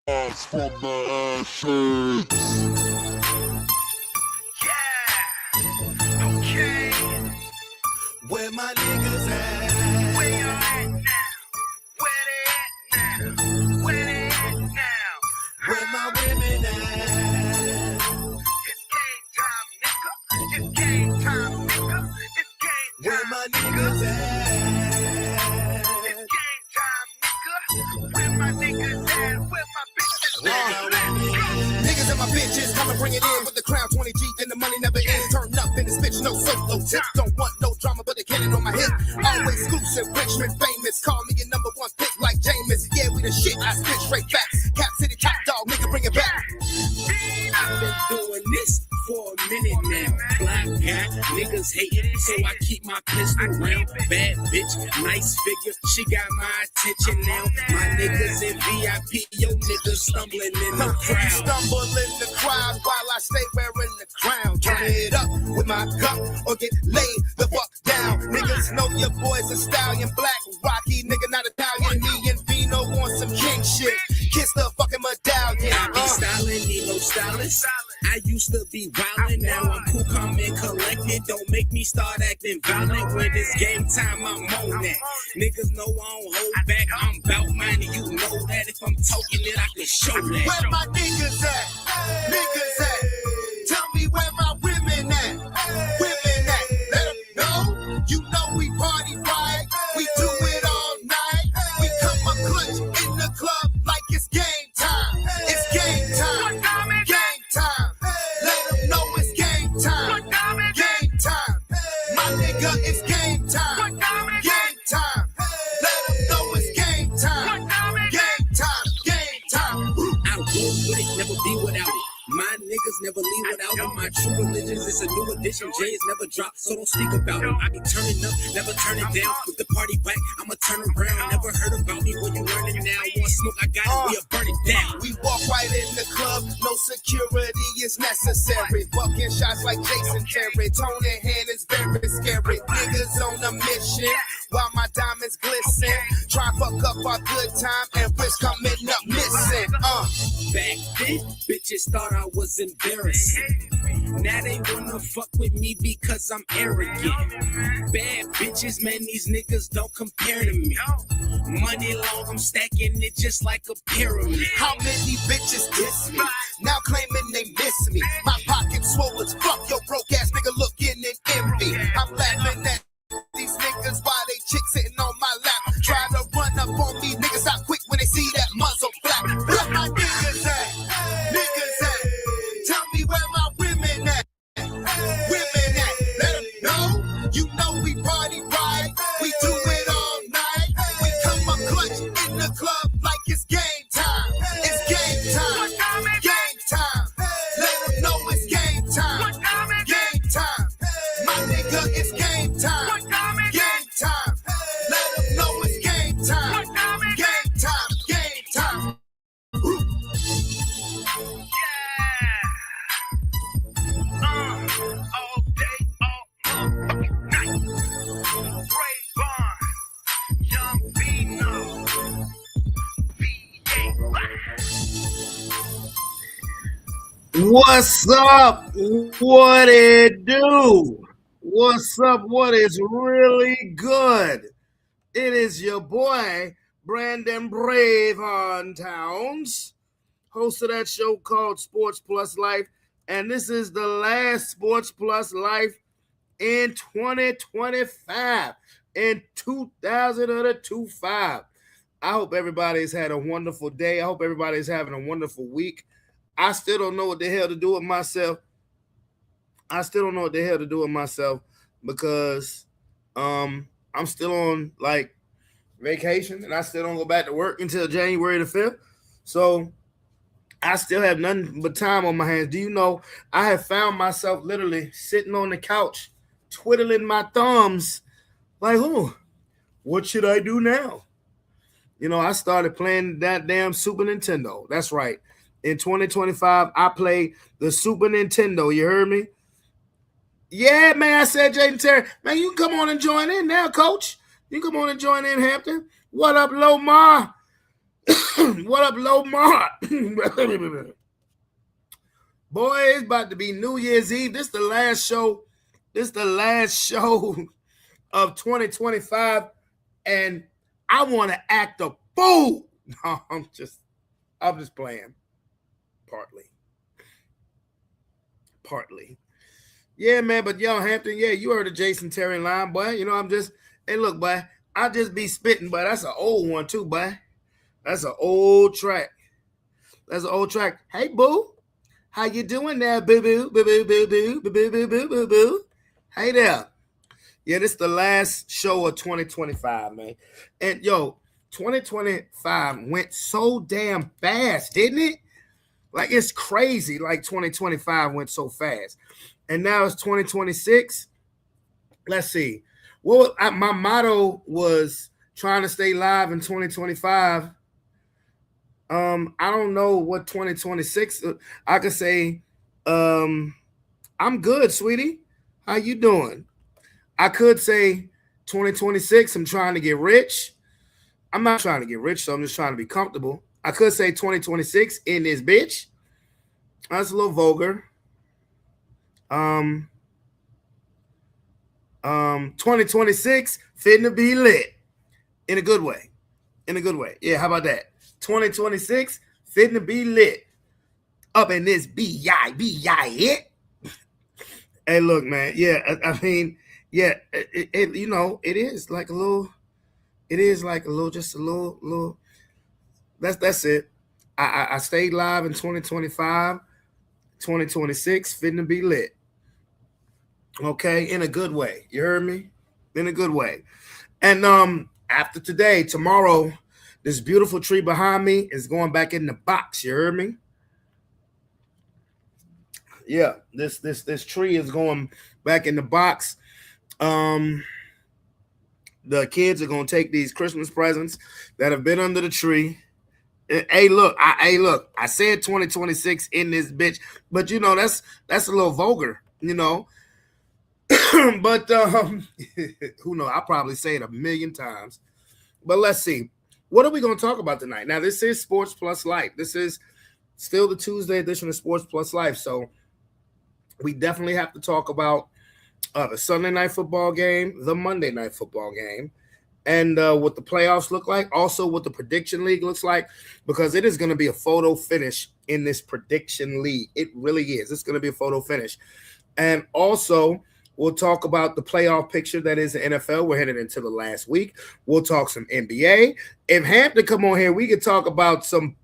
From the ashes. Yeah, okay. Where my niggas at? Where you at now? Where they at now? Where they at now? Where my women at? It's game time, nigga. It's game time, nigga. It's game time. Where my niggas at? It's game time, nigga. Where my niggas at? Where my bitches at? Niggas and my bitches come and bring it in with the crown 20 G, then the money never ends. Turn up in this bitch, no solo tip. Don't want no drama, but a cannon on my hip. Always exclusive, Richmond famous. Call me your number one pick like Jameis. Yeah, we the shit, I spit straight facts. Cap City top dog, nigga, bring it back. I've been doing this for a minute now. Black guy, niggas hating, so I keep my pistol round. Bad bitch, nice figure, she got my attention now. My niggas in VIP, yo niggas stumbling in the crowd. Stumble in the crowd while I stay wearing the crown. Turn it up with my cup or get laid the fuck down. Niggas know your boy's a stallion, black Rocky, nigga not Italian. Me and Vino want some king shit. Kiss the fucking medallion. I be styling, need no stylist. I used to be violent, now I'm cool, calm, and collected. Don't make me start acting violent. When it's game time, I'm on that. Niggas know I don't hold back. I'm bout mine, and you know that. If I'm talking it, I can show that. Where my niggas at? Niggas at? Tell me where my women at? Women at? Let them know. You know we party right. We do it all night. We come up clutch in the club like it's game time. It's game time. Game time. Let them know it's game time. Game time. My nigga, it's game time. Game time. Let them know it's game time. Game time. Game time. I roll with it, never be without it. My niggas never leave without it. My true religion is a new edition. J's never drop, so don't speak about it. I be turning up, never turning down. With the party back, I'ma turn around. Never heard about me when you learning now. Want smoke, I got it, we'll burn it down. We walk right in the club, no security is necessary. Bucking shots like Jason Terry. Tone in hand is very scary. Niggas on a mission while my diamonds glisten. Try fuck up our good time and risk coming up missing. Back then, bitches thought I was embarrassing. Now they wanna fuck with me because I'm arrogant. Bad bitches, man, these niggas don't compare to me. Money long, I'm stacking it just like a pyramid. How many bitches diss me? Now claiming they miss me. My pocket swole as fuck, your broke ass nigga looking in envy. I'm laughing at these niggas while they chicks sitting on my lap. Try to run up on me, niggas out quick when they see that muzzle flap. Where my niggas at? Niggas at? Tell me where my women at? Women at? Let them know. You know we party right. We do it all night. We come up clutch in the club like it's game time. It's game time. Game time. Let them know it's game time. Game time. My nigga, it's game time. Game time. Let them know it's game time. Game time. Game time. All day, all motherfucking night. Trayvon, Young Vino, What's up? What it do? What's up? What is really good? It is your boy, Brandon Braveheart Towns, host of that show called Sports Plus Life. And this is the last Sports Plus Life in 2025, in 2025. I hope everybody's had a wonderful day. I hope everybody's having a wonderful week. I still don't know what the hell to do with myself. Because I'm still on like vacation and I still don't go back to work until January the 5th. So I still have nothing but time on my hands. Do you know I have found myself literally sitting on the couch, twiddling my thumbs, like, oh, what should I do now? You know, I started playing that damn Super Nintendo. That's right. In 2025, I play the Super Nintendo. You heard me? Yeah, man, I said Jaden Terry. Man, you can come on and join in now, coach. You can come on and join in, Hampton. What up, Lomar? What up, Lomar? Boy, it's about to be New Year's Eve. This the last show. This the last show of 2025, and I want to act a fool. No, I'm just playing. Partly. Yeah, man, but yo, Hampton, yeah, you heard the Jason Terry line, boy. You know, hey, look, boy, I just be spitting, but that's an old one too, boy. That's an old track. Hey, boo, how you doing there, boo-boo, boo-boo, boo-boo, boo-boo, boo-boo, boo-boo? Hey there. Yeah, this is the last show of 2025, man. And, yo, 2025 went so damn fast, didn't it? Like, it's crazy, like 2025 went so fast. And now it's 2026. Let's see. Well, my motto was trying to stay live in 2025. I don't know what 2026. I could say, I'm good, sweetie. How you doing? I could say 2026. I'm trying to get rich. I'm not trying to get rich, so I'm just trying to be comfortable. I could say 2026 in this bitch. That's a little vulgar. 2026 finna be lit in a good way. Yeah, how about that? 2026 finna be lit up in this B-I it. Hey, look, man. Yeah, I mean, yeah, it you know, it is like a little. Just a little. That's it. I stayed live in 2025. 2026 finna be lit. Okay, in a good way. You heard me? In a good way. And after today, tomorrow, this beautiful tree behind me is going back in the box. You heard me? Yeah, this tree is going back in the box. The kids are gonna take these Christmas presents that have been under the tree. Hey, look, I said 2026 in this bitch, but you know that's a little vulgar, you know. But who knows? I'll probably say it a million times. But let's see. What are we going to talk about tonight? Now, this is Sports Plus Life. This is still the Tuesday edition of Sports Plus Life. So we definitely have to talk about the Sunday night football game, the Monday night football game, and what the playoffs look like. Also, what the prediction league looks like, because it is going to be a photo finish in this prediction league. It really is. It's going to be a photo finish. And also, we'll talk about the playoff picture that is the NFL. We're headed into the last week. We'll talk some NBA. If Hampton come on here, we could talk about some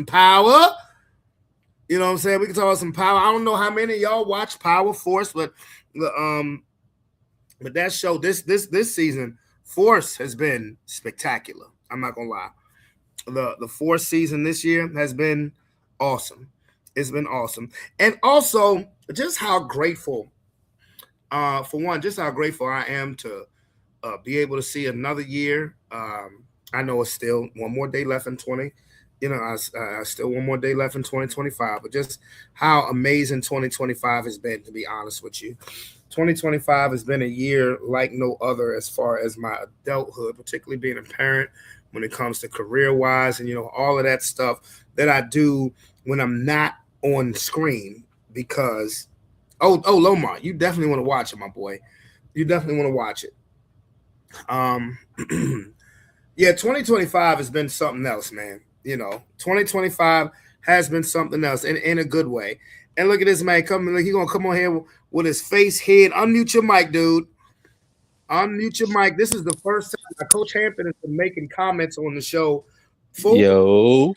power. You know what I'm saying? We can talk about some power. I don't know how many of y'all watch Power Force, but that show this season, Force has been spectacular. I'm not gonna lie. The Force season this year has been awesome. It's been awesome. And also just how grateful. For one, just how grateful I am to be able to see another year. I know it's still one more day left in 20. You know, I still one more day left in 2025. But just how amazing 2025 has been, to be honest with you. 2025 has been a year like no other as far as my adulthood, particularly being a parent when it comes to career-wise and, you know, all of that stuff that I do when I'm not on screen because – Oh, Lomar, you definitely want to watch it, my boy. You definitely want to watch it. Yeah, 2025 has been something else, man. You know, 2025 has been something else in a good way. And look at this man coming. He's gonna come on here with his face hid. Unmute your mic, dude. Unmute your mic. This is the first time Coach Hampton has been making comments on the show. Yo.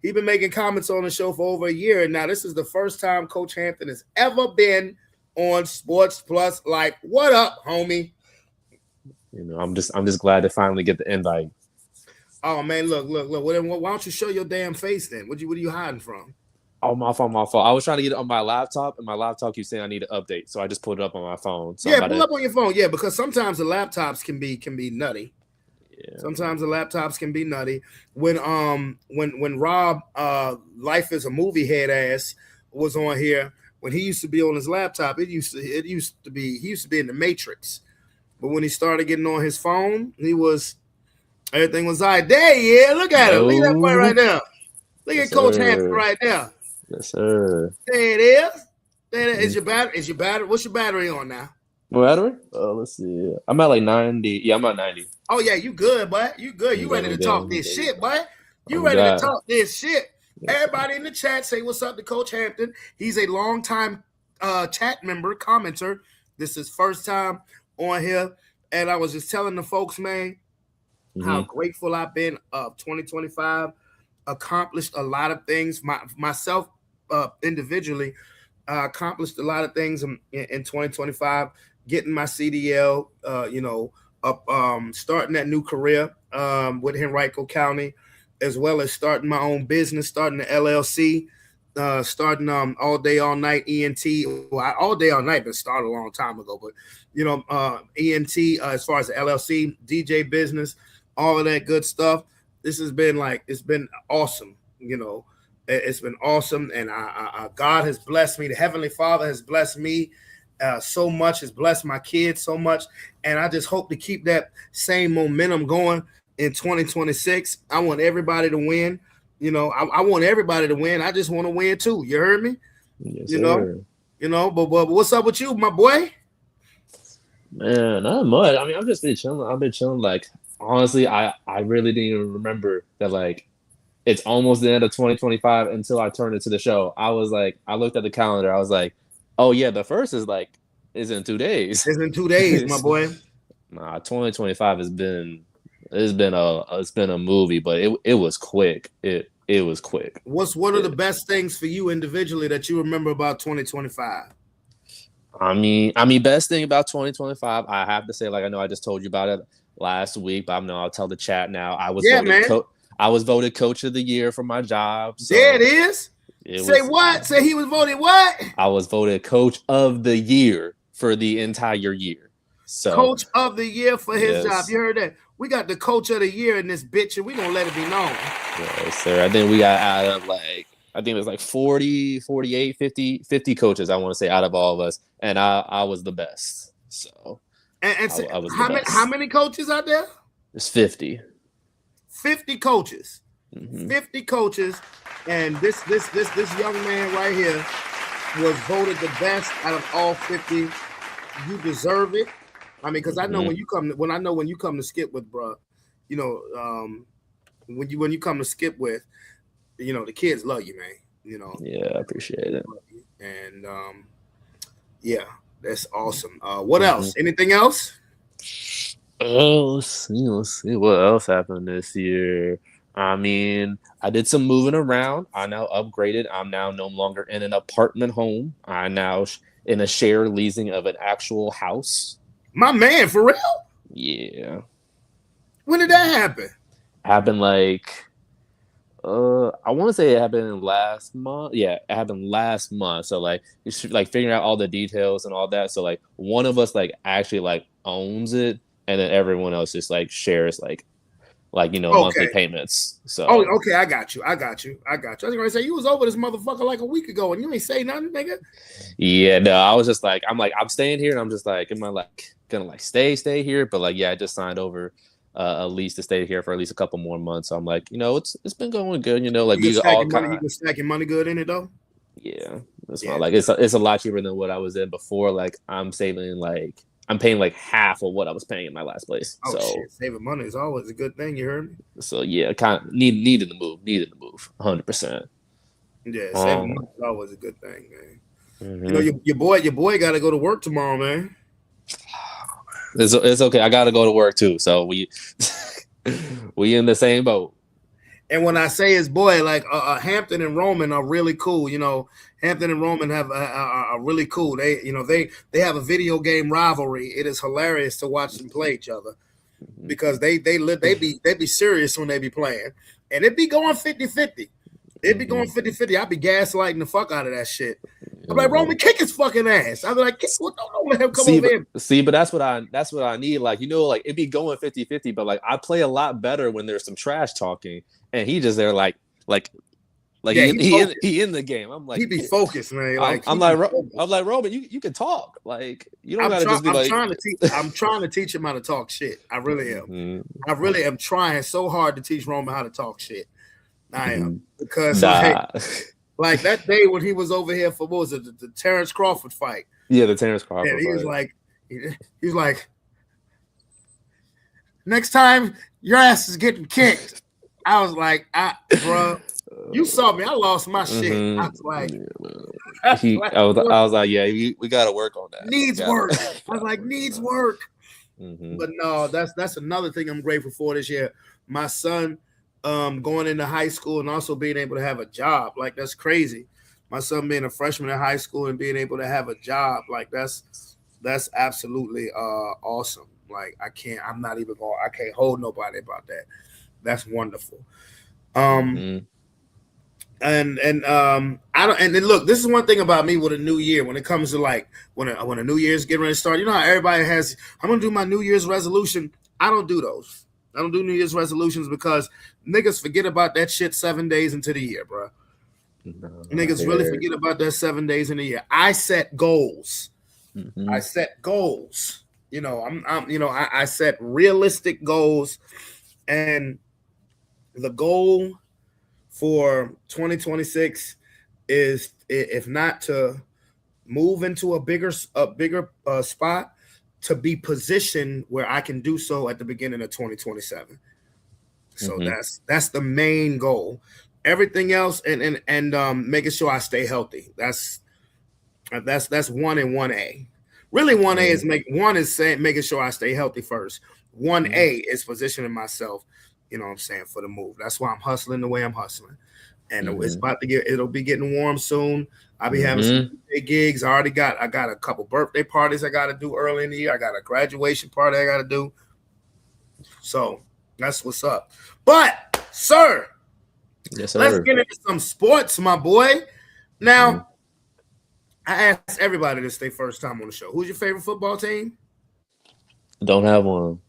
He's been making comments on the show for over a year, and now this is the first time Coach Hampton has ever been on Sports Plus Life. What up, homie? You know, I'm just glad to finally get the invite. Oh man, look. Well, then why don't you show your damn face then? What are you hiding from? Oh, my fault. I was trying to get it on my laptop, and my laptop keeps saying I need to update, so I just pulled it up on my phone. So yeah, pull up on your phone. Yeah, because sometimes the laptops can be nutty. Yeah. Sometimes the laptops can be nutty. When Rob Life is a Movie head ass was on here, when he used to be on his laptop, he used to be in the Matrix. But when he started getting on his phone, he was Everything was all right. There he is. Look at him. Look at that boy right there. Look Yes, at Coach sir. Hampton right there. Yes, sir. There it is. There it is. Is your battery? Is your battery? What's your battery on now? What battery? Let's see. I'm at like 90. Yeah, I'm at 90. Oh yeah, you good, boy. You good. You Yeah, ready to yeah, talk this yeah. shit, boy. You Oh, ready God. to talk this shit. Yes, sir. Everybody in the chat say what's up to Coach Hampton. He's a longtime chat member, commenter. This is first time on here. And I was just telling the folks, man, how grateful I've been of 2025. Accomplished a lot of things. Myself individually accomplished a lot of things in 2025. Getting my CDL, starting that new career with Henrico County, as well as starting my own business, starting the LLC, starting all day, all night ENT. Well, all day, all night, but started a long time ago. But ENT as far as the LLC, DJ business, all of that good stuff. This has been it's been awesome. It's been awesome, and God has blessed me. The Heavenly Father has blessed me so much, has blessed my kids so much, and I just hope to keep that same momentum going in 2026. I want everybody to win. I want everybody to win. I just want to win too. You heard me? Yes, you sir. know. But what's up with you, my boy? Man, not much. I mean, I've just been chilling. I've been chilling. Like, honestly, I really didn't even remember that. Like, it's almost the end of 2025 until I turned into the show. I was like, I looked at the calendar. I was like, oh yeah, the first is in 2 days. It's in 2 days, my boy. Nah, 2025 has been a movie, but it was quick. It was quick. What's one of the best things for you individually that you remember about 2025? I mean, best thing about 2025, I have to say, like, I know I just told you about it last week, but I'll tell the chat now. I was voted coach of the year for my job. So there it is. What? Say he was voted what? I was voted coach of the year for the entire year. So coach of the year for his job. You heard that? We got the coach of the year in this bitch, and we gonna let it be known. Yes, sir. I think we got out of I think it was 40, 48, 50 coaches, I want to say, out of all of us. And I was the best. So I was how many coaches out there? It's 50. 50 coaches. 50 coaches. And this young man right here was voted the best out of all 50. You deserve it. I mean, because I know when you come to skip with, bro, when you come to skip with, the kids love you, man. Yeah, I appreciate it. And yeah, that's awesome. What else? Anything else? Oh, let's see what else happened this year. I mean, I did some moving around. I now upgraded. I'm now no longer in an apartment home. I'm now in a share leasing of an actual house. My man, for real? Yeah. When did that happen? Happened I want to say it happened last month. Yeah, it happened last month. So it's figuring out all the details and all that. So one of us actually owns it, and then everyone else just shares monthly payments. So okay, I got you. I was gonna say you was over this motherfucker a week ago, and you ain't say nothing, nigga. Yeah, no, I was just I'm staying here, and I'm just am I gonna stay here? But I just signed over a lease to stay here for at least a couple more months. So I'm it's been going good. You been stacking money good in it though. Yeah, that's fine. It's a lot cheaper than what I was in before. I'm saving I'm paying half of what I was paying in my last place. Oh, shit. Saving money is always a good thing. You heard me? So yeah, kind of needed the move, 100%. Yeah, saving money is always a good thing, man. Your boy got to go to work tomorrow, man. It's okay. I got to go to work too. So we in the same boat. And when I say his boy, Hampton and Roman are really cool. Hampton and Roman are really cool. They have a video game rivalry. It is hilarious to watch them play each other because they be serious when they be playing, and it be going 50-50. It be going 50-50. I be gaslighting the fuck out of that shit. I'm like, Roman, kick his fucking ass. I'm like, don't let him come over here. See, but that's what I need. It be going 50-50, but I play a lot better when there's some trash talking, and he just there Like Yeah, he in the game. I'm like, he be focused, man. Like I'm like Roman, you can talk. Like you don't gotta just be like. I'm trying to teach him how to talk shit. I really am. Mm-hmm. I really am trying so hard to teach Roman how to talk shit. I am because like that day when he was over here for what was it, the Terrence Crawford fight? Yeah, the Terrence Crawford. And he was like, next time your ass is getting kicked. I was like, bro, you saw me. I lost my shit. I was like, I was like, yeah, we got to work on that. Needs work. I was like, needs work. Mm-hmm. But no, that's another thing I'm grateful for this year. My son going into high school and also being able to have a job. Like, that's crazy. My son being a freshman in high school and being able to have a job. Like, that's absolutely awesome. Like, I can't hold nobody about that. That's wonderful. And I don't, and then look, this is one thing about me with a new year when it comes to like when a new year's getting ready to start. You know how everybody has, I'm gonna do my New Year's resolution. I don't do those. I don't do New Year's resolutions because niggas forget about that shit 7 days into the year, bro. Niggas really forget about that 7 days in the year. I set goals. I set goals. You know, I set realistic goals, and the goal for 2026 is, if not to move into a bigger spot, to be positioned where I can do so at the beginning of 2027. So that's the main goal. Everything else and making sure I stay healthy. That's 1 and 1A. Really, 1A is making sure I stay healthy first. 1A is positioning myself, you know what I'm saying, for the move. That's why I'm hustling the way I'm hustling. And it'll be getting warm soon. I'll be having some big gigs. I got a couple birthday parties I got to do early in the year. I got a graduation party I got to do. So that's what's up. But, sir, yes, sir, let's get into some sports, my boy. Now, I asked everybody this their first time on the show. Who's your favorite football team? Don't have one.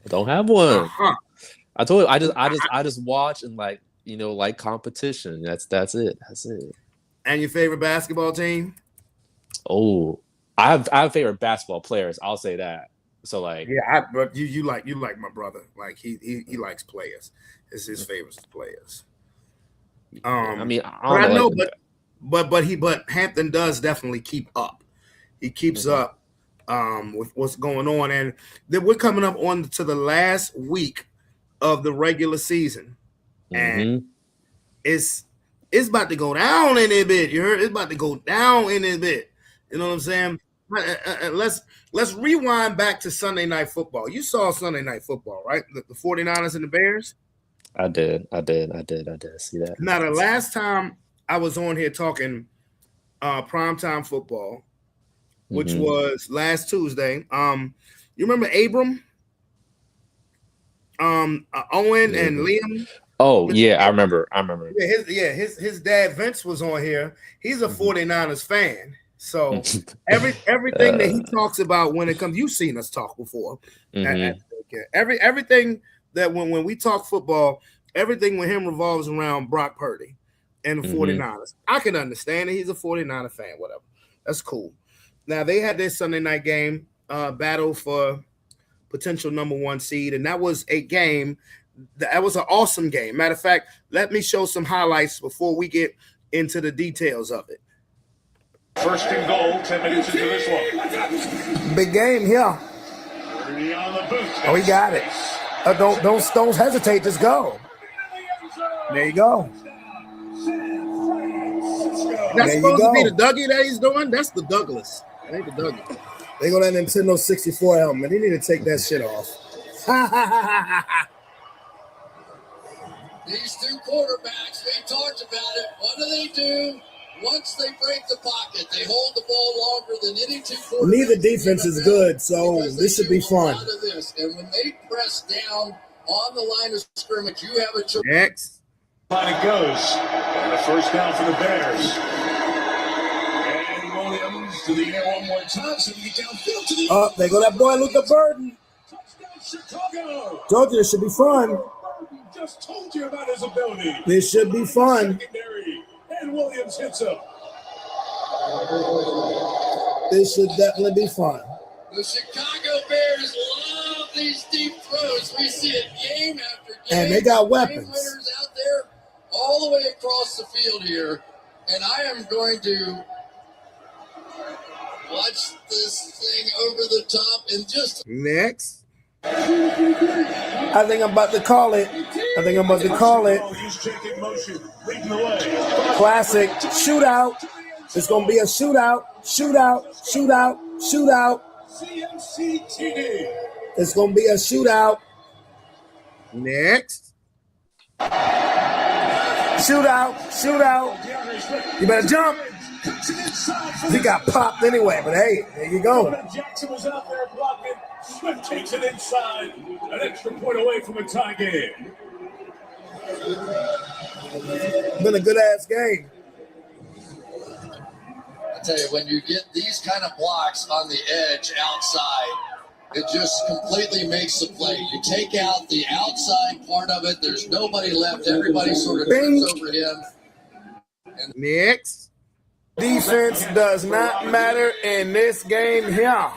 I told you, I just watch and like competition. That's it. And your favorite basketball team? Oh, I have favorite basketball players. I'll say that. So like, yeah, but you like my brother. Like he likes players. It's his favorite players. I mean, but Hampton does definitely keep up. He keeps up with what's going on, and then we're coming up on to the last week of the regular season, and it's about to go down in a bit. You heard? It's about to go down in a bit. You know what I'm saying? Let's rewind back to Sunday Night Football. You saw Sunday Night Football, right? The 49ers and the Bears. I did see that. Now, the last time I was on here talking primetime football, which was last Tuesday. You remember Abram? Owen and Liam. Oh, yeah, I remember. Yeah, his dad Vince was on here. He's a 49ers fan. So everything that he talks about when it comes, you've seen us talk before. Everything that when we talk football, everything with him revolves around Brock Purdy and the 49ers. I can understand it. He's a 49er fan, whatever. That's cool. Now, they had this Sunday night game, battle for potential number 1 seed, and that was a game. That was an awesome game. Matter of fact, let me show some highlights before we get into the details of it. First and goal, 10 minutes into this one. Big game here. Oh, he got it. Don't hesitate. Just go. There you go. That's supposed to be the Dougie that he's doing. That's the Douglas. That ain't the Dougie. They go that Nintendo 64 helmet. They need to take that shit off. These two quarterbacks, we talked about it. What do? Once they break the pocket, they hold the ball longer than any two quarterbacks. Neither defense is good, so this should be fun. And when they press down on the line of scrimmage, you have a choice. Next. Line it goes. And the first down for the Bears. And Williams to the air one more time. So we get downfield to the There go that boy Luka Burden. touchdown Chicago. Told you this should be fun. just told you about his ability. This should be fun. Secondary, and Williams hits him. This should definitely be fun. The Chicago Bears love these deep throws. We see it game after game. And they got Game weapons. winners out there all the way across the field here. And I am going to watch this thing over the top in just Next. I think I'm about to call it. He's checking motion, leading the way. Classic shootout. It's going to be a shootout. Shootout. CMCTD. It's going to be a shootout. Next. Shootout. You better jump. He got popped anyway, but hey, there you go. Jackson was out there blocking. Swift takes it inside. An extra point away from a tie game. Been a good ass game. I tell you, when you get these kind of blocks on the edge outside, it just completely makes the play. You take out the outside part of it. There's nobody left. Everybody sort of trips over him. Next. Defense does not matter in this game here.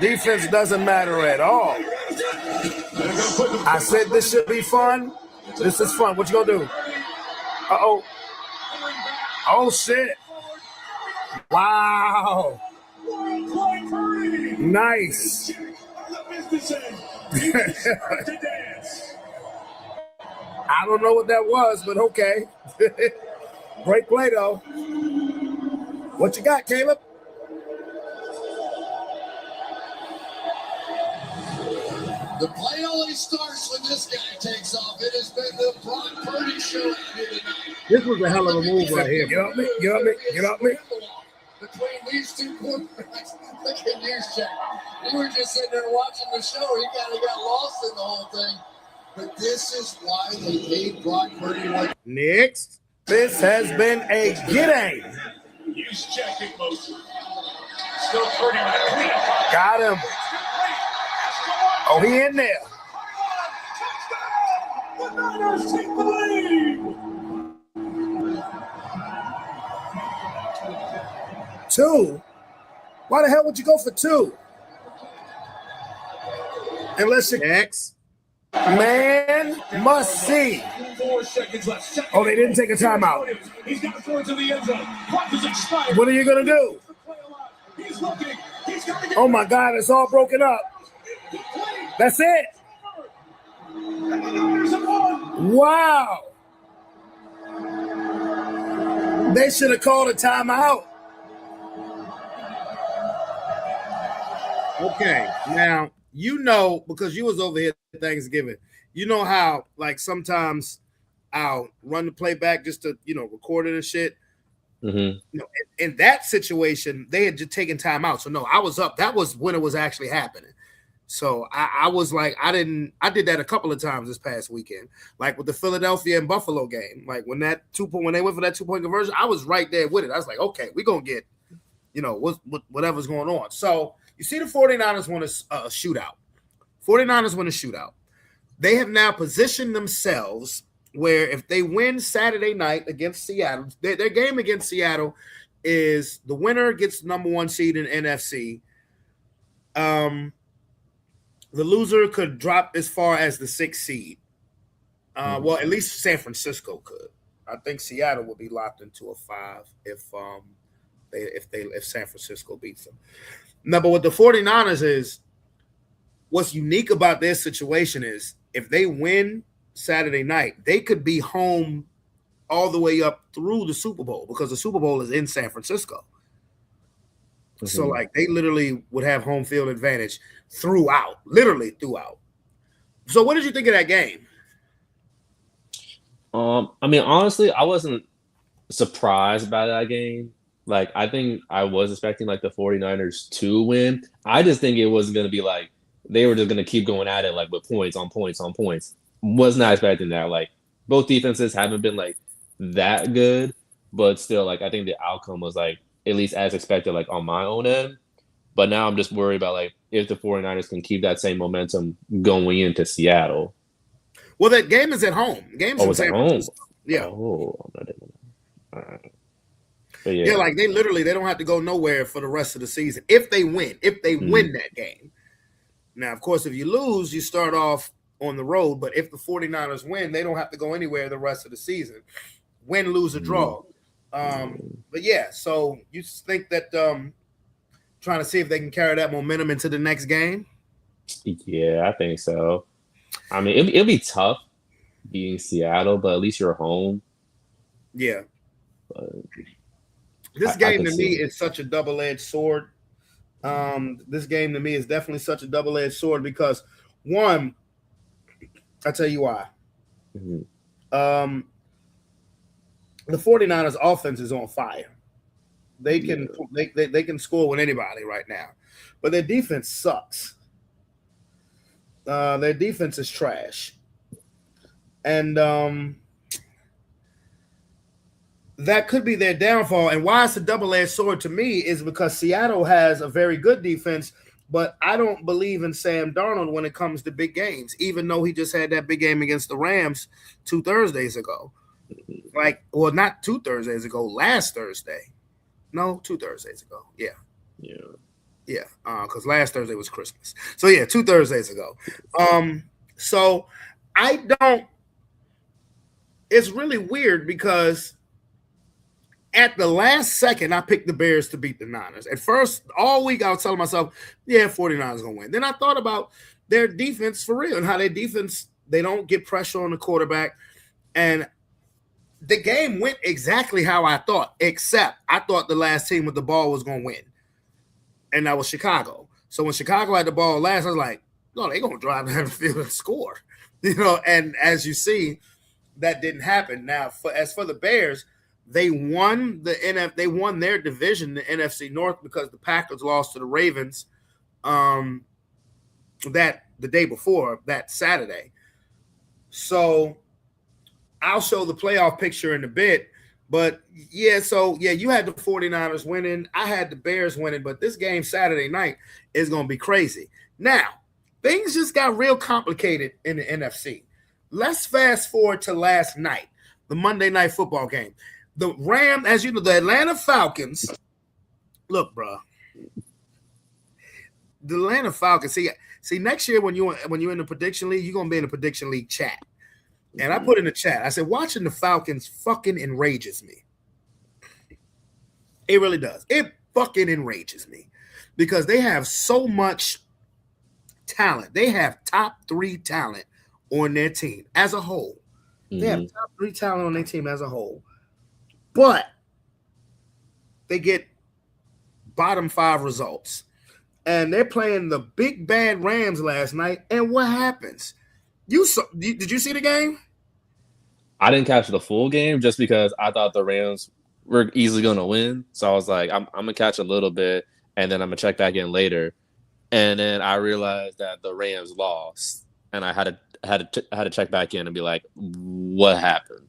Defense doesn't matter at all. I said this should be fun. This is fun. What you gonna do? Uh-oh. Oh, shit. Wow. Nice. I don't know what that was, but okay. Great play, though. What you got, Caleb? The play only starts when this guy takes off. It has been the Brock Purdy show here tonight. This was a hell of a move right here. Get up me. Between these two quarterbacks, look at Juszczyk. You were just sitting there watching the show. He kind of got lost in the whole thing. But this is why they paid Brock Purdy like. Next. This has been a game. Juszczyk in motion. Still Purdy with a clean pocket. Got him. Oh, he in there. The Niners take the lead. 2? Why the hell would you go for 2? Unless you X. Man must see. 4 seconds left. Oh, they didn't take a timeout. He's got to throw it to the end zone. Clock is expired. What are you going to do? He's looking. He's got to get Oh, my God, it's all broken up. That's it. And the Niners have won. Wow. They should have called a timeout. Okay, now, you know, because you was over here at Thanksgiving, you know how, like, sometimes I'll run the playback just to, record it and shit. Mm-hmm. In that situation, they had just taken time out. So, no, I was up. That was when it was actually happening. So, I was like, I did that a couple of times this past weekend, like with the Philadelphia and Buffalo game. Like, when they went for that 2-point conversion, I was right there with it. I was like, okay, we're going to get, whatever's going on. So, you see the 49ers won a shootout. 49ers win a shootout. They have now positioned themselves where if they win Saturday night against Seattle, their game against Seattle is the winner gets the number 1 seed in NFC. The loser could drop as far as the 6th seed. Well, at least San Francisco could. I think Seattle will be locked into a 5 if San Francisco beats them. No, but what the 49ers is, what's unique about their situation is if they win Saturday night, they could be home all the way up through the Super Bowl because the Super Bowl is in San Francisco. Mm-hmm. So, like, they literally would have home field advantage literally throughout. So, what did you think of that game? I mean, honestly, I wasn't surprised by that game. Like, I think I was expecting, like, the 49ers to win. I just think it was going to be, like, they were just going to keep going at it, like, with points on points on points. Was not expecting that. Like, both defenses haven't been, like, that good. But still, like, I think the outcome was, like, at least as expected, like, on my own end. But now I'm just worried about, like, if the 49ers can keep that same momentum going into Seattle. Well, that game is at home. Game's Oh, in it's at San home. Francisco. Yeah. Oh, I didn't know. All right. But Yeah, like they don't have to go nowhere for the rest of the season if they win. If they win that game. Now, of course, if you lose, you start off on the road. But if the 49ers win, they don't have to go anywhere the rest of the season. Win, lose, or draw. But yeah, so you think that trying to see if they can carry that momentum into the next game? Yeah, I think so. I mean, it'll be tough being Seattle, but at least you're home. Yeah. But This I game can to see me it. is such a double-edged sword. This game to me is definitely such a double-edged sword because, one, I'll tell you why. Mhm. The 49ers offense is on fire. They can they can score with anybody right now. But their defense sucks. Their defense is trash. And that could be their downfall. And why it's a double-edged sword to me is because Seattle has a very good defense, but I don't believe in Sam Darnold when it comes to big games, even though he just had that big game against the Rams 2 Thursdays ago. Not 2 Thursdays ago, last Thursday. No, 2 Thursdays ago. Yeah. Yeah, because last Thursday was Christmas. So, yeah, 2 Thursdays ago. So I don't – it's really weird because at the last second, I picked the Bears to beat the Niners. At first, all week, I was telling myself, 49ers going to win. Then I thought about their defense for real and how their defense, they don't get pressure on the quarterback. And the game went exactly how I thought, except I thought the last team with the ball was going to win. And that was Chicago. So when Chicago had the ball last, I was like, no, they're going to drive down the field and score. And as you see, that didn't happen. Now, as for the Bears, they won their division, the NFC North, because the Packers lost to the Ravens the day before, that Saturday. So I'll show the playoff picture in a bit. But, you had the 49ers winning. I had the Bears winning. But this game Saturday night is going to be crazy. Now, things just got real complicated in the NFC. Let's fast forward to last night, the Monday Night Football game. The Rams, as you know, the Atlanta Falcons. Look, bro. The Atlanta Falcons. See, next year when you're in the prediction league, you're going to be in the prediction league chat. And I put in the chat, I said, watching the Falcons fucking enrages me. It really does. It fucking enrages me because they have so much talent. They have top 3 talent on their team as a whole. They have top 3 talent on their team as a whole. But they get bottom 5 results. And they're playing the big bad Rams last night. And what happens? Did you see the game? I didn't catch the full game just because I thought the Rams were easily going to win. So I was like, I'm going to catch a little bit, and then I'm going to check back in later. And then I realized that the Rams lost, and I had to check back in and be like, what happened?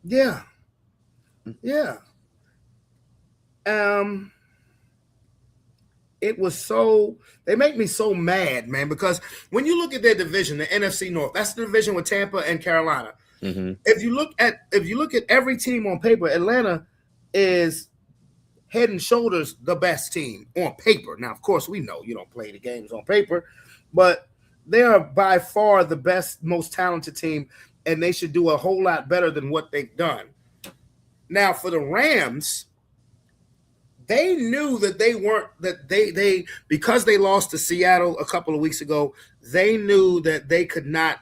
Yeah. It was they make me so mad, man, because when you look at their division, the NFC North, that's the division with Tampa and Carolina. Mm-hmm. If you look at every team on paper, Atlanta is head and shoulders the best team on paper. Now, of course, we know you don't play the games on paper, but they are by far the best, most talented team, and they should do a whole lot better than what they've done. Now, for the Rams, they knew that they because they lost to Seattle a couple of weeks ago, they knew that they could not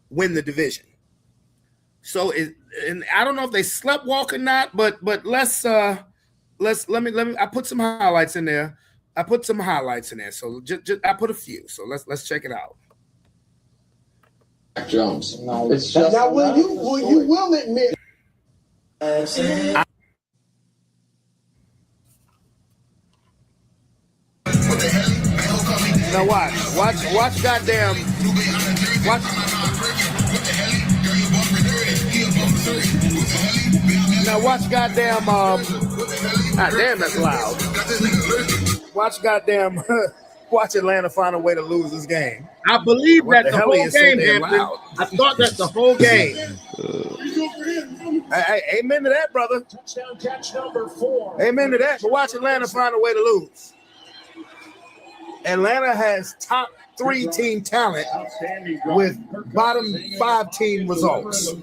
win the division. So and I don't know if they sleptwalk or not, but let me I put some highlights in there. So just I put a few. So let's check it out. Jones. No, it's just now will you admit Now watch goddamn watch. Now watch goddamn damn, that's loud. Watch goddamn Watch Atlanta find a way to lose this game. I believe What that the the hell whole is so game, damn Hampton. loud? I thought that the whole game. Hey, amen to that, brother. Touchdown catch number 4. Amen to that. But watch Atlanta find a way to lose. Atlanta has top 3 team talent with bottom 5 team results. Tell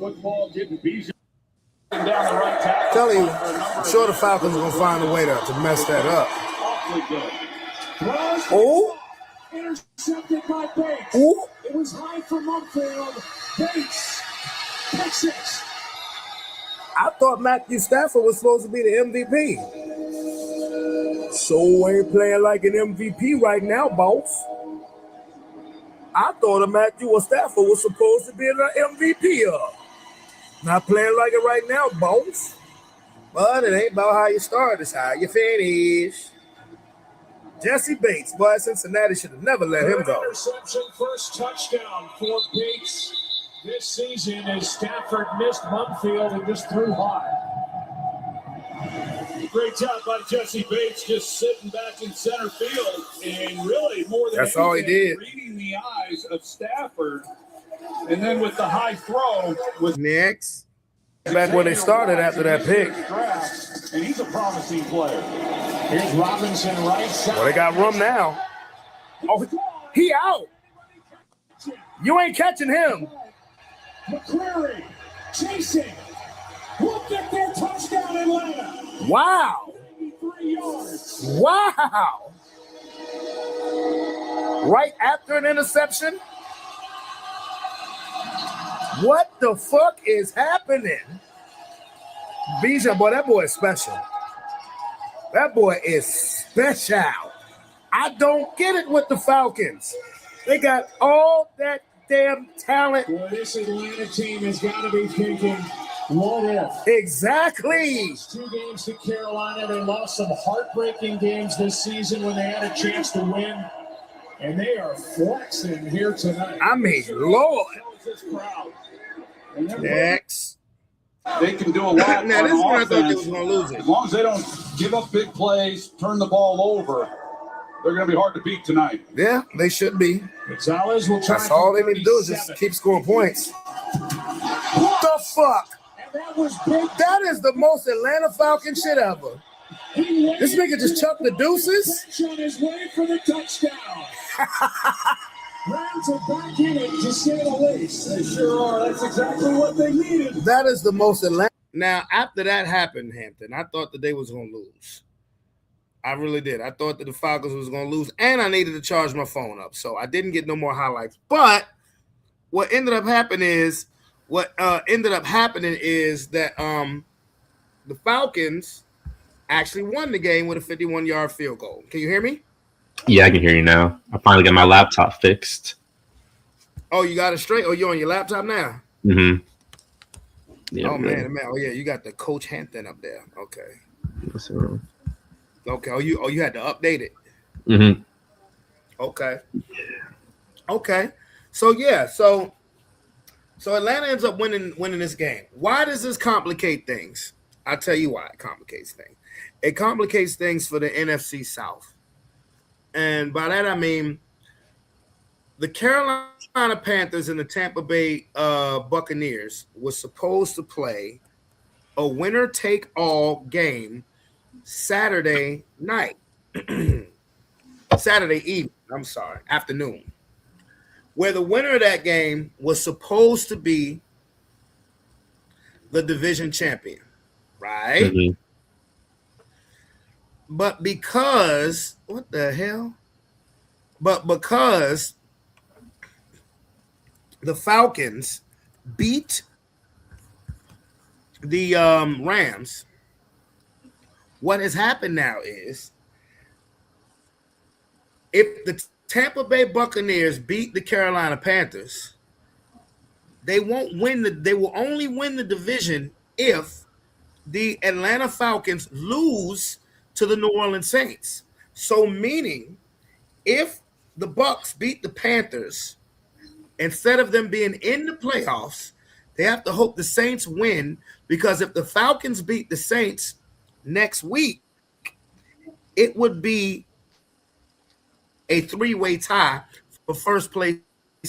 you, I'm sure the Falcons are going to find a way to mess that up. Oh. Intercepted by Bates. Ooh. It was high for Mumfield. Bates. Pick 6. I thought Matthew Stafford was supposed to be the MVP. So ain't playing like an MVP right now, boss. I thought Matthew Stafford was supposed to be the MVP of. Not playing like it right now, boss. But it ain't about how you start, it's how you finish. Jesse Bates, boy, Cincinnati should have never let him go. Interception, first touchdown for Bates this season as Stafford missed Mumfield and just threw high. Great job by Jesse Bates, just sitting back in center field and really more than that's all he did. Reading the eyes of Stafford, and then with the high throw with next. Back when they started after that pick. And he's a promising player. Here's Robinson right side. Well, they got room now. Oh, he out. You ain't catching him. McCreary chasing. Look at their touchdown, Atlanta. Wow. 93 yards. Wow. Right after an interception? What the fuck is happening? Bijan, boy, that boy is special. That boy is special. I don't get it with the Falcons. They got all that damn talent. Well, this Atlanta team has got to be thinking, what if? Exactly. 2 games to Carolina. They lost some heartbreaking games this season when they had a chance to win. And they are flexing here tonight. I mean, Lord. Next. They can do a lot. Now, this is when I thought they offense. was going to lose it. As long as they don't give up big plays, turn the ball over, they're going to be hard to beat tonight. Yeah, they should be. Gonzalez will try. That's all they need to do is just keep scoring points. What the fuck? And that was big. That is the most Atlanta Falcon shit ever. This nigga just chucked the deuces. On his way for the touchdown. Rams are back in it, to say the least. They sure are. That's exactly what they needed. That is the most Atlanta. Now, after that happened, Hampton, I thought that they was going to lose. I really did. I thought that the Falcons was going to lose, and I needed to charge my phone up, so I didn't get no more highlights. But what ended up happening is that the Falcons actually won the game with a 51-yard field goal. Can you hear me? Yeah, I can hear you now. I finally got my laptop fixed. Oh, you got it straight? Oh, you're on your laptop now? Mm-hmm. Yeah, oh, man. Oh, yeah, you got the Coach Hampton up there. Okay. What's wrong? Okay. Oh, you had to update it. Mm-hmm. Okay. Okay. So Atlanta ends up winning this game. Why does this complicate things? I'll tell you why it complicates things. It complicates things for the NFC South. And by that, I mean the Carolina Panthers and the Tampa Bay Buccaneers were supposed to play a winner-take-all game Saturday night. Saturday evening, afternoon. Where the winner of that game was supposed to be the division champion, right? Mm-hmm. But because because the Falcons beat the Rams, what has happened now is if the Tampa Bay Buccaneers beat the Carolina Panthers, they will only win the division if the Atlanta Falcons lose to the New Orleans Saints. So meaning if the Bucs beat the Panthers, instead of them being in the playoffs, they have to hope the Saints win, because if the Falcons beat the Saints next week, it would be a three-way tie for first place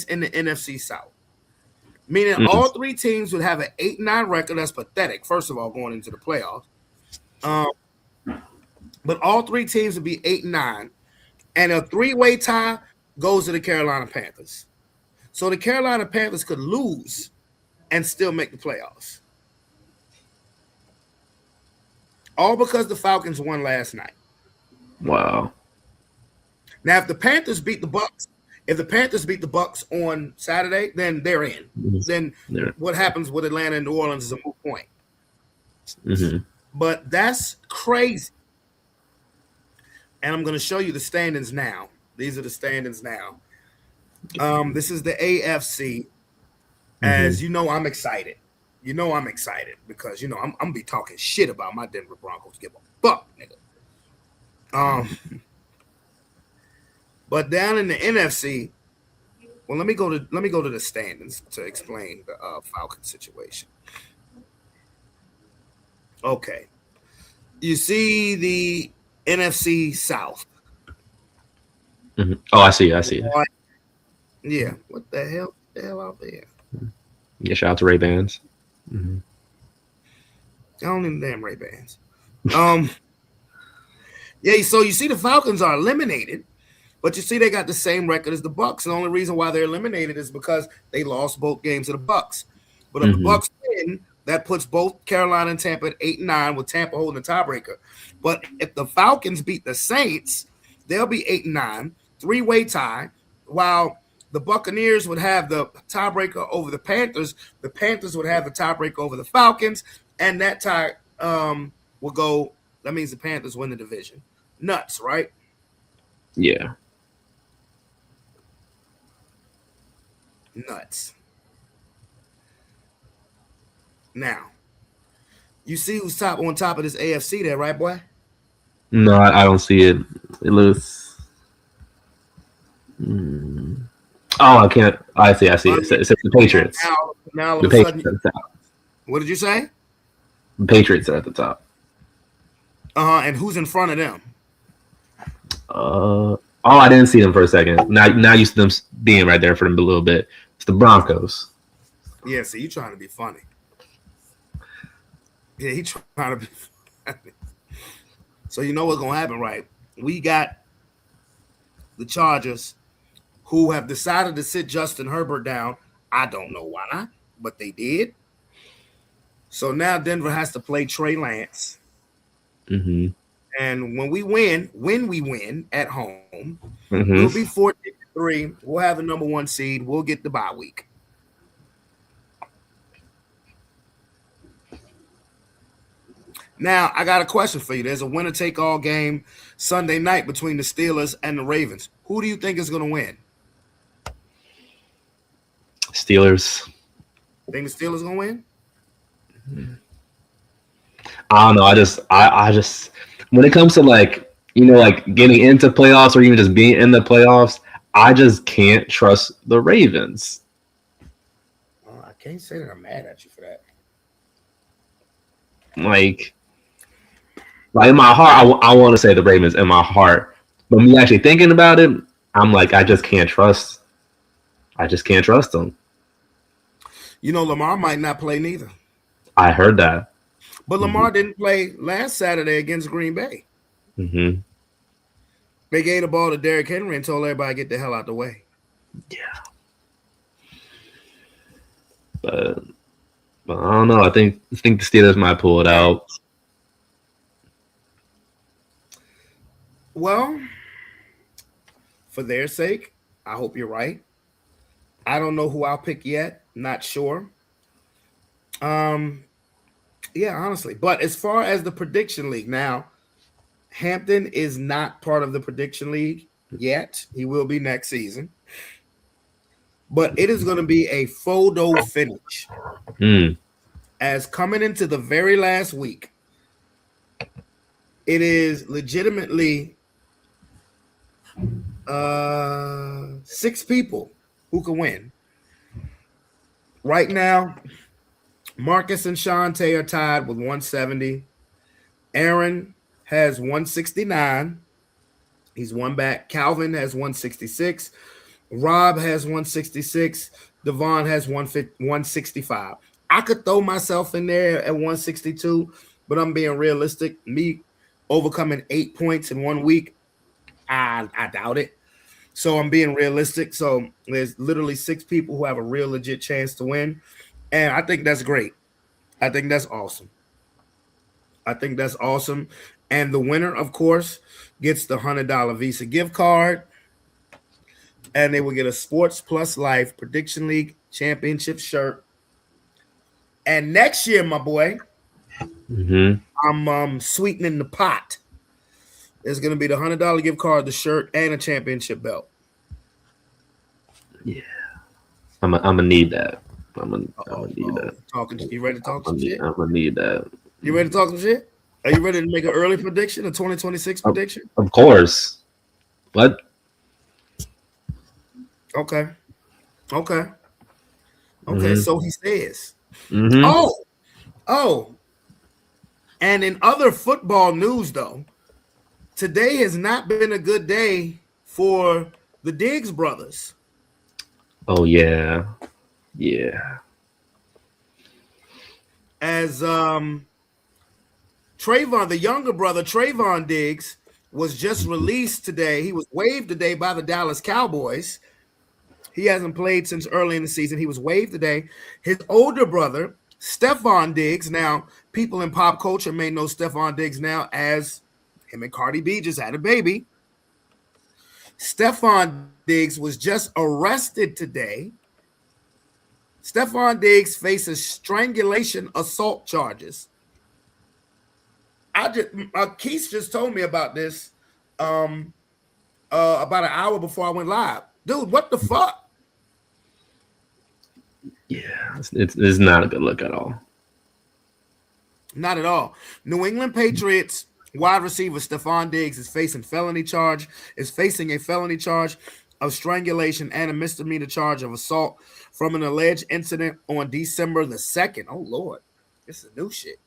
in the NFC South. Meaning all three teams would have an 8-9 record. That's pathetic, first of all, going into the playoffs. But all three teams would be 8-9. And a three-way tie goes to the Carolina Panthers. So the Carolina Panthers could lose and still make the playoffs. All because the Falcons won last night. Wow. Now, if the Panthers beat the Bucks, on Saturday, then they're in. Then what happens with Atlanta and New Orleans is a moot point. Mm-hmm. But that's crazy. And I'm going to show you the standings now. These are the standings now. This is the AFC. As you know, I'm excited. You know I'm excited because, you know, I'm going to be talking shit about my Denver Broncos. Give a fuck, nigga. But down in the NFC, well, let me go to the standings to explain the Falcon situation. Okay. You see the NFC South. Mm-hmm. Oh, I see. Yeah. What the hell? Out there? Yeah, shout out to Ray-Bans. Mm-hmm. I don't need damn Ray-Bans. Yeah, so you see the Falcons are eliminated, but you see they got the same record as the Bucks. And the only reason why they're eliminated is because they lost both games to the Bucks. But if the Bucks win, that puts both Carolina and Tampa at 8-9, with Tampa holding the tiebreaker. But if the Falcons beat the Saints, they'll be 8-9, three-way tie, while the Buccaneers would have the tiebreaker over the Panthers. The Panthers would have the tiebreaker over the Falcons, and that tie will go. That means the Panthers win the division. Nuts, right? Yeah. Nuts. Now, you see who's on top of this AFC there, right, boy? No, I don't see it. It looks. Oh, I can't. I see. It's the Patriots. Now the Patriots at the top. What did you say? The Patriots are at the top. And who's in front of them? Oh, I didn't see them for a second. Now you see them being right there for them a little bit. It's the Broncos. Yeah, see, you trying to be funny. Yeah, he trying to be funny. So you know what's gonna happen, right? We got the Chargers, who have decided to sit Justin Herbert down. I don't know why not, but they did. So now Denver has to play Trey Lance. Mm-hmm. And when we win at home, we'll be 14-3. We'll have the number 1 seed. We'll get the bye week. Now, I got a question for you. There's a winner-take-all game Sunday night between the Steelers and the Ravens. Who do you think is going to win? Steelers. Think the Steelers going to win? I don't know. I just when it comes to like getting into playoffs or even just being in the playoffs, I just can't trust the Ravens. Well, I can't say that I'm mad at you for that. Like in my heart, I want to say the Ravens in my heart, but me actually thinking about it, I'm like, I just can't trust them. You know, Lamar might not play neither. I heard that. But Lamar didn't play last Saturday against Green Bay. Mm-hmm. They gave the ball to Derrick Henry and told everybody to get the hell out the way. Yeah. But I don't know. I think the Steelers might pull it out. Well, for their sake, I hope you're right. I don't know who I'll pick yet. Not sure. Yeah, honestly. But as far as the prediction league, now, Hampton is not part of the prediction league yet. He will be next season. But it is going to be a photo finish. As coming into the very last week, it is legitimately 6 people who can win. Right now, Marcus and Shante are tied with 170. Aaron has 169. He's one back. Calvin has 166. Rob has 166. Devon has 165. I could throw myself in there at 162, but I'm being realistic. Me overcoming 8 points in 1 week, I doubt it. So I'm being realistic. So there's literally 6 people who have a real legit chance to win. And I think that's great. I think that's awesome. And the winner, of course, gets the $100 Visa gift card. And they will get a Sports Plus Life Prediction League Championship shirt. And next year, my boy, I'm sweetening the pot. There's going to be the $100 gift card, the shirt, and a championship belt. Yeah, I'm gonna need that. I'm gonna need that. You ready to talk some shit? I'm gonna need that. You ready to talk some shit? Are you ready to make an early prediction, a 2026 prediction? Of course. What? Okay. Mhm. So he says. Mhm. Oh. And in other football news, though, today has not been a good day for the Diggs brothers. Oh yeah. As Trayvon, the younger brother, Trayvon Diggs, was just released today. He was waived today by the Dallas Cowboys. He hasn't played since early in the season. He was waived today. His older brother, Stephon Diggs. Now, people in pop culture may know Stephon Diggs now as him and Cardi B just had a baby. Stephon Diggs was just arrested today. Stephon Diggs faces strangulation assault charges. Keith just told me about this about an hour before I went live. Dude, what the fuck? Yeah, it's not a good look at all. Not at all. New England Patriots wide receiver Stephon Diggs is facing a felony charge of strangulation and a misdemeanor charge of assault from an alleged incident on December the 2nd. Oh Lord, this is new shit.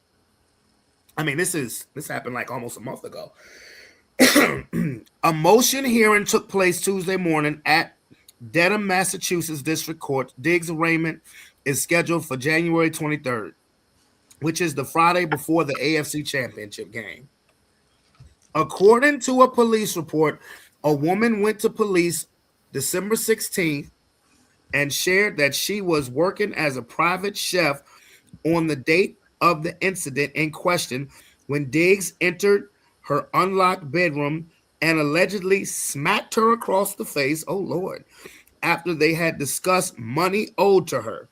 I mean, this happened like almost a month ago. A motion hearing took place Tuesday morning at Dedham, Massachusetts District Court. Diggs' arraignment is scheduled for January 23rd, which is the Friday before the AFC Championship game. According to a police report, a woman went to police December 16th and shared that she was working as a private chef on the date of the incident in question when Diggs entered her unlocked bedroom and allegedly smacked her across the face, oh Lord, after they had discussed money owed to her.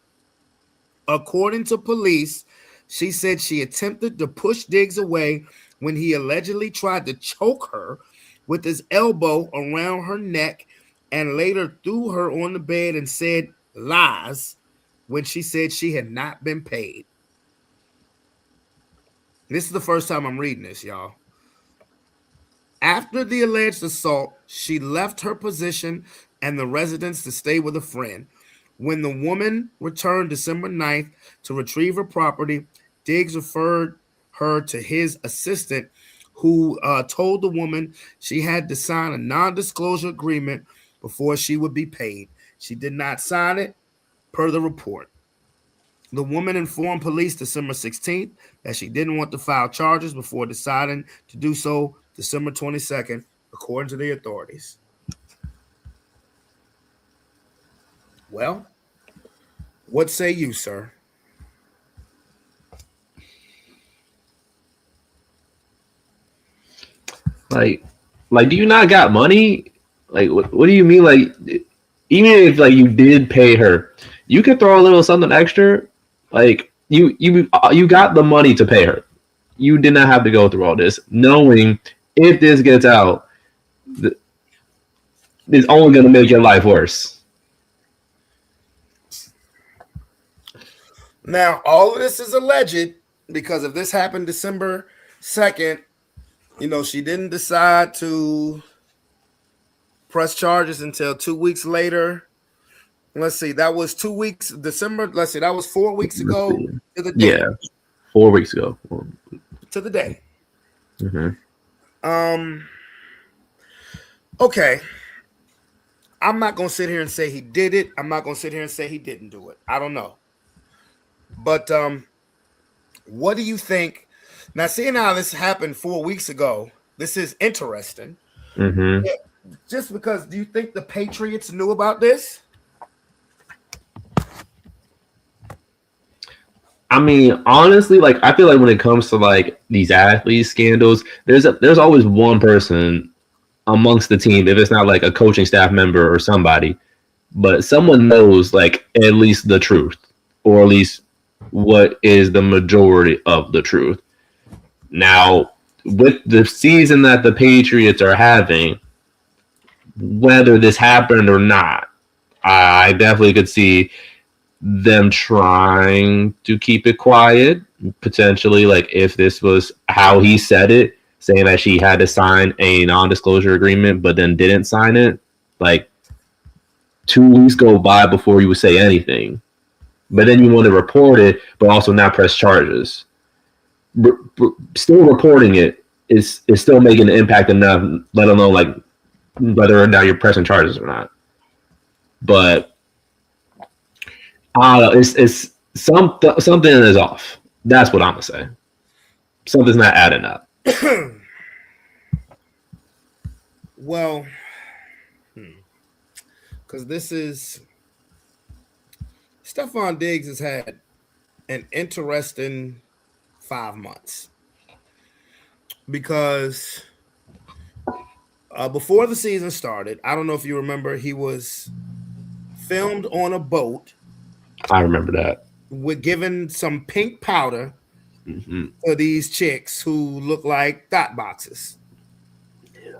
According to police, she said she attempted to push Diggs away when he allegedly tried to choke her with his elbow around her neck and later threw her on the bed and said lies when she said she had not been paid. This is the first time I'm reading this, y'all. After the alleged assault, she left her position and the residence to stay with a friend. When the woman returned December 9th to retrieve her property, Diggs referred her to his assistant, who told the woman she had to sign a non-disclosure agreement before she would be paid. She did not sign it, per the report. The woman informed police December 16th that she didn't want to file charges before deciding to do so December 22nd, according to the authorities. Well, what say you, sir? Like, do you not got money? Like, what do you mean? Like, even if like you did pay her, you could throw a little something extra. Like, you got the money to pay her. You did not have to go through all this, knowing if this gets out, it's only going to make your life worse. Now, all of this is alleged because if this happened December 2nd, she didn't decide to press charges until 2 weeks later. Let's see, that was 2 weeks, December. Let's see, that was 4 weeks ago to the day. Yeah, 4 weeks ago. To the day. Mm-hmm. Okay. I'm not going to sit here and say he did it. I'm not going to sit here and say he didn't do it. I don't know. But what do you think? Now, seeing how this happened 4 weeks ago, this is interesting. Mm-hmm. Yeah, just because, do you think the Patriots knew about this? I mean, honestly, like I feel like when it comes to like these athlete scandals, there's always one person amongst the team, if it's not like a coaching staff member or somebody, but someone knows like at least the truth, or at least what is the majority of the truth. Now, with the season that the Patriots are having, whether this happened or not, I definitely could see them trying to keep it quiet, potentially, like if this was how he said it, saying that she had to sign a non-disclosure agreement but then didn't sign it. Like 2 weeks go by before you would say anything, but then you want to report it but also not press charges. Still reporting it is still making an impact enough, let alone like whether or not you're pressing charges or not. But I don't know, it's something is off. That's what I'm gonna say. Something's not adding up. Well, because this is Stephon Diggs has had an interesting 5 months, because before the season started, I don't know if you remember, he was filmed on a boat. I remember that. With giving some pink powder to these chicks who look like dot boxes. Yeah.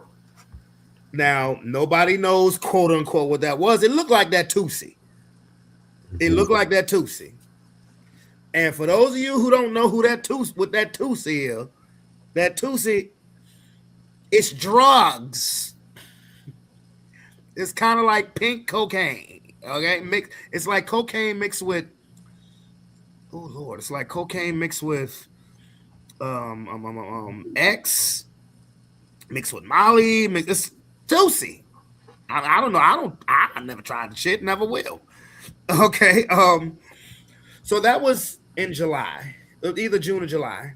Now, nobody knows, quote unquote, what that was. It looked like that Tootsie. It looked like that Tootsie. And for those of you who don't know who that Tootsie is, that Tootsie, it's drugs. It's kind of like pink cocaine. Okay, it's like cocaine mixed with, oh Lord, it's like cocaine mixed with X, mixed with Molly, it's Tootsie. I don't know. I never tried the shit, never will. Okay, so that was in July, either June or July.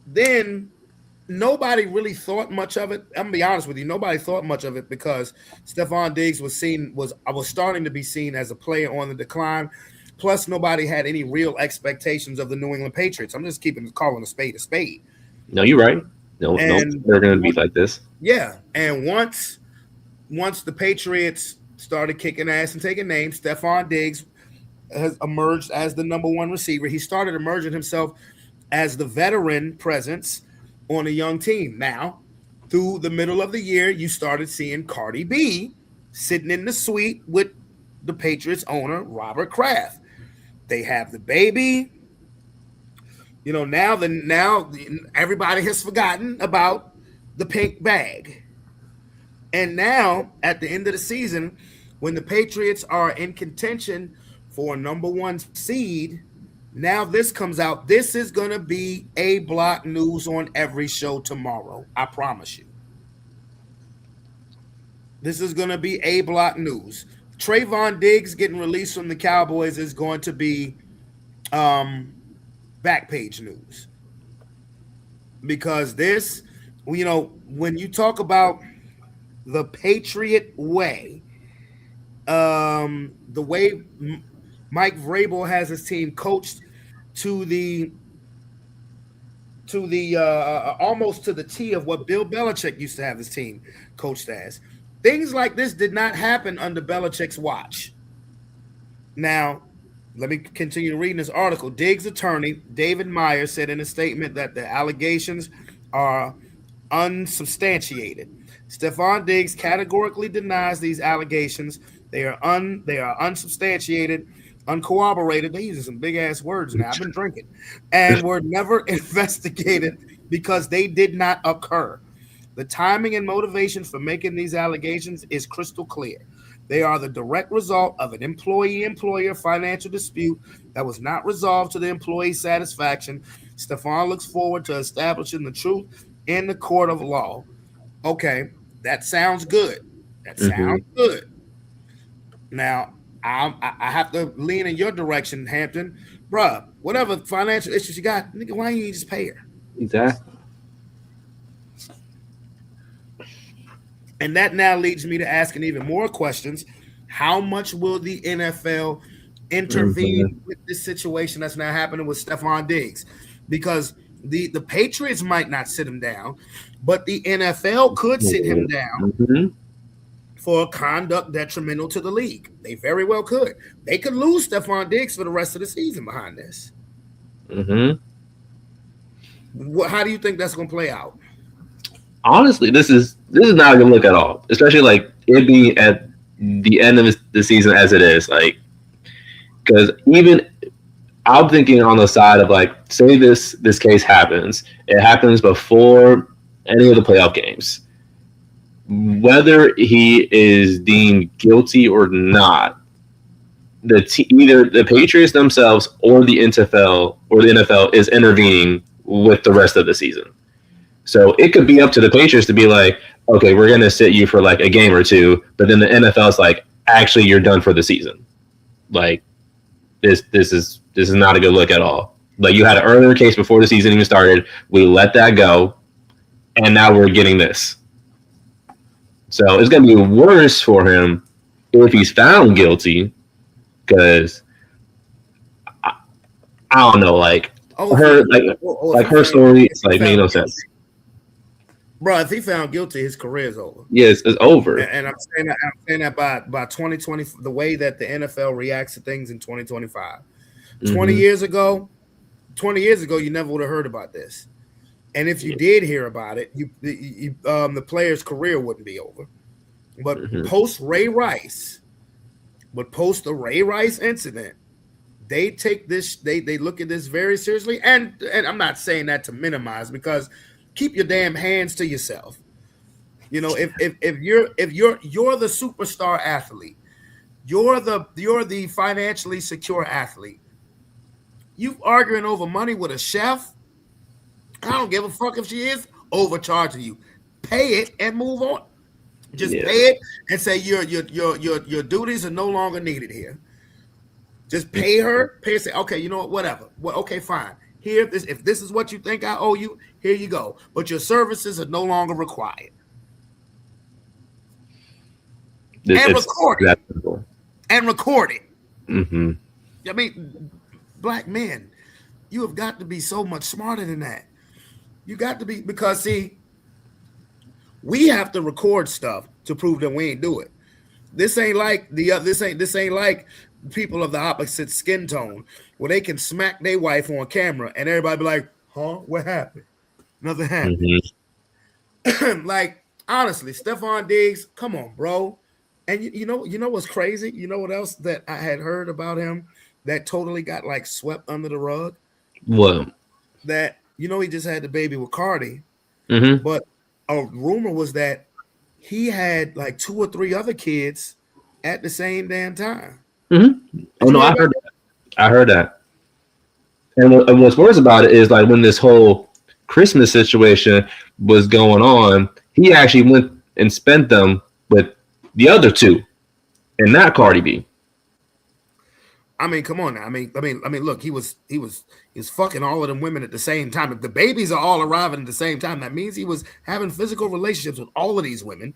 Then nobody really thought much of it. I'm gonna be honest with you. Nobody thought much of it because Stephon Diggs was starting to be seen as a player on the decline. Plus, nobody had any real expectations of the New England Patriots. I'm just calling a spade a spade. No, you're right. No, they're going to be like this. Yeah, and once the Patriots started kicking ass and taking names, Stephon Diggs has emerged as the number one receiver. He started emerging himself as the veteran presence on a young team. Now, through the middle of the year, you started seeing Cardi B sitting in the suite with the Patriots owner, Robert Kraft. They have the baby. You know, now everybody has forgotten about the pink bag. And now, at the end of the season, when the Patriots are in contention for a number one seed, now this comes out. This is going to be A block news on every show tomorrow. I promise you. This is going to be A block news. Trayvon Diggs getting released from the Cowboys is going to be back page news. Because this, you know, when you talk about the Patriot way, the way Mike Vrabel has his team coached to the almost to the T of what Bill Belichick used to have his team coached as. Things like this did not happen under Belichick's watch. Now, let me continue reading this article. Diggs' attorney, David Meyer, said in a statement that the allegations are unsubstantiated. Stephon Diggs categorically denies these allegations. They are unsubstantiated, uncorroborated. They're using some big ass words now. I've been drinking, and were never investigated because they did not occur. The timing and motivation for making these allegations is crystal clear. They are the direct result of an employee-employer financial dispute that was not resolved to the employee's satisfaction. Stephon looks forward to establishing the truth in the court of law. Okay, that sounds good. That sounds good. Now, I have to lean in your direction, Hampton. Bruh, whatever financial issues you got, nigga, why you just pay her? Exactly. And that now leads me to asking even more questions. How much will the NFL intervene with this situation that's now happening with Stephon Diggs? Because the Patriots might not sit him down, but the NFL could sit him down for conduct detrimental to the league. They very well could. They could lose Stephon Diggs for the rest of the season behind this. How do you think that's going to play out? Honestly, this is not a good look at all, especially like it being at the end of the season as it is. Like, because even I'm thinking on the side of like, say this case happens, it happens before any of the playoff games. Whether he is deemed guilty or not, either the Patriots themselves or the NFL is intervening with the rest of the season. So it could be up to the Patriots to be like, okay, we're going to sit you for like a game or two, but then the NFL is like, actually, you're done for the season. Like, this is not a good look at all. Like, you had an earlier case before the season even started. We let that go, and now we're getting this. So it's going to be worse for him if he's found guilty, because I don't know, like her story, like made no sense. Bro, if he found guilty, his career is over. Yes, it's over. And I'm saying that by 2020, the way that the NFL reacts to things in 2025. 20 years ago, you never would have heard about this. And if you did hear about it, the player's career wouldn't be over. But post the Ray Rice incident, they take this, they look at this very seriously. And I'm not saying that to minimize, because keep your damn hands to yourself. You know, if you're the superstar athlete, you're the financially secure athlete. You arguing over money with a chef? I don't give a fuck if she is overcharging you. Pay it and move on. Just pay it and say your duties are no longer needed here. Just pay her. Pay and say, okay, you know what? Whatever. Well, okay, fine. Here, if this is what you think I owe you, here you go. But your services are no longer required. And record it. I mean, black men, you have got to be so much smarter than that. You got to be, because see, we have to record stuff to prove that we ain't do it. This ain't like this ain't like people of the opposite skin tone where they can smack their wife on camera and everybody be like, huh? What happened? Nothing happened. Like, honestly, Stephon Diggs, come on, bro. And you know what's crazy? You know what else that I had heard about him that totally got like swept under the rug? What? That, he just had the baby with Cardi, but a rumor was that he had like 2 or 3 other kids at the same damn time. Oh no, I heard that. And what's worse about it is like when this whole Christmas situation was going on, he actually went and spent them with the other 2, and not Cardi B. I mean, come on now. I mean, look, he was fucking all of them women at the same time. If the babies are all arriving at the same time, that means he was having physical relationships with all of these women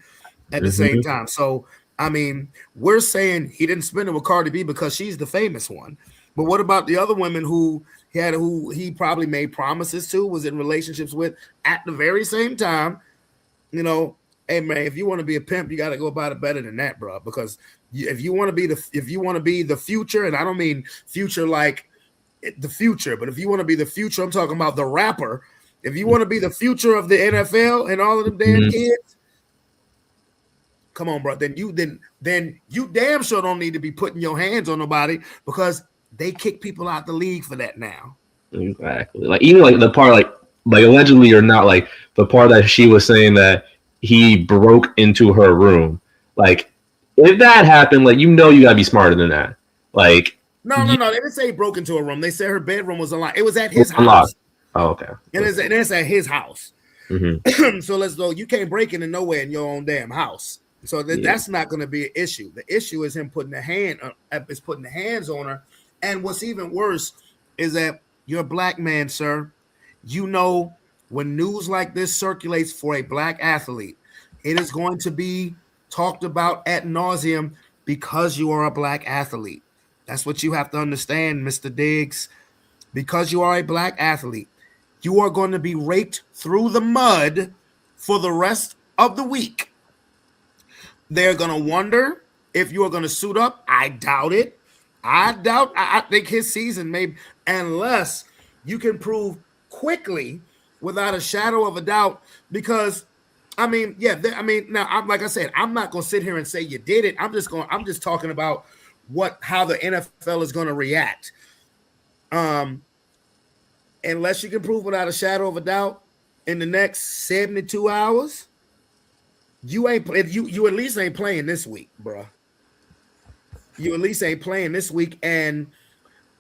at the same time. So, I mean, we're saying he didn't spend it with Cardi B because she's the famous one. But what about the other women who he probably made promises to, was in relationships with at the very same time? Hey man, if you want to be a pimp, you got to go about it better than that, bro. Because if you want to be the future, and I don't mean future like the future, but if you want to be the future, I'm talking about the rapper. If you want to be the future of the NFL and all of them damn kids, come on, bro. Then you damn sure don't need to be putting your hands on nobody, because they kick people out the league for that now. Exactly. Like even like the part like allegedly or not, like the part that she was saying that he broke into her room. Like, if that happened, like, you gotta be smarter than that. Like, no. They didn't say he broke into her room. They said her bedroom was unlocked. It was at his house. Oh, okay. And it's at his house. So let's go. You can't break into nowhere in your own damn house. So that's not going to be an issue. The issue is him putting the hands on her. And what's even worse is that you're a black man, sir. You know, when news like this circulates for a black athlete, it is going to be talked about ad nauseum because you are a black athlete. That's what you have to understand, Mr. Diggs. Because you are a black athlete, you are going to be raked through the mud for the rest of the week. They're going to wonder if you are going to suit up. I doubt it. I think his season may, unless you can prove quickly without a shadow of a doubt, because now like I said, I'm not going to sit here and say you did it. I'm just talking about how the NFL is going to react. Unless you can prove without a shadow of a doubt in the next 72 hours, you at least ain't playing this week, bro. You at least ain't playing this week, and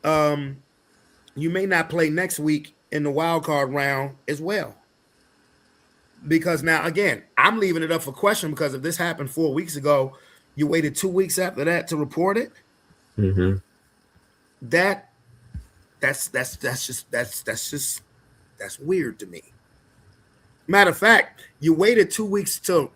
you may not play next week in the wild card round as well. Because now, again, I'm leaving it up for question, because if this happened 4 weeks ago, you waited 2 weeks after that to report it. Mm-hmm. That's weird to me. Matter of fact, you waited 2 weeks to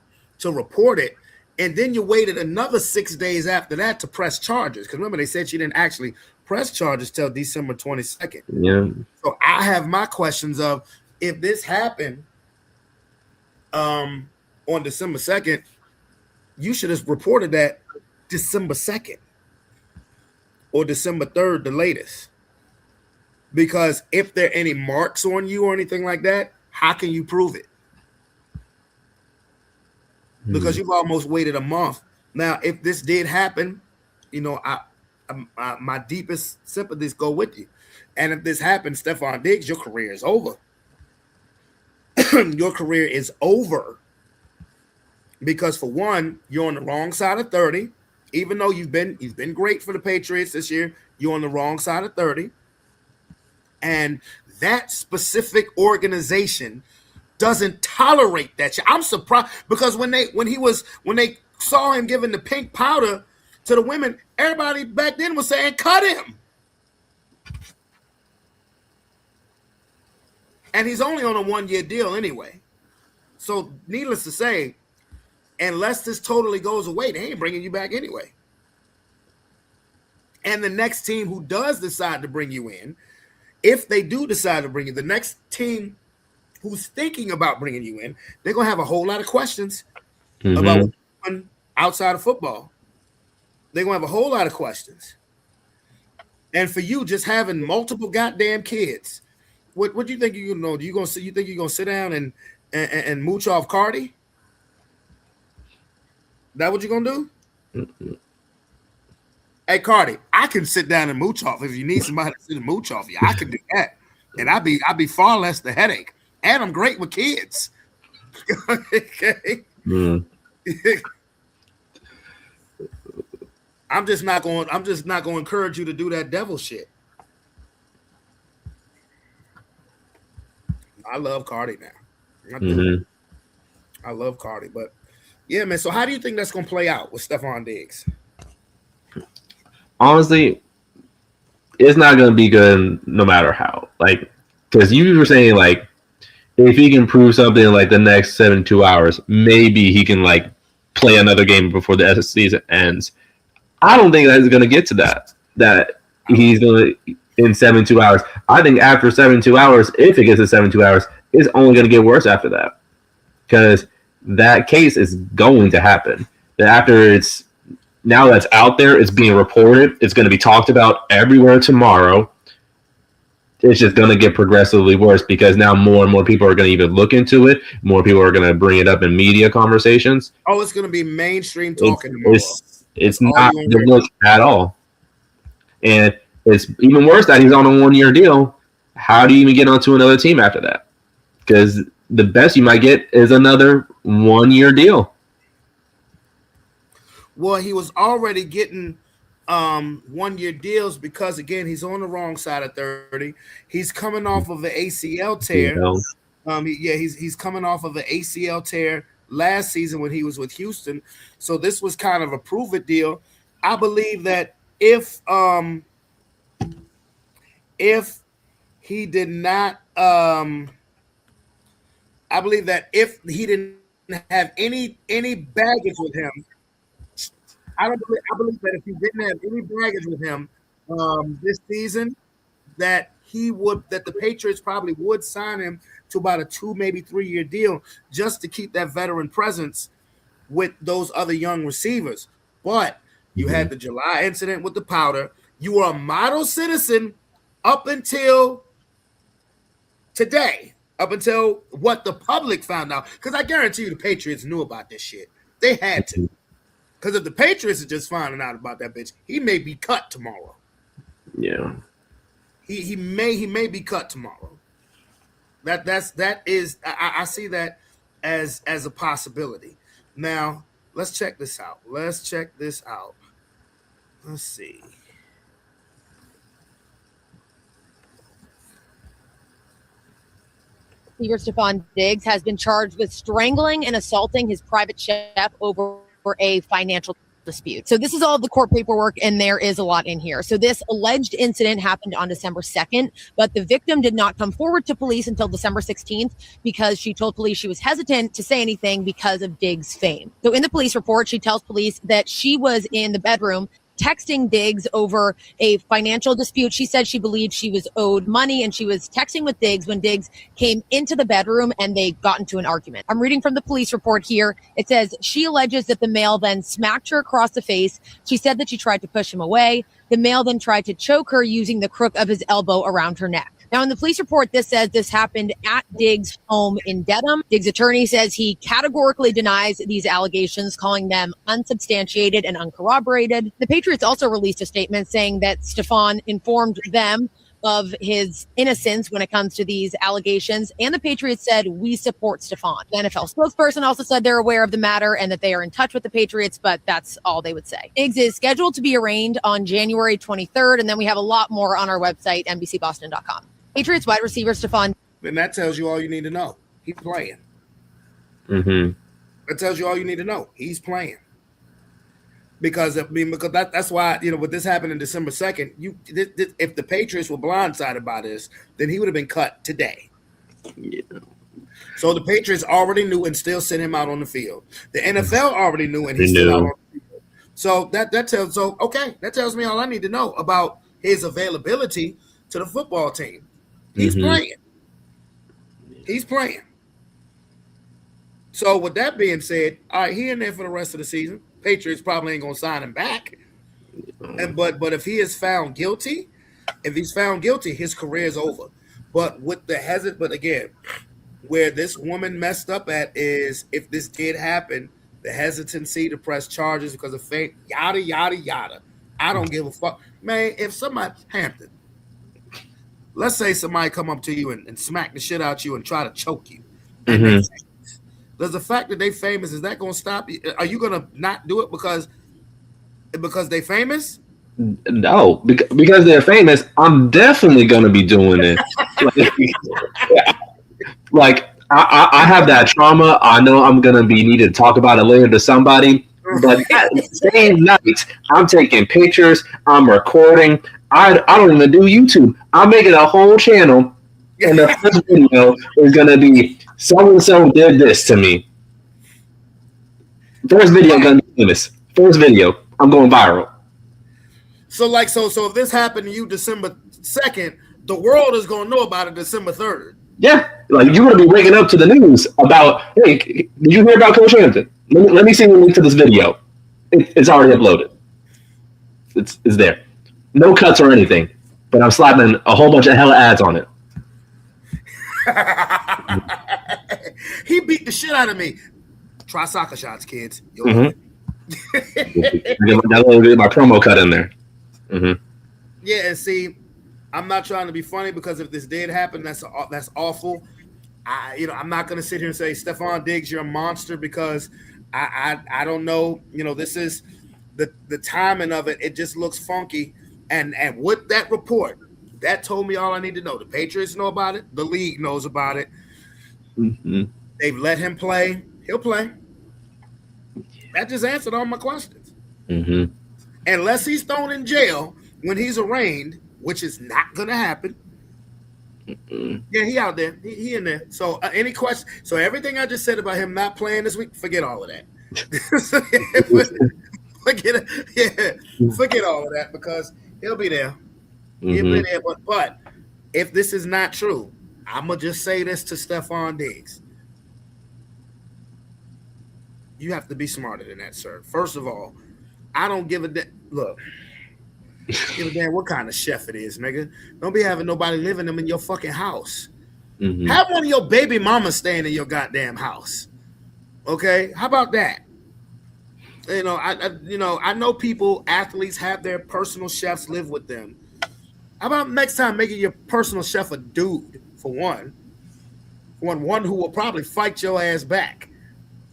report it, and then you waited another 6 days after that to press charges. Because remember, they said she didn't actually press charges till December 22nd. Yeah. So I have my questions of, if this happened on December 2nd, you should have reported that December 2nd or December 3rd, the latest. Because if there are any marks on you or anything like that, how can you prove it? Because you've almost waited a month. Now, if this did happen, my deepest sympathies go with you. And if this happens, Stephon Diggs, your career is over. Your career is over. Because for one, you're on the wrong side of 30. Even though you've been great for the Patriots this year, you're on the wrong side of 30. And that specific organization doesn't tolerate that shit. I'm surprised, because when they saw him giving the pink powder to the women, everybody back then was saying, cut him. And he's only on a 1-year deal anyway. So needless to say, unless this totally goes away, they ain't bringing you back anyway. And the next team who does decide to bring you in, if they do decide to bring you, the next team who's thinking about bringing you in, they're going to have a whole lot of questions about what's going on outside of football. They're going to have a whole lot of questions. And for you just having multiple goddamn kids, what do you think you're going to know? You think you're going to sit down and mooch off Cardi? That what you're going to do? Hey, Cardi, I can sit down and mooch off. If you need somebody to sit and mooch off you, I can do that. And I'd be far less the headache. And I'm great with kids. Okay. I'm just not going to encourage you to do that devil shit. I love Cardi now. I love Cardi, but yeah, man. So how do you think that's going to play out with Stephon Diggs? Honestly, it's not going to be good no matter how. Like, because you were saying, like, if he can prove something in, like, the next 72 hours, maybe he can, like, play another game before the season ends. I don't think that's going to get to that he's going to in 72 hours. I think after 72 hours, if it gets to 72 hours, it's only going to get worse after that. Because that case is going to happen. That after it's now that's out there, it's being reported, it's going to be talked about everywhere tomorrow. It's just going to get progressively worse because now more and more people are going to even look into it. More people are going to bring it up in media conversations. Oh, it's going to be mainstream talking tomorrow. It's not the look at all. And it's even worse that he's on a 1-year deal. How do you even get onto another team after that? Because the best you might get is another 1-year deal. Well, he was already getting 1-year deals because, again, he's on the wrong side of 30. He's coming off of an ACL tear. He's coming off of an ACL tear last season when he was with Houston. So this was kind of a prove it deal. I believe that if he did not, I believe that if he didn't have any baggage with him, I believe that if he didn't have any baggage with him this season, that the Patriots probably would sign him to about a 2, maybe 3-year deal just to keep that veteran presence with those other young receivers. But you had the July incident with the powder. You were a model citizen up until today, up until what the public found out. Because I guarantee you the Patriots knew about this shit. They had to. Because if the Patriots are just finding out about that bitch, he may be cut tomorrow. Yeah. He may be cut tomorrow. I see that as a possibility. Now, let's check this out. Let's see. Receiver Stephon Diggs has been charged with strangling and assaulting his private chef over a financial dispute. So this is all the court paperwork, and there is a lot in here. So this alleged incident happened on December 2nd, but the victim did not come forward to police until December 16th because she told police she was hesitant to say anything because of Diggs' fame. So in the police report, she tells police that she was in the bedroom texting Diggs over a financial dispute. She said she believed she was owed money, and she was texting with Diggs when Diggs came into the bedroom and they got into an argument. I'm reading from the police report here. It says she alleges that the male then smacked her across the face. She said that she tried to push him away. The male then tried to choke her using the crook of his elbow around her neck. Now, in the police report, this says this happened at Diggs' home in Dedham. Diggs' attorney says he categorically denies these allegations, calling them unsubstantiated and uncorroborated. The Patriots also released a statement saying that Stephon informed them of his innocence when it comes to these allegations, and the Patriots said, we support Stephon. The NFL spokesperson also said they're aware of the matter and that they are in touch with the Patriots, but that's all they would say. Diggs is scheduled to be arraigned on January 23rd, and then we have a lot more on our website, NBCBoston.com. Patriots wide receiver Stephon. And that tells you all you need to know. He's playing. Mm-hmm. That tells you all you need to know. He's playing. Because that's why, with this happening December 2nd, if the Patriots were blindsided by this, then he would have been cut today. Yeah. So the Patriots already knew and still sent him out on the field. The NFL already knew and he's still out on the field. So that tells me all I need to know about his availability to the football team. He's playing. He's playing. So with that being said, all right, he in there for the rest of the season. Patriots probably ain't gonna sign him back. But if he is found guilty, his career is over. But with the but again, where this woman messed up at is if this did happen, the hesitancy to press charges because of fame, yada yada yada. I don't give a fuck, man. If somebody Hampton. Let's say somebody come up to you and smack the shit out you and try to choke you. Does the fact that they famous, is that going to stop you? Are you going to not do it because they famous? No, because they're famous, I'm definitely going to be doing it. I have that trauma. I know I'm going to be needed to talk about it later to somebody. But that same night, I'm taking pictures. I'm recording. I don't even do YouTube. I'm making a whole channel, and the first video is gonna be so-and-so did this to me. First video gonna be famous. First video, I'm going viral. So if this happened to you December 2nd, the world is gonna know about it December 3rd. Yeah, like you're gonna be waking up to the news about, hey, did you hear about Coach Hampton? Let me see the link to this video. It's already uploaded. It's there. No cuts or anything, but I'm slapping a whole bunch of hella ads on it. He beat the shit out of me. Try soccer shots, kids. My promo cut in there. Yeah, and see, I'm not trying to be funny because if this did happen, that's awful. I'm not gonna sit here and say Stephon Diggs, you're a monster because I don't know. This is the timing of it. It just looks funky. And with that report, that told me all I need to know. The Patriots know about it. The league knows about it. They've let him play. He'll play. That just answered all my questions. Mm-hmm. Unless he's thrown in jail when he's arraigned, which is not going to happen. Yeah, he out there. He in there. So any question? So everything I just said about him not playing this week, forget all of that. Forget all of that because he'll be there. He'll be there. But if this is not true, I'm gonna just say this to Stephon Diggs. You have to be smarter than that, sir. First of all, I don't give a damn. Look. Give a damn what kind of chef it is, nigga. Don't be having nobody living them in your fucking house. Have one of your baby mamas staying in your goddamn house. Okay, how about that? You know, I know people, athletes have their personal chefs live with them. How about next time making your personal chef a dude for one who will probably fight your ass back.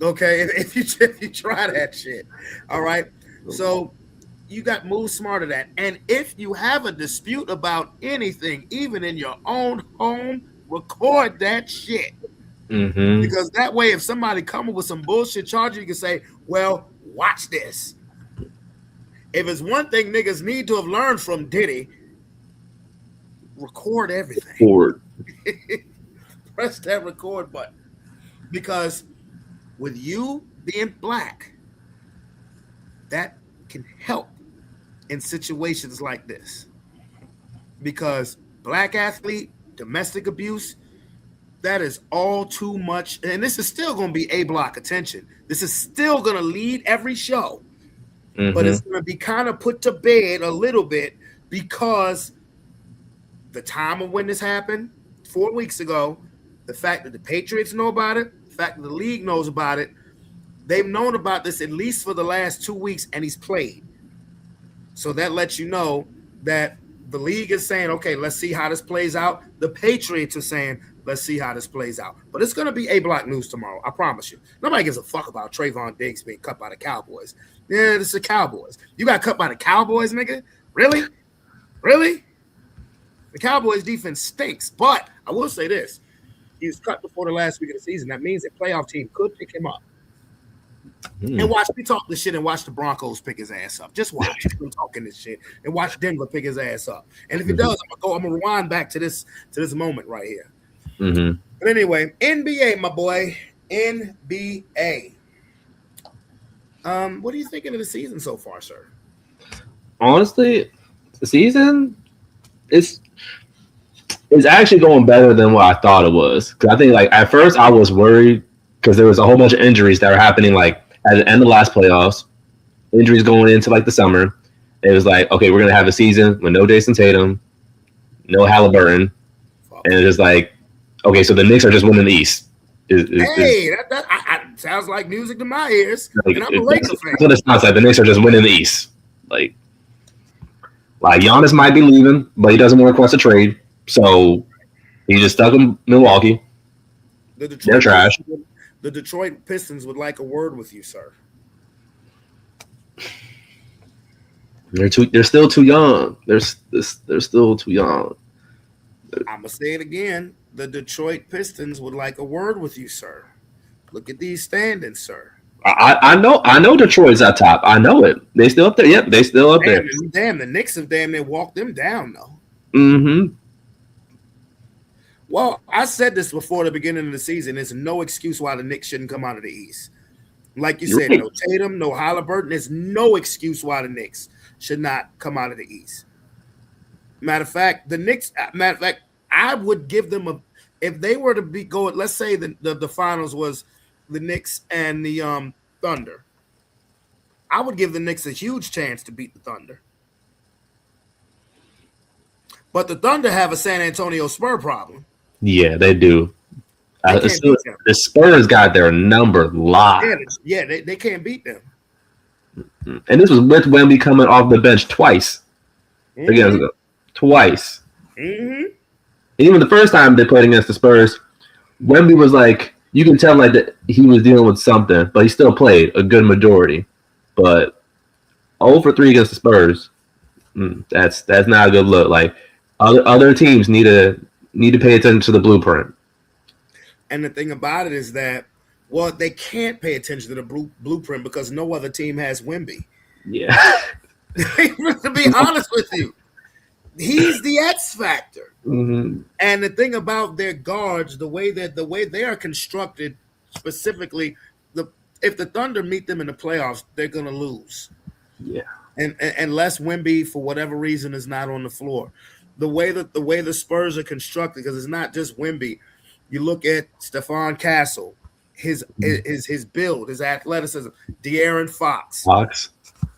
Okay, if you try that shit. All right, so. You got move smarter than that. And if you have a dispute about anything, even in your own home, record that shit. Because that way, if somebody come up with some bullshit charge, you can say, well, watch this. If it's one thing niggas need to have learned from Diddy, record everything. Press that record button. Because with you being black, that can help in situations like this, because black athlete, domestic abuse, that is all too much. And this is still going to be A block attention. This is still going to lead every show, but it's going to be kind of put to bed a little bit because the time of when this happened 4 weeks ago, the fact that the Patriots know about it, the fact that the league knows about it, they've known about this at least for the last 2 weeks, and he's played. So that lets you know that the league is saying, okay, let's see how this plays out. The Patriots are saying, let's see how this plays out. But it's going to be A block news tomorrow. I promise you. Nobody gives a fuck about Trayvon Diggs being cut by the Cowboys. Yeah, this is the Cowboys. You got cut by the Cowboys, nigga? Really? Really? The Cowboys defense stinks. But I will say this. He was cut before the last week of the season. That means a playoff team could pick him up. And watch me talk this shit and watch the Broncos pick his ass up. Just watch him talking this shit and watch Denver pick his ass up. And if it does, I'm gonna rewind back to this moment right here. But anyway, NBA, my boy, NBA. What are you thinking of the season so far, sir? Honestly, the season is actually going better than what I thought it was. Because I think, like, at first I was worried because there was a whole bunch of injuries that were happening, like, at the end of the last playoffs, injuries going into, like, the summer. It was like, okay, we're going to have a season with no Jason Tatum, no Halliburton, and it's just like, okay, so the Knicks are just winning the East. That sounds like music to my ears, like, and I'm a Lakers fan. That's what it sounds like. The Knicks are just winning the East. Like Giannis might be leaving, but he doesn't want to request a trade, so he's just stuck in Milwaukee. They're trash. The Detroit Pistons would like a word with you, sir. They're still too young. They're still too young. I'm gonna say it again. The Detroit Pistons would like a word with you, sir. Look at these standings, sir. I know Detroit's at top. I know it. They still up there. Yep, they still up there. Damn, the Knicks have damn near walked them down though. Well, I said this before the beginning of the season. There's no excuse why the Knicks shouldn't come out of the East. Like you said, no Tatum, no Halliburton. There's no excuse why the Knicks should not come out of the East. Matter of fact, I would give them if they were to be going, let's say the finals was the Knicks and the Thunder. I would give the Knicks a huge chance to beat the Thunder. But the Thunder have a San Antonio Spur problem. Yeah, they do. The Spurs got their number locked. Yeah, they can't beat them. And this was with Wemby coming off the bench twice. Twice. And even the first time they played against the Spurs, Wemby was like, you can tell like that he was dealing with something, but he still played a good majority. But 0 for 3 against the Spurs, that's not a good look. Like other teams need to pay attention to the blueprint. And the thing about it is that Well, they can't pay attention to the blueprint because no other team has Wemby. Yeah. To be honest with you, he's the X factor. Mm-hmm. And the thing about their guards, the way they are constructed, specifically, if the Thunder meet them in the playoffs, they're gonna lose. Yeah. And unless Wemby, for whatever reason, is not on the floor. The way the Spurs are constructed, because it's not just Wemby. You look at Stephon Castle, his build, his athleticism, De'Aaron Fox,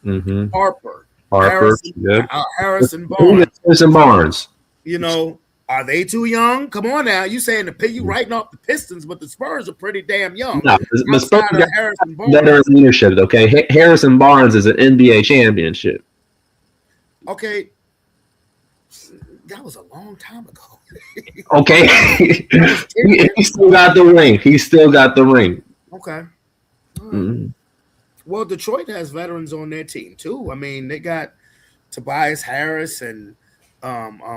Mm-hmm. Harper, Harrison Barnes. You know, are they too young? Come on now, you saying you writing off the Pistons, but the Spurs are pretty damn young. No, the Spurs got Harrison Barnes. better leadership. Okay, Harrison Barnes is an NBA championship. Okay, that was a long time ago. Okay, he still got the ring. Okay. Mm-hmm. Well, Detroit has veterans on their team too. I mean, they got Tobias Harris and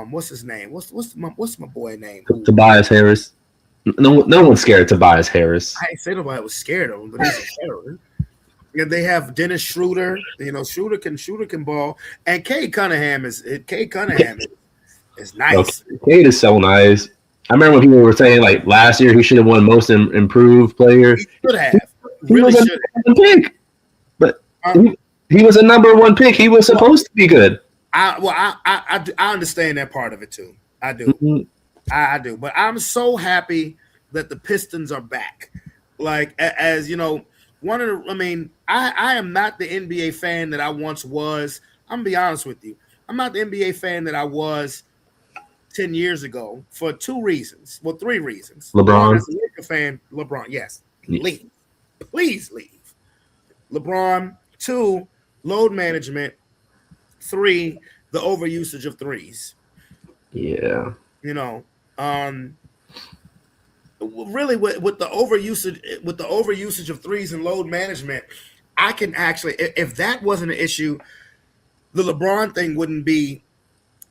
what's his name? What's my boy name? Tobias Harris. No one's scared of Tobias Harris. I ain't say nobody was scared of him, but he's a veteran. And they have Dennis Schroeder. You know, Schroeder can ball, and Cade Cunningham is nice. Okay. Cade is so nice. I remember when people were saying like last year he should have won Most Improved Player. He should have. He was a number 1 pick, but he was a number 1 pick. He was supposed to be good. I understand that part of it too. I do. Mm-hmm. I do. But I'm so happy that the Pistons are back. Like, as you know, I am not the NBA fan that I once was. I'm gonna be honest with you. I'm not the NBA fan that I was 10 years ago for 2 reasons. Well, 3 reasons. LeBron. One, as a Laker fan, LeBron, yes. Leave. Please leave. LeBron. 2, load management. 3, the overusage of threes. Yeah. You know, really with the overusage of threes and load management, I can actually, if that wasn't an issue, the LeBron thing wouldn't be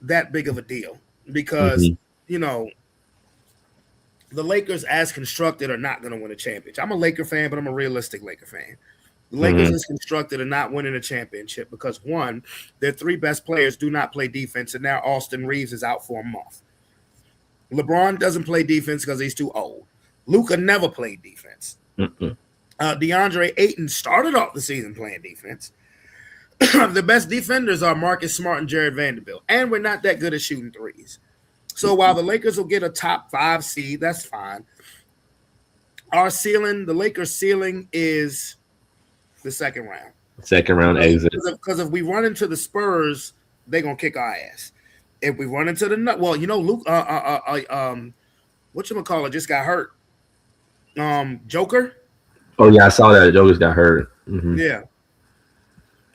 that big of a deal because you know, the Lakers as constructed are not going to win a championship. I'm a Laker fan, but I'm a realistic Laker fan. The Lakers as constructed are not winning a championship because, one, their 3 best players do not play defense, and now Austin Reeves is out for a month. LeBron doesn't play defense because he's too old. Luka never played defense. DeAndre Ayton started off the season playing defense. The best defenders are Marcus Smart and Jared Vanderbilt, and we're not that good at shooting threes. So while the Lakers will get a top 5 seed, that's fine. Our ceiling, the Lakers' ceiling is the second round. Second round exit. Because if we run into the Spurs, they're gonna kick our ass. If we run into the Luke, whatchamacallit just got hurt. Joker. Oh yeah, I saw that. Joker's got hurt. Mm-hmm.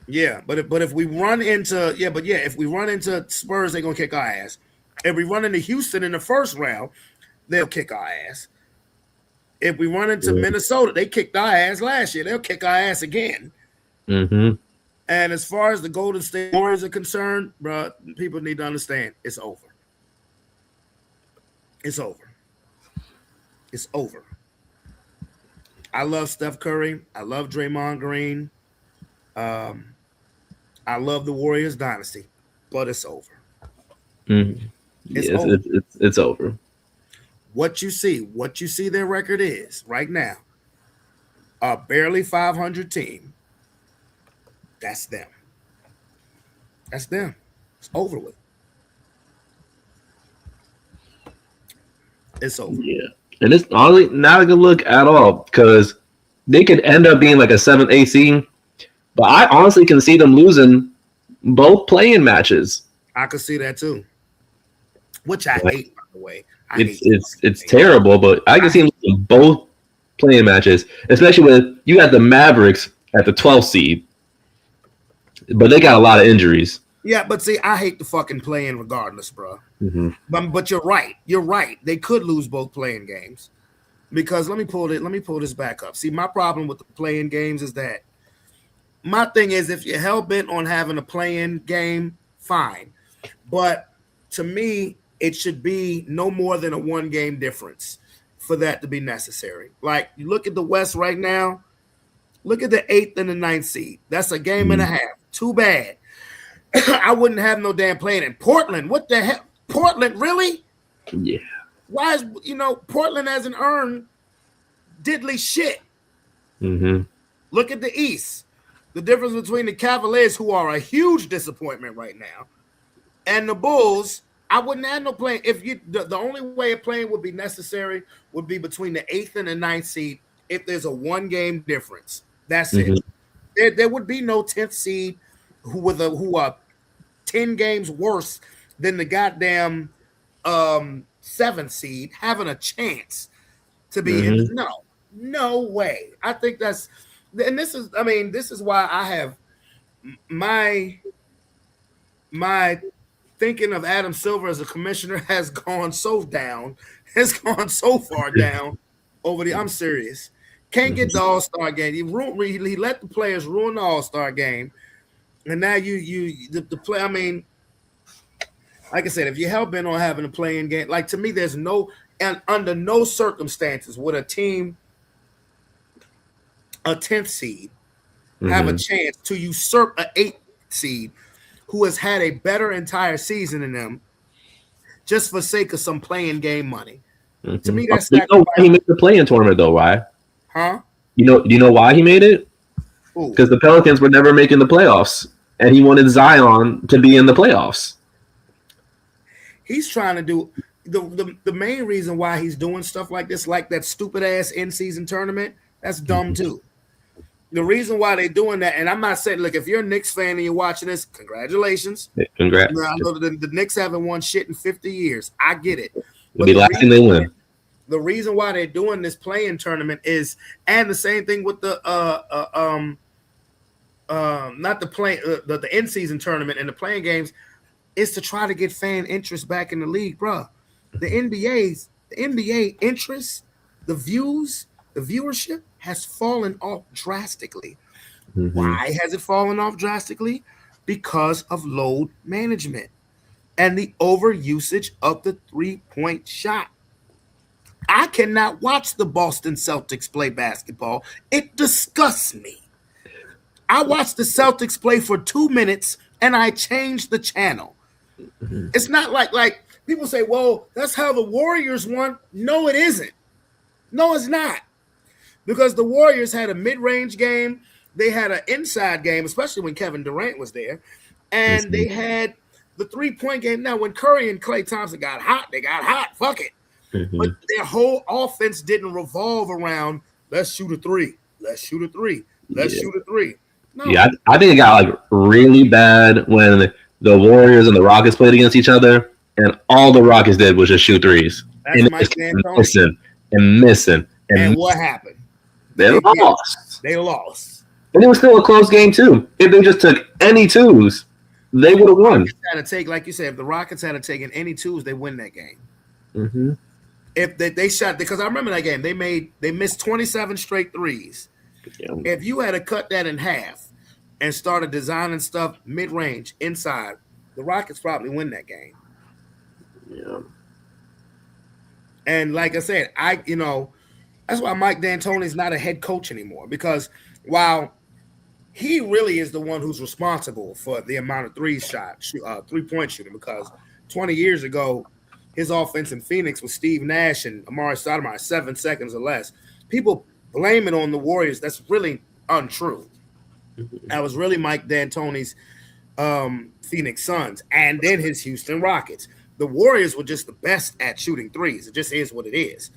Yeah. But if we run into if we run into Spurs, they're gonna kick our ass. If we run into Houston in the first round, they'll kick our ass. If we run into Minnesota, they kicked our ass last year. They'll kick our ass again. Mm-hmm. And as far as the Golden State Warriors are concerned, bro, people need to understand it's over. It's over. It's over. I love Steph Curry. I love Draymond Green. I love the Warriors dynasty, but it's over. Mm-hmm. It's over. What you see their record is right now, a barely 500 team. That's them. That's them. It's over with. It's over. Yeah. And it's honestly not a good look at all because they could end up being like a 7th, 8th seed. But I honestly can see them losing both playing matches. I could see that too. Which I hate, by the way. It's terrible, but I can see them losing both playing matches, especially with you got the Mavericks at the 12th seed. But they got a lot of injuries. Yeah, but see, I hate the fucking playing regardless, bro. Mm-hmm. But you're right. You're right. They could lose both playing games because let me pull this back up. See, my problem with the playing games is that my thing is if you're hell bent on having a playing game, fine. But to me, it should be no more than a 1-game difference for that to be necessary. Like, you look at the West right now. Look at the 8th and the 9th seed. That's a game and a half. Too bad. I wouldn't have no damn playing in Portland. What the hell? Portland, really? Yeah. Why is, Portland hasn't earned diddly shit. Mm-hmm. Look at the East. The difference between the Cavaliers, who are a huge disappointment right now, and the Bulls, I wouldn't have no playing. If you the only way a playing would be necessary would be between the 8th and the 9th seed if there's a 1-game difference. That's it. There would be no 10th seed who are 10 games worse than the goddamn 7th seed having a chance to be in. No way. I think that's, and this is why I have my thinking of Adam Silver as a commissioner has gone so far down over the. I'm serious. Can't get the All-Star game. He let the players ruin the All-Star game, and now the play. I mean, like I said, if you're hell bent on having a playing game, like, to me, there's no, and under no circumstances would a team, a 10th seed, have a chance to usurp an 8th seed who has had a better entire season than them, just for sake of some playing game money. To me, that's why he made the play-in tournament, though. Why? Huh? Do you know why he made it? Because the Pelicans were never making the playoffs, and he wanted Zion to be in the playoffs. He's trying to do the main reason why he's doing stuff like this, like that stupid ass in-season tournament. That's dumb too. The reason why they're doing that, and I'm not saying, look, if you're a Knicks fan and you're watching this, congratulations. Congrats. I know the Knicks haven't won shit in 50 years. I get it. It'll be the last thing they win. The reason why they're doing this play-in tournament is, and the same thing with the not the play the in-season tournament and the playing games, is to try to get fan interest back in the league, bro. The NBA interest, the views, the viewership has fallen off drastically. Why has it fallen off drastically? Because of load management and the overusage of the 3-point shot. I cannot watch the Boston Celtics play basketball. It disgusts me. I watched the Celtics play for 2 minutes and I changed the channel. It's not like people say, well, that's how the Warriors won. No, it isn't. No, it's not. Because the Warriors had a mid-range game. They had an inside game, especially when Kevin Durant was there. And they had the 3-point game. Now, when Curry and Klay Thompson got hot, they got hot. Fuck it. But their whole offense didn't revolve around, let's shoot a 3. Let's shoot a 3. Let's shoot a 3. No. Yeah, I think it got like really bad when the Warriors and the Rockets played against each other, and all the Rockets did was just shoot threes. That's Mike D'Antoni. Missing. And what happened? They lost. They lost. And it was still a close game, too. If they just took any twos, they would have won. Had to take, like you said, if the Rockets had taken any twos, they win that game. Mm-hmm. If they shot, because I remember that game, they missed 27 straight threes. Yeah. If you had to cut that in half and started designing stuff mid-range, inside, the Rockets probably win that game. Yeah. And like I said, that's why Mike D'Antoni's not a head coach anymore, because while he really is the one who's responsible for the amount of 3-point shooting, because 20 years ago, his offense in Phoenix was Steve Nash and Amari Stoudemire, 7 seconds or less. People blame it on the Warriors. That's really untrue. That was really Mike D'Antoni's Phoenix Suns and then his Houston Rockets. The Warriors were just the best at shooting threes. It just is what it is.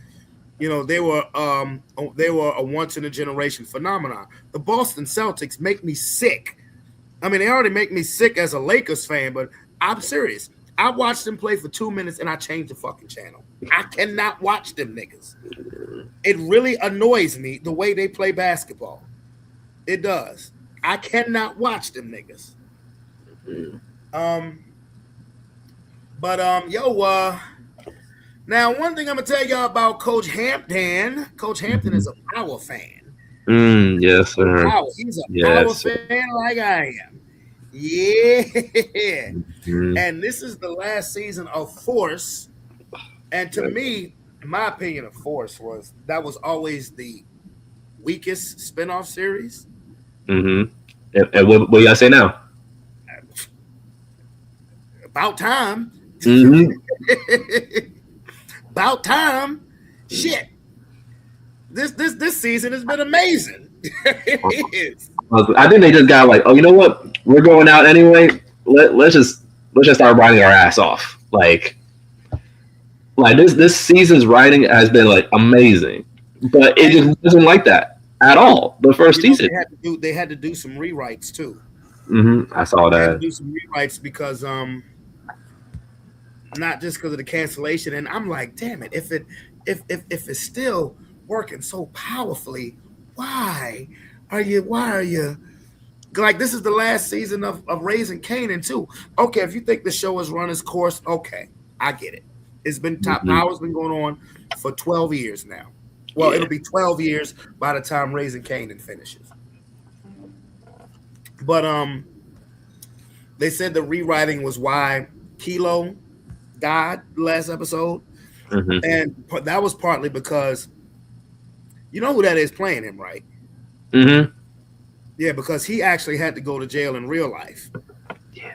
They were a once-in-a-generation phenomenon. The Boston Celtics make me sick. I mean, they already make me sick as a Lakers fan, but I'm serious. I watched them play for 2 minutes and I changed the fucking channel. I cannot watch them niggas. It really annoys me the way they play basketball. It does. I cannot watch them niggas. Now one thing I'm gonna tell y'all about Coach Hampton. Coach Hampton is a Power fan. Yes, sir. He's a Power fan like I am. Yeah. And this is the last season of Force. And to me, in my opinion, of Force was always the weakest spinoff series. Mm-hmm. And what y'all say now? About time. Mm-hmm. About time. Shit. This season has been amazing. It is. I think they just got like, oh, you know what? We're going out anyway. Let's just start writing our ass off. Like this season's writing has been like amazing, but it just wasn't like that at all. The first season, they had to do some rewrites too. Mm-hmm. I saw They had to that. do some rewrites because not just because of the cancellation. And I'm like, damn it, if it's still working so powerfully, why are you like, this is the last season of Raising Kanan too. Okay, if you think the show has run its course, okay, I get it. It's been Top Power's been going on for 12 years now. Well, it'll be 12 years by the time Raising Kanan finishes. But they said the rewriting was why Kilo died last episode. Mm-hmm. And that was partly because you know who that is playing him, right? Mm-hmm. Yeah, because he actually had to go to jail in real life. Yeah.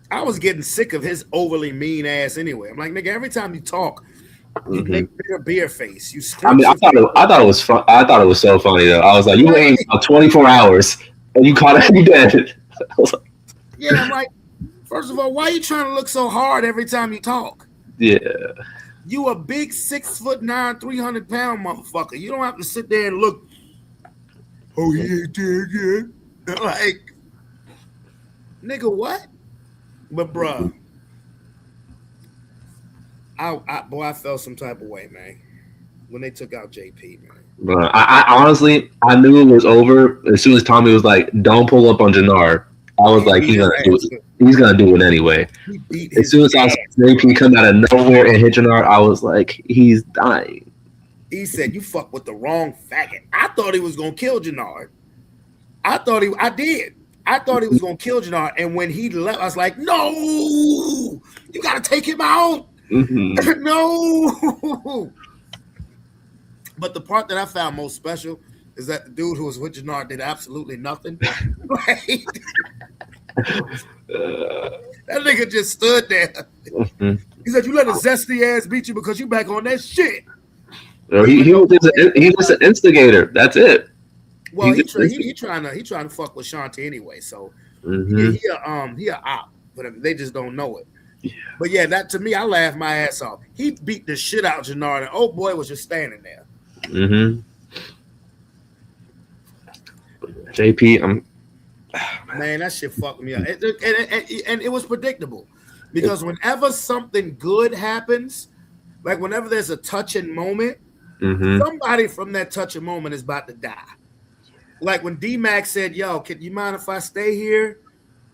I was getting sick of his overly mean ass anyway. I'm like, nigga, every time you talk, you make bigger beer face. You I mean, I thought it was fun. I thought it was so funny though. I was like, you ain't 24 hours and you caught it, you dead. I was like, yeah, I'm like, first of all, why are you trying to look so hard every time you talk? yeah. You a big 6'9", 300-pound motherfucker. You don't have to sit there and look. Oh, he ain't dead yet. Like, nigga, what? But bruh, I felt some type of way, man, when they took out JP, man. But I honestly, I knew it was over as soon as Tommy was like, "Don't pull up on Jannard." I was like, he's gonna do it anyway. As soon as I saw JP come out of nowhere and hit Jannard, I was like, he's dying. He said, "You fuck with the wrong faggot." I thought he was gonna kill Jannard. I thought he was gonna kill Jannard, and when he left, I was like, "No, you gotta take him out." Mm-hmm. No. But the part that I found most special is that the dude who was with Jannard did absolutely nothing. Like, that nigga just stood there. Mm-hmm. He said, "You let a zesty ass beat you because you back on that shit." He was just an instigator. That's it. Well, he trying to fuck with Shanti anyway. So he a op, but they just don't know it. Yeah. But yeah, that to me, I laughed my ass off. He beat the shit out of Jannard, and old boy was just standing there. Mm-hmm. JP, man, that shit fucked me up. And it was predictable because whenever something good happens, like whenever there's a touching moment, somebody from that touching moment is about to die. Like when D-Mac said, "Yo, can you mind if I stay here?"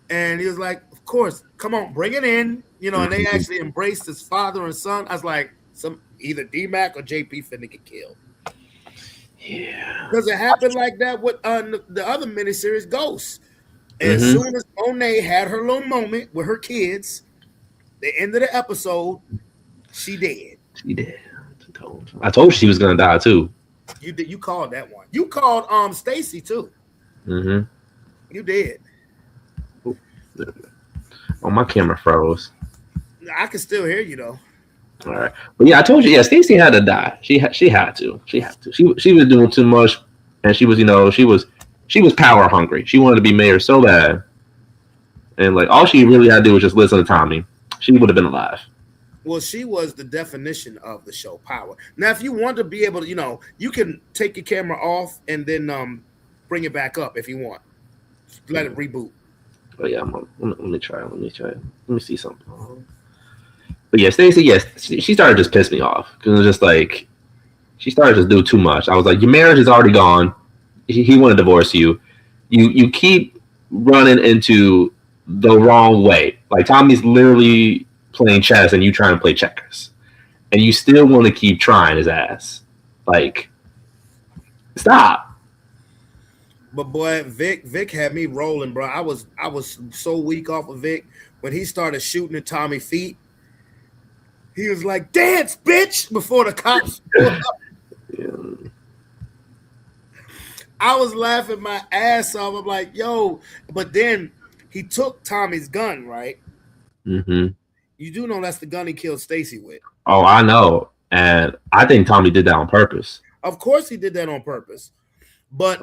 And he was like, "Of course, come on, bring it in." You know, and they actually embraced his father and son. I was like, either D-Mac or JP finna get killed. Yeah. Because it happened like that with the other miniseries, Ghost. As soon as Monet had her little moment with her kids, the end of the episode, she dead. She did. I told you she was gonna die too. You did. You called that one. You called Stacy too. Mm-hmm. You did. Oh, my camera froze. I can still hear you though. All right, but yeah, I told you. Yeah, Stacey had to die. She had to. She was doing too much, and she was power hungry. She wanted to be mayor so bad, and like all she really had to do was just listen to Tommy. She would have been alive. Well, she was the definition of the show Power. Now, if you want to be able to, you can take your camera off and then bring it back up if you want. Let it reboot. Oh yeah, let me try. Let me see something. But yeah, Stacey, yes, she started to just piss me off because it was just like she started to do too much. I was like, your marriage is already gone. He want to divorce you. You keep running into the wrong way. Like Tommy's literally playing chess and you trying to play checkers, and you still want to keep trying his ass. Like, stop. But boy, Vic had me rolling, bro. I was so weak off of Vic when he started shooting at Tommy's feet. He was like, "Dance, bitch!" before the cops pulled up. I was laughing my ass off. I'm like, "Yo!" But then he took Tommy's gun, right? Mm-hmm. You do know that's the gun he killed Stacy with. Oh, I know, and I think Tommy did that on purpose. Of course, he did that on purpose. But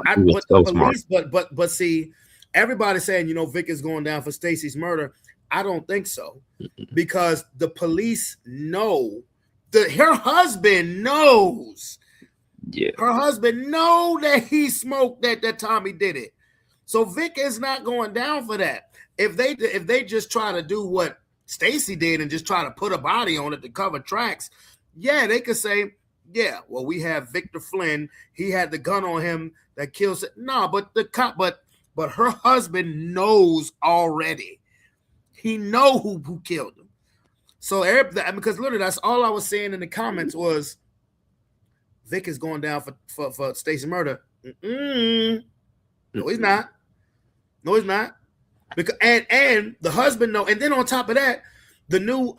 but see, everybody's saying, Vic is going down for Stacy's murder. I don't think so, because the police know her husband knows. Yeah, her husband know that he smoked that Tommy did it. So Vic is not going down for that. If they just try to do what Stacy did and just try to put a body on it to cover tracks, yeah, they could say, yeah, well, we have Victor Flynn. He had the gun on him that kills it. No, but the cop, but her husband knows already. He know who killed him. So because literally that's all I was saying in the comments was Vic is going down for Stacy murder. No, he's not. No, he's not. Because and the husband know, and then on top of that, the new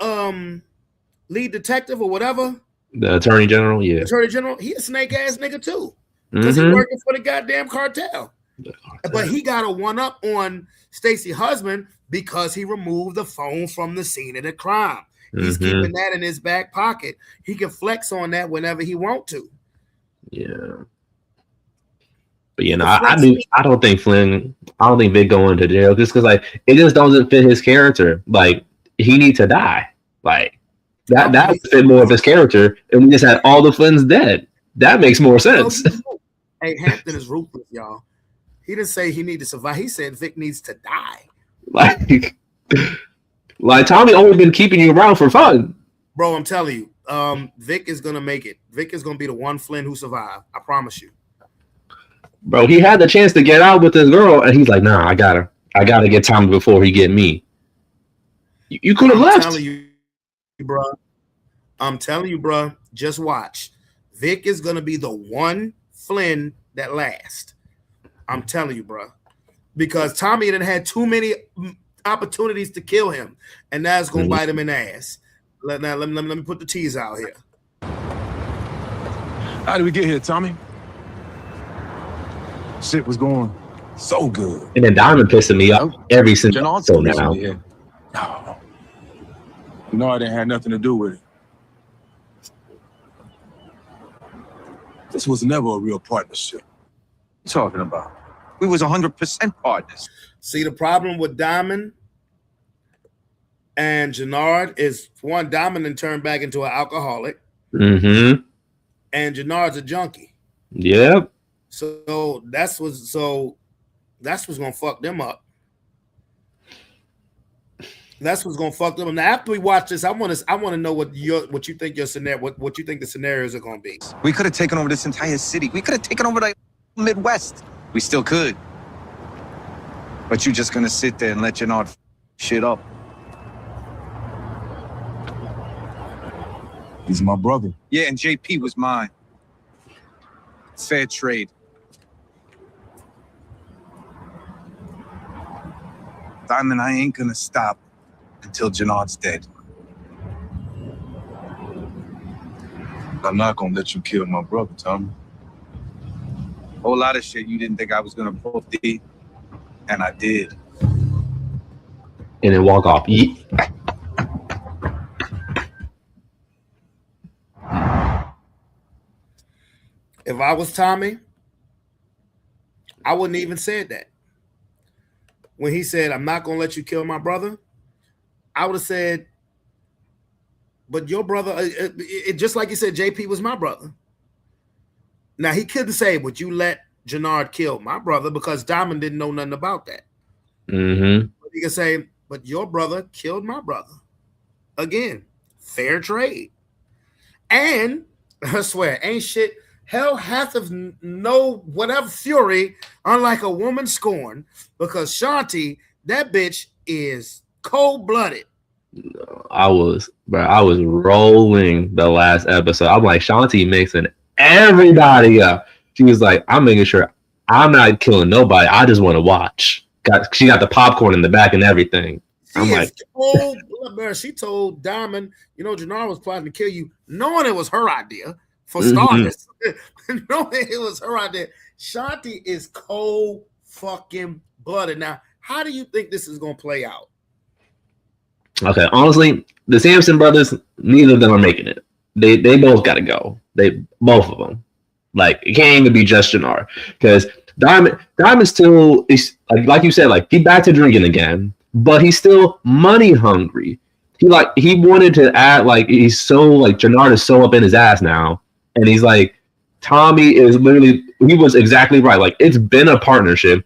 lead detective or whatever, the attorney general, he a snake ass nigga too, because he's working for the goddamn cartel. But he got a one up on Stacy's husband because he removed the phone from the scene of the crime. He's keeping that in his back pocket. He can flex on that whenever he want to. Yeah. But I don't think Vic going to jail just because it just doesn't fit his character. Like, he needs to die. Like that would fit more of his character, and we just had all the Flynns dead. That makes more sense. Hey, Hampton is ruthless, y'all. He didn't say he needed to survive. He said Vic needs to die. Like Tommy only been keeping you around for fun. Bro, I'm telling you, Vic is gonna make it. Vic is gonna be the one Flynn who survived. I promise you. Bro, he had the chance to get out with this girl, and he's like, "Nah, I gotta get Tommy before he get me." You could have left. I'm telling you, bro. Just watch. Vic is gonna be the one Flynn that lasts. I'm telling you, bro, because Tommy had too many opportunities to kill him, and that's gonna bite him in the ass. Let me put the tease out here. How did we get here, Tommy? Shit was going so good. And then Diamond pissing me off every single episode now. No, I didn't have nothing to do with it. This was never a real partnership. What you talking about? We was 100% partners. See, the problem with Diamond and Jannard is, one, Diamond then turned back into an alcoholic. Mm-hmm. And Jannard's a junkie. Yep. So that's what's gonna fuck them up. That's what's gonna fuck them up. Now, after we watch this, I want to know what you think your scenario, what you think the scenarios are gonna be. We could have taken over this entire city. We could have taken over the Midwest. We still could. But you just gonna sit there and let Jannard shit up. He's my brother. Yeah, and JP was mine. Fair trade. Diamond, I ain't gonna stop until Jannard's dead. I'm not gonna let you kill my brother, Tommy. Whole lot of shit you didn't think I was gonna pull, D, and I did. And then walk off. If I was Tommy, I wouldn't even said that. When he said, "I'm not gonna let you kill my brother," I would have said, "But your brother," just like you said, JP was my brother. Now he couldn't say, "Would you let Jannard kill my brother?" because Diamond didn't know nothing about that. Mm-hmm. But he could say, "But your brother killed my brother." Again, fair trade. And I swear, ain't shit. Hell hath of no whatever fury, unlike a woman scorned, because Shanti, that bitch, is cold-blooded. I was rolling the last episode. I'm like, Shanti mixing everybody up. She was like, I'm making sure I'm not killing nobody. I just want to watch. She got the popcorn in the back and everything. I'm like, cold-blooded. She told Diamond, Jannar was plotting to kill you, knowing it was her idea for starters. Knowing it was her idea. Shanti is cold fucking blooded. Now, how do you think this is going to play out? Okay, honestly, the Sampson brothers, neither of them are making it. They both got to go. Both of them. Like, it can't even be just Jannar, because Diamond still is like you said, like, he back to drinking again, but he's still money hungry. He wanted to add, like, he's so, like, Jannar is so up in his ass now, and he's like, Tommy is literally, he was exactly right. Like, it's been a partnership.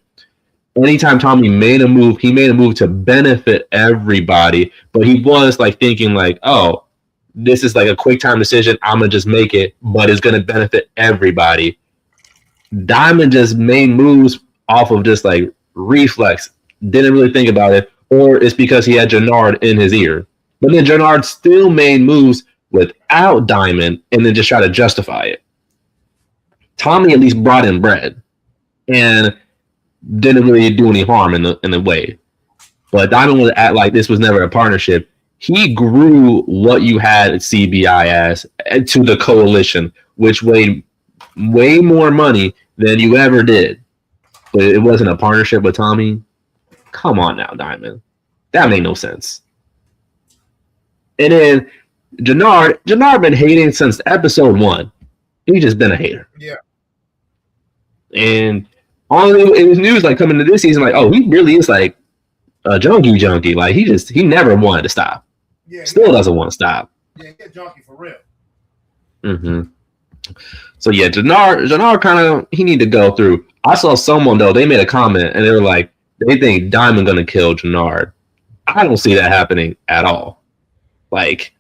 Anytime Tommy made a move, he made a move to benefit everybody, but he was like thinking like, oh, this is like a quick time decision. I'm going to just make it, but it's going to benefit everybody. Diamond just made moves off of just like reflex, didn't really think about it, or it's because he had Jannar in his ear. But then Jannar still made moves without Diamond and then just try to justify it. Tommy at least brought in bread and didn't really do any harm in the way. But Diamond was act like this was never a partnership. He grew what you had at CBI as to the coalition, which weighed way more money than you ever did. But it wasn't a partnership with Tommy. Come on now, Diamond. That made no sense. And then Jannar been hating since episode 1. He's just been a hater. Yeah. And it was news like coming to this season, like, oh, he really is like a junkie. Like he never wanted to stop. Yeah, still doesn't want to stop. Yeah, he's a junkie for real. Mm-hmm. So yeah, Jannar kind of he need to go through. I saw someone though, they made a comment and they were like, they think Diamond gonna kill Jannar. I don't see that happening at all. Like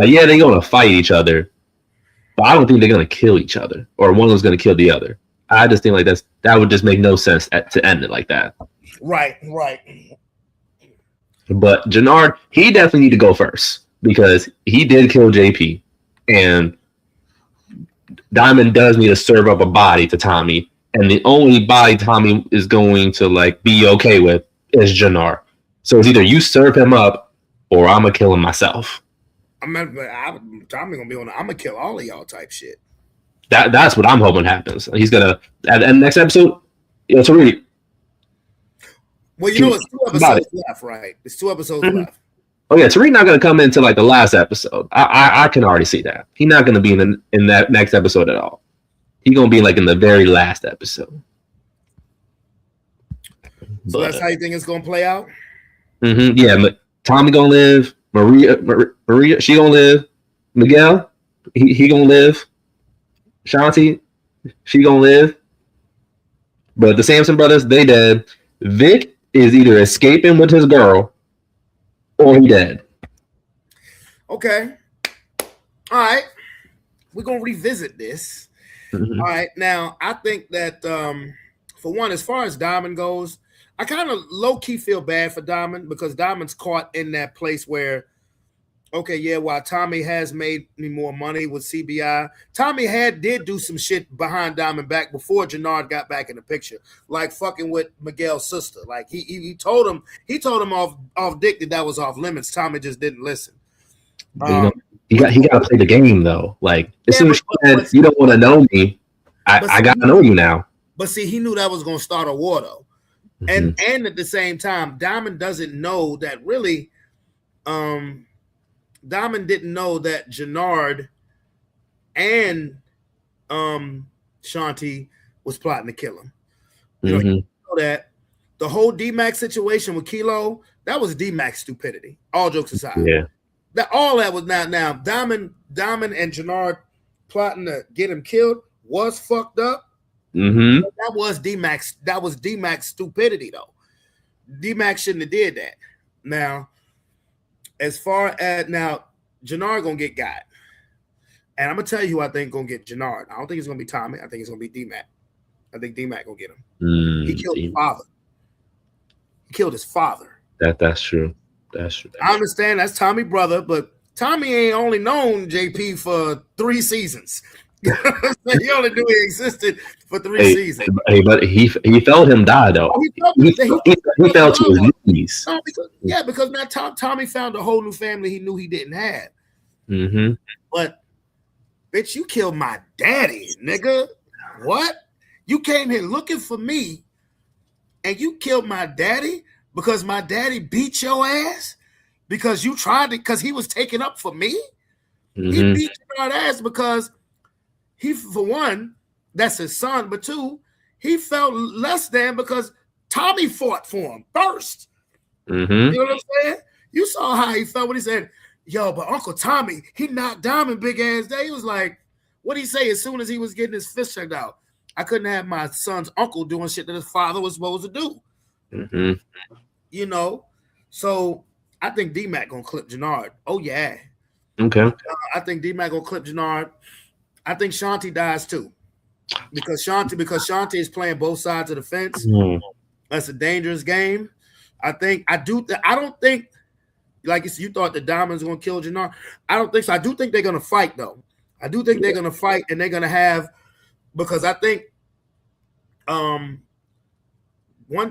yeah, they're gonna fight each other, but I don't think they're gonna kill each other or one of them's gonna kill the other. I just think like that would just make no sense to end it like that. Right. But Jannar, he definitely need to go first because he did kill JP, and Diamond does need to serve up a body to Tommy, and the only body Tommy is going to like be okay with is Jannar. So it's either you serve him up or I'm gonna kill him myself. Tommy gonna be on. I'm gonna kill all of y'all type shit. That's what I'm hoping happens. He's gonna at the next episode. Tariq. Well, it's 2 episodes left, right? It's 2 episodes left. Oh yeah, Tariq not gonna come into like the last episode. I can already see that. He's not gonna be in that next episode at all. He's gonna be like in the very last episode. So that's how you think it's gonna play out? Mm-hmm. Yeah, but Tommy gonna live. Maria, she gonna live. Miguel, he gonna live. Shanti, she gonna live. But the Sampson brothers, they dead. Vic is either escaping with his girl or he dead. Okay. All right. We're gonna revisit this. Mm-hmm. All right. Now, I think that for one, as far as Diamond goes, I kind of low-key feel bad for Diamond because Diamond's caught in that place where, okay, yeah, while Tommy has made me more money with CBI, Tommy did do some shit behind Diamond back before Jannar got back in the picture, like fucking with Miguel's sister. Like he told him off dick that was off limits. Tommy just didn't listen. He got to play the game though. Like as soon as she said, "You don't want to know me," I got to know you now. But see, he knew that was going to start a war though, and at the same time, Diamond doesn't know that really. Diamond didn't know that Jannar and Shanti was plotting to kill him. You know that the whole D-Max situation with Kilo, that was D-Max stupidity. All jokes aside. Yeah. That was now Diamond and Jannar plotting to get him killed was fucked up. Mm-hmm. That was D-Max. That was D-Max stupidity though. D-Max shouldn't have did that. Now, as far as now, Jannar gonna get got, and I'm gonna tell you who I think gonna get Jannar. I don't think it's gonna be Tommy. I think it's gonna be D-Mac. I think D-Mac gonna get him. He killed his father. He killed his father. That's true. That's true. I understand that's Tommy's brother, but Tommy ain't only known JP for 3 seasons. He only knew he existed for 3 seasons. But he felt him die though. Oh, he fell to his knees. No, because now Tommy found a whole new family he knew he didn't have. Mm-hmm. But bitch, you killed my daddy, nigga. What? You came here looking for me, and you killed my daddy because my daddy beat your ass because you tried to, because he was taking up for me. Mm-hmm. He beat your ass because he, for one, that's his son, but two, he felt less than because Tommy fought for him first. Mm-hmm. You know what I'm saying? You saw how he felt when he said, yo, but Uncle Tommy, he knocked Diamond big ass day. He was like, what'd he say as soon as he was getting his fist checked out? I couldn't have my son's uncle doing shit that his father was supposed to do. Mm-hmm. You know? So I think D-Mac gonna clip Jannard. Oh, yeah. Okay. I think D-Mac gonna clip Jannard. I think Shanti dies too. Because Shanti is playing both sides of the fence. Mm. That's a dangerous game. I don't think, like you thought the Diamond's gonna kill Jannard. I don't think so. I do think they're gonna fight though. I do think they're gonna fight, and they're gonna have, because I think one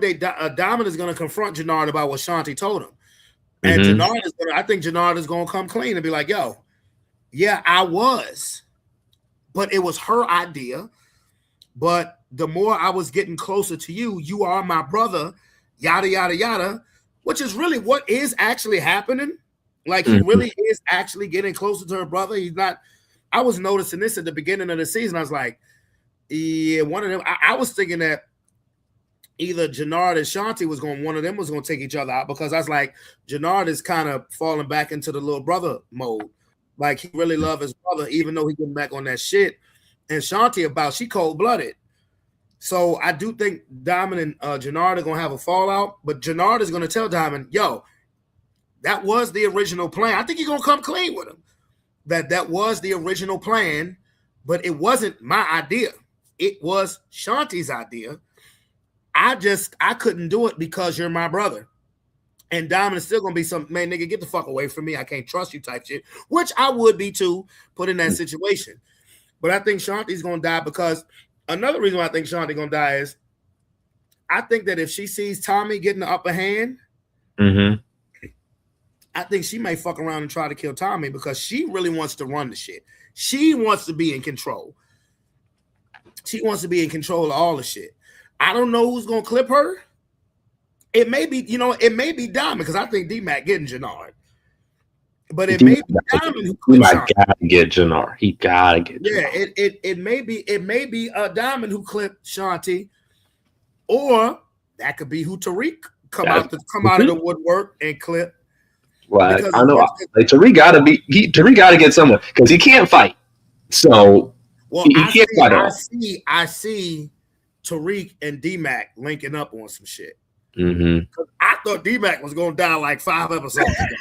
day Diamond is gonna confront Jannard about what Shanti told him. And I think Jannard is gonna come clean and be like, yo, yeah, I was, but it was her idea. But the more I was getting closer to you, you are my brother, yada, yada, yada, which is really what is actually happening. Like, he really is actually getting closer to her brother. He's not. I was noticing this at the beginning of the season. I was like, yeah, one of them. I was thinking that either Jannard and Shanti one of them was going to take each other out, because I was like, Jannard is kind of falling back into the little brother mode. Like, he really loves his brother, even though he getting back on that shit. And Shanti she cold-blooded. So I do think Diamond and Jannard are going to have a fallout, but Jannard is going to tell Diamond, yo, that was the original plan. I think he's going to come clean with him. That was the original plan, but it wasn't my idea. It was Shanti's idea. I couldn't do it because you're my brother. And Diamond is still going to be some, man, nigga, get the fuck away from me. I can't trust you type shit, which I would be too, put in that situation. But I think Shanti's going to die, because another reason why I think Shanti going to die is I think that if she sees Tommy getting the upper hand, I think she may fuck around and try to kill Tommy, because she really wants to run the shit. She wants to be in control. She wants to be in control of all the shit. I don't know who's going to clip her. It may be, it may be Diamond, because I think D-Mac getting Jannard. But it may be Diamond who clips Shanti. He gotta get Jannard. He gotta get Jannard. Yeah, it may be a Diamond who clipped Shanti, or that could be who Tariq come out of the woodwork and clip. Well, I know, like, Tariq gotta get someone, because he can't fight. So he can't fight off. I see Tariq and D-Mac linking up on some shit. I thought D-Mac was gonna die like 5 episodes ago.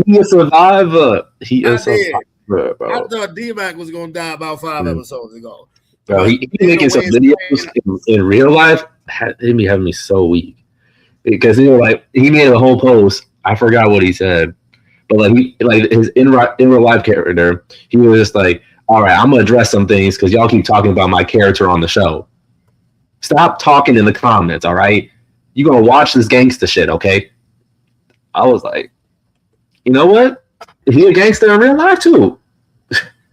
He a survivor. He is a survivor, bro. I thought D-Mac was gonna die about 5 episodes ago. Bro, he making some videos in real life. He be having me so weak, because he made a whole post. I forgot what he said, but like his in real life character, he was just like, all right, I'm gonna address some things because y'all keep talking about my character on the show. Stop talking in the comments, all right? You're going to watch this gangster shit, okay? I was like, you know what? He a gangster in real life, too.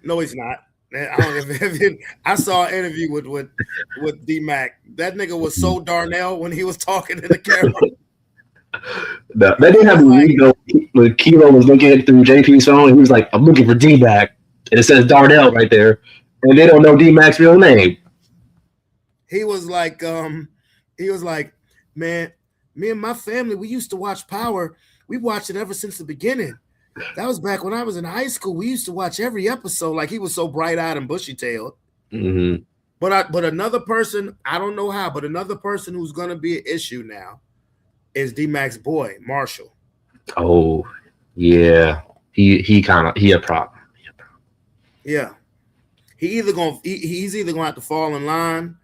No, he's not. I saw an interview with D-Mac. That nigga was so Darnell when he was talking to the camera. They didn't have the ego when Kilo was looking through JP's phone, and he was like, I'm looking for D-Mac. And it says Darnell right there. And they don't know D-Mac's real name. He was like, man, me and my family, we used to watch Power. We watched it ever since the beginning. That was back when I was in high school. We used to watch every episode. Like, he was so bright-eyed and bushy-tailed. But another person, I don't know how, but another person who's going to be an issue now is D-Mac's boy, Marshall. Oh, yeah. He a problem. Yeah. He's either gonna have to fall in line,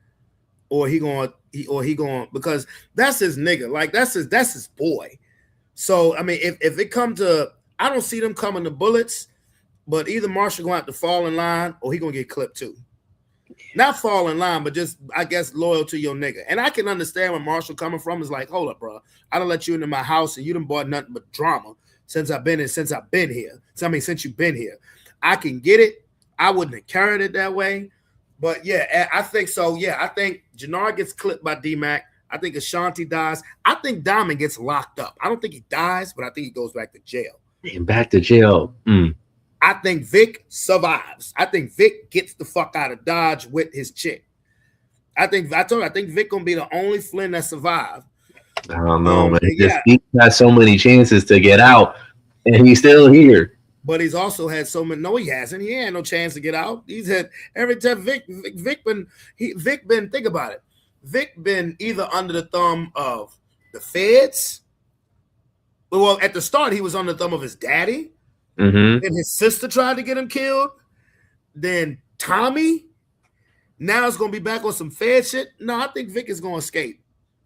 or he going because that's his nigga. Like, that's his boy. So I mean, if it come to, I don't see them coming to bullets, but either Marshall gonna have to fall in line or he gonna get clipped too. Not fall in line, but just I guess loyal to your nigga. And I can understand where Marshall coming from. Is like, hold up, bro. I done let you into my house and you done bought nothing but drama since I've been here. Since you've been here. I can get it. I wouldn't have carried it that way. But yeah, I think so. Yeah, I think Jannard gets clipped by D-Mac. I think Ashanti dies. I think Diamond gets locked up. I don't think he dies, but I think he goes back to jail. And back to jail. I think Vic survives. I think Vic gets the fuck out of Dodge with his chick. I think Vic gonna be the only Flynn that survived. I don't know, man. He has so many chances to get out, and he's still here. But he's also had so many. No, he hasn't. He had no chance to get out. He's had every time Vic been think about it. Vic been either under the thumb of the feds. Well, at the start, he was under the thumb of his daddy. Mm-hmm. Then his sister tried to get him killed. Then Tommy. Now it's gonna be back on some Fed shit. No, I think Vic is gonna escape.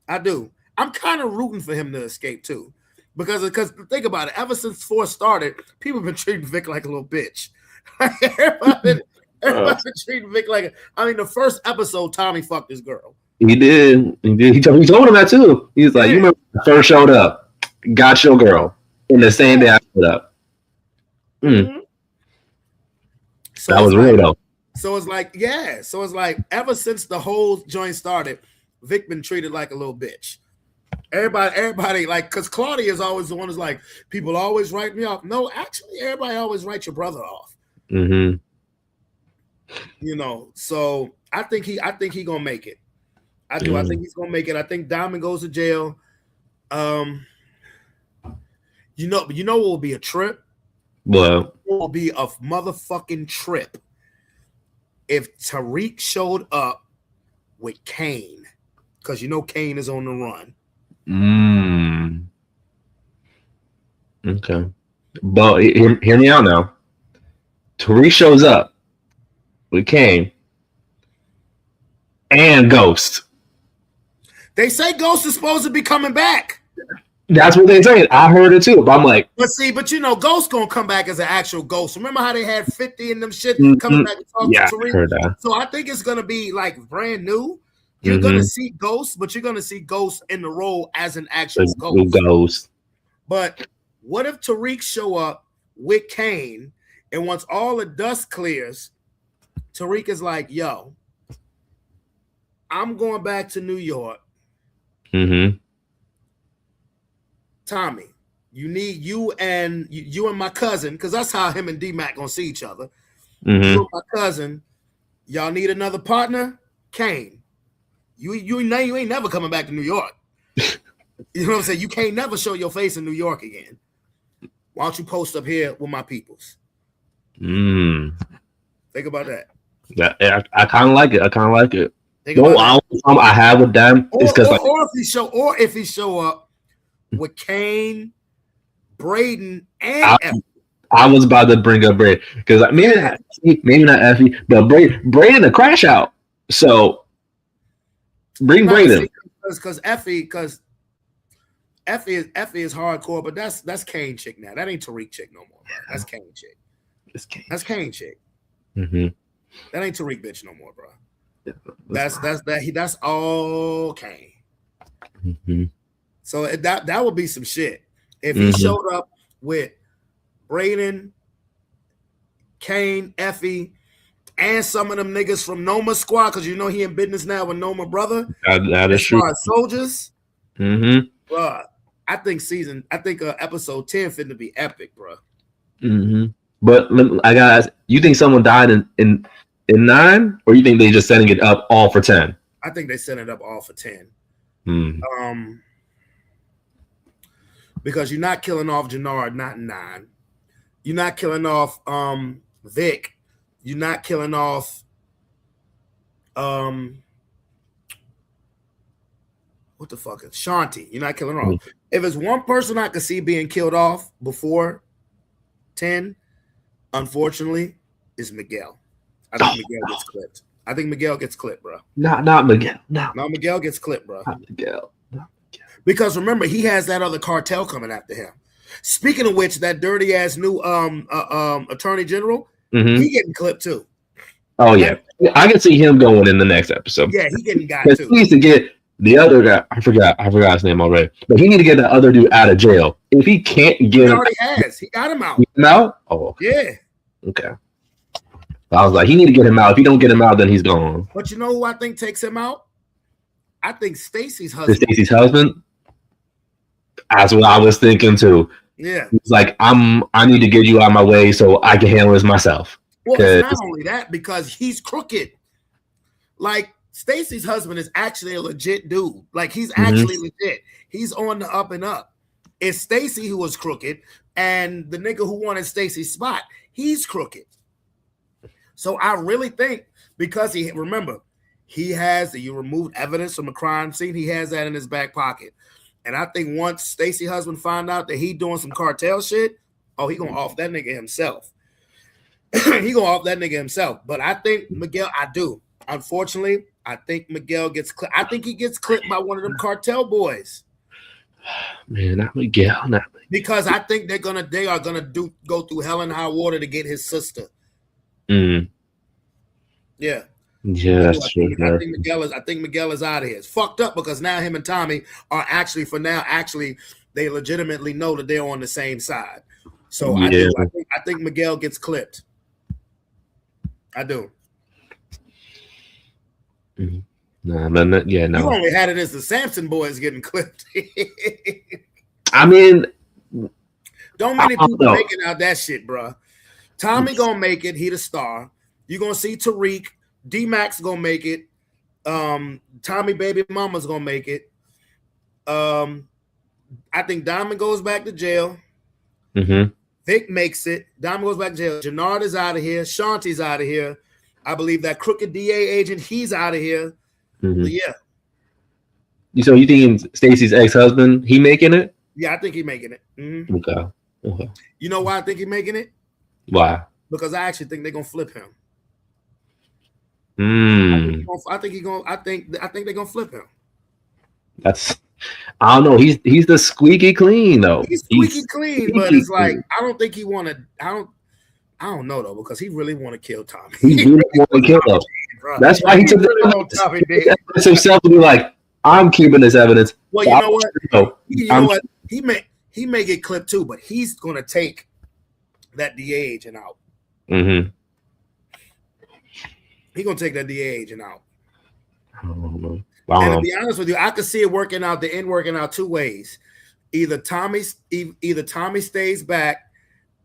I do. I'm kind of rooting for him to escape too, because think about it. Ever since Force started, people have been treating Vic like a little bitch. everybody been treating Vic like. The first episode, Tommy fucked his girl. He did. He told him that too. He's like, you remember when I first showed up, got your girl in the same day I showed up. Mm-hmm. So that was real though. So it's like, yeah. So it's like ever since the whole joint started, Vic been treated like a little bitch. Everybody, like, because Claudia is always the one who's like, people always write me off. No, actually, everybody always writes your brother off. Mm-hmm. So I think he gonna make it. I do. I think he's gonna make it. I think Diamond goes to jail. You know what will be a trip? Well, it will be a motherfucking trip if Tariq showed up with Kane, because Kane is on the run. Okay, but hear me out now. Tariq shows up with Kane and Ghost. They say Ghost is supposed to be coming back. That's what they're saying. I heard it too, but I'm like, but Ghost gonna come back as an actual Ghost. Remember how they had 50 in them shit coming back to talk to Tariq? Heard that. So I think it's gonna be like brand new. You're gonna see Ghost, but you're gonna see Ghost in the role as an actual Ghost. But what if Tariq show up with Kane, and once all the dust clears, Tariq is like, "Yo, I'm going back to New York." Mm-hmm. Tommy, you and my cousin, because that's how him and D-Mac gonna see each other. Mm-hmm. You and my cousin, y'all need another partner? Kane. You ain't never coming back to New York. You know what I'm saying? You can't never show your face in New York again. Why don't you post up here with my peoples? Think about that. Yeah, I kind of like it. I have with them is because if he show up with Kane, Braden, and Effie. I was about to bring up Braden because maybe not Effie, but Braden a crash out. So bring Braden because Effie is hardcore, but that's Kane chick now. That ain't Tariq chick no more, bro. That's Kane chick. That's Kane chick. Mm-hmm. That ain't Tariq bitch no more, bro. That's all Kane. Mm-hmm. So that would be some shit if he showed up with Braden, Kane, Effie, and some of them niggas from Noma Squad, because he in business now with Noma brother. That is true. Soldiers. Mm-hmm. Bro, I think episode 10 finna be epic, bro. Mm-hmm. But I gotta ask, you think someone died in 9, or you think they just setting it up all for 10? I think they set it up all for 10. Because you're not killing off Jannard, not in 9. You're not killing off Vic. You're not killing off what the fuck is Shanti. You're not killing her off. If it's one person I could see being killed off before 10, unfortunately, is Miguel. I think Miguel gets clipped. I think Miguel gets clipped, bro. Not Miguel. No, Miguel gets clipped, bro. Not Miguel. Because remember, he has that other cartel coming after him. Speaking of which, that dirty ass new attorney general, Mhm. he getting clipped too. Oh yeah, I can see him going in the next episode. Yeah, he getting got Because too. he needs to get the other guy. I forgot his name already. But he need to get the other dude out of jail. If he can't He get him already has. He got him out. out, oh Yeah. okay. I was like, he need to get him out. If you don't get him out, then he's gone. But you know who I think takes him out? I think Stacey's Is husband. Stacey's husband? That's what I was thinking too. Yeah. He's like, I need to get you out of my way so I can handle this myself. Well, it's not 'Cause- only that, because he's crooked. Like, Stacey's husband is actually a legit dude. Like, he's actually legit. He's on the up and up. It's Stacey who was crooked, and the nigga who wanted Stacey's spot, he's crooked. So I really think, because he you removed evidence from a crime scene, he has that in his back pocket. And I think once Stacey's husband find out that he doing some cartel shit, he gonna off that nigga himself. He gonna off that nigga himself. But I think Miguel, I do. Unfortunately, I think Miguel gets clipped. I think he gets clipped by one of them cartel boys. Man, not Miguel. Because I think they are gonna go through hell and high water to get his sister. Mm. Yeah. Yeah, that's true. I think Miguel is out of here. It's fucked up because now him and Tommy are actually they legitimately know that they're on the same side. So I think Miguel gets clipped. I do. Nah, man, yeah, no. You only had it as the Sampson boys getting clipped. I mean, don't many people making out that shit, bro. Tommy gonna make it. He the star. You gonna see Tariq. D-Max gonna make it. Tommy baby mama's gonna make it. I think Diamond goes back to jail. Vic makes it. Diamond goes back to jail. Jannard is out of here. Shanti's out of here. I believe that crooked DA agent, he's out of here. But yeah. So you think Stacey's ex-husband, he making it? Yeah, I think he's making it. Okay. You know why I think he's making it? Why? Because I actually think they're gonna flip him. I think they're gonna flip him. I don't know. He's the squeaky clean though. He's squeaky clean, but it's like I don't think he want to. I don't know though, because he really want to kill Tommy. He really want to kill him. That's why he took the himself to be like, I'm keeping this evidence. Well, you know what? He may get clipped too, but he's gonna take that DA agent out. He's gonna take that DA agent out. I don't know. And to be honest with you, I could see it working out. The end working out two ways. Either Tommy stays back,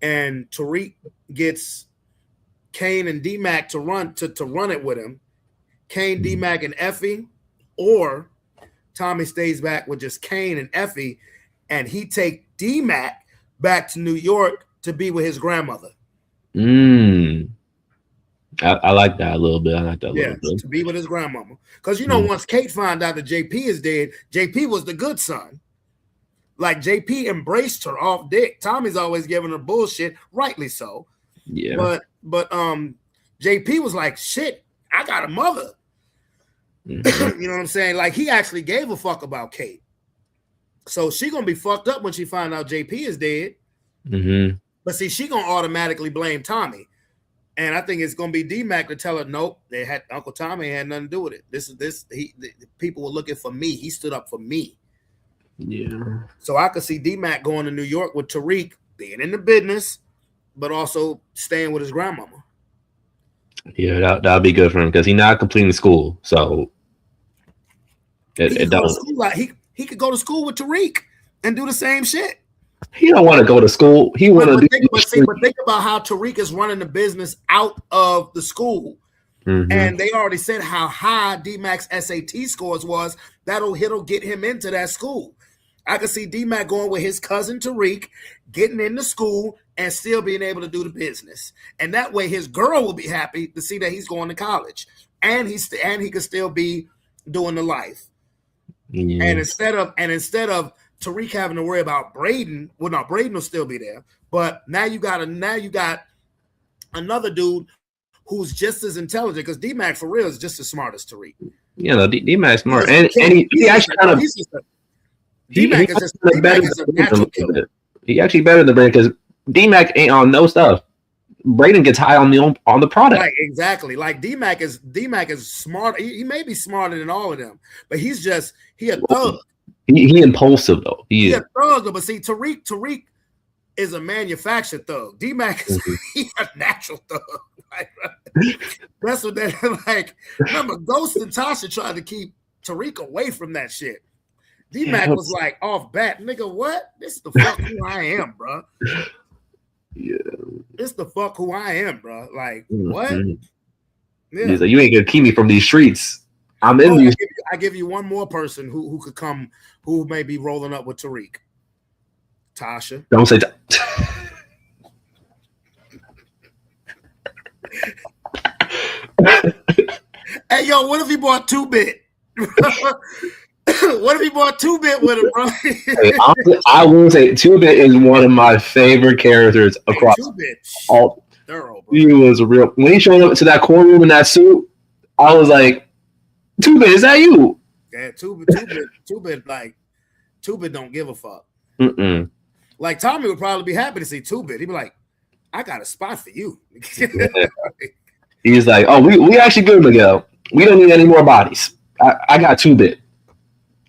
and Tariq gets Kane and D-Mac to run it with him. Kane, D-Mac, and Effie, or Tommy stays back with just Kane and Effie, and he take D-Mac back to New York to be with his grandmother. I like that a little bit. I like that a little bit. To be with his grandmama. Because, once Kate found out that JP is dead, JP was the good son. Like, JP embraced her off dick. Tommy's always giving her bullshit, rightly so. Yeah. But JP was like, shit, I got a mother. You know what I'm saying? Like, he actually gave a fuck about Kate. So she gonna be fucked up when she find out JP is dead. But see, she gonna automatically blame Tommy. And I think it's gonna be D-Mac to tell her, nope, Uncle Tommy had nothing to do with it. The people were looking for me. He stood up for me. Yeah. So I could see D-Mac going to New York with Tariq, being in the business, but also staying with his grandmama. Yeah, that'll be good for him because he's not completing school. So it doesn't. He could go to school with Tariq and do the same shit. He don't want to go to school. He want to do. But think about how Tariq is running the business out of the school. And they already said how high D-Mac's SAT scores was. That'll get him into that school. I could see D-Mac going with his cousin Tariq, getting into school and still being able to do the business. And that way his girl will be happy to see that he's going to college. And he could still be doing the life. Yeah. And instead of Tariq having to worry about Braden, well, no, Braden will still be there. But now you got another dude who's just as intelligent, because D-Mac for real is just as smart as Tariq. Yeah, no, D-Mac's smart, and he actually kind of D-Mac is a natural killer. He actually better than Braden because D-Mac ain't on no stuff. Braden gets high on the product. Like exactly. Like D-Mac is smart. He may be smarter than all of them, but he a thug. He impulsive though. He is a thug, but see, Tariq is a manufactured thug. D-Mac is he a natural thug. Like, that's what that like. Remember, Ghost and Tasha tried to keep Tariq away from that shit. D-Mac was like off bat, nigga. What? This is the fuck who I am, bro. Yeah, this the fuck who I am, bro. Like what? Yeah. He's like, you ain't gonna keep me from these streets. I'm in these. I give you one more person who could come, who may be rolling up with Tariq. Tasha. Don't say. Hey, yo, what if he bought 2-Bit? What if he bought 2-Bit with him, bro? Hey, I will say 2-Bit is one of my favorite characters across all. Thorough, bro. He was a real. When he showed up to that courtroom in that suit, I was like, 2-Bit, is that you? Yeah, 2-Bit, like 2-Bit don't give a fuck. Mm-mm. Like Tommy would probably be happy to see 2-Bit. He'd be like, I got a spot for you. Yeah. He's like, oh, we actually good, Miguel. We don't need any more bodies. I got 2-Bit.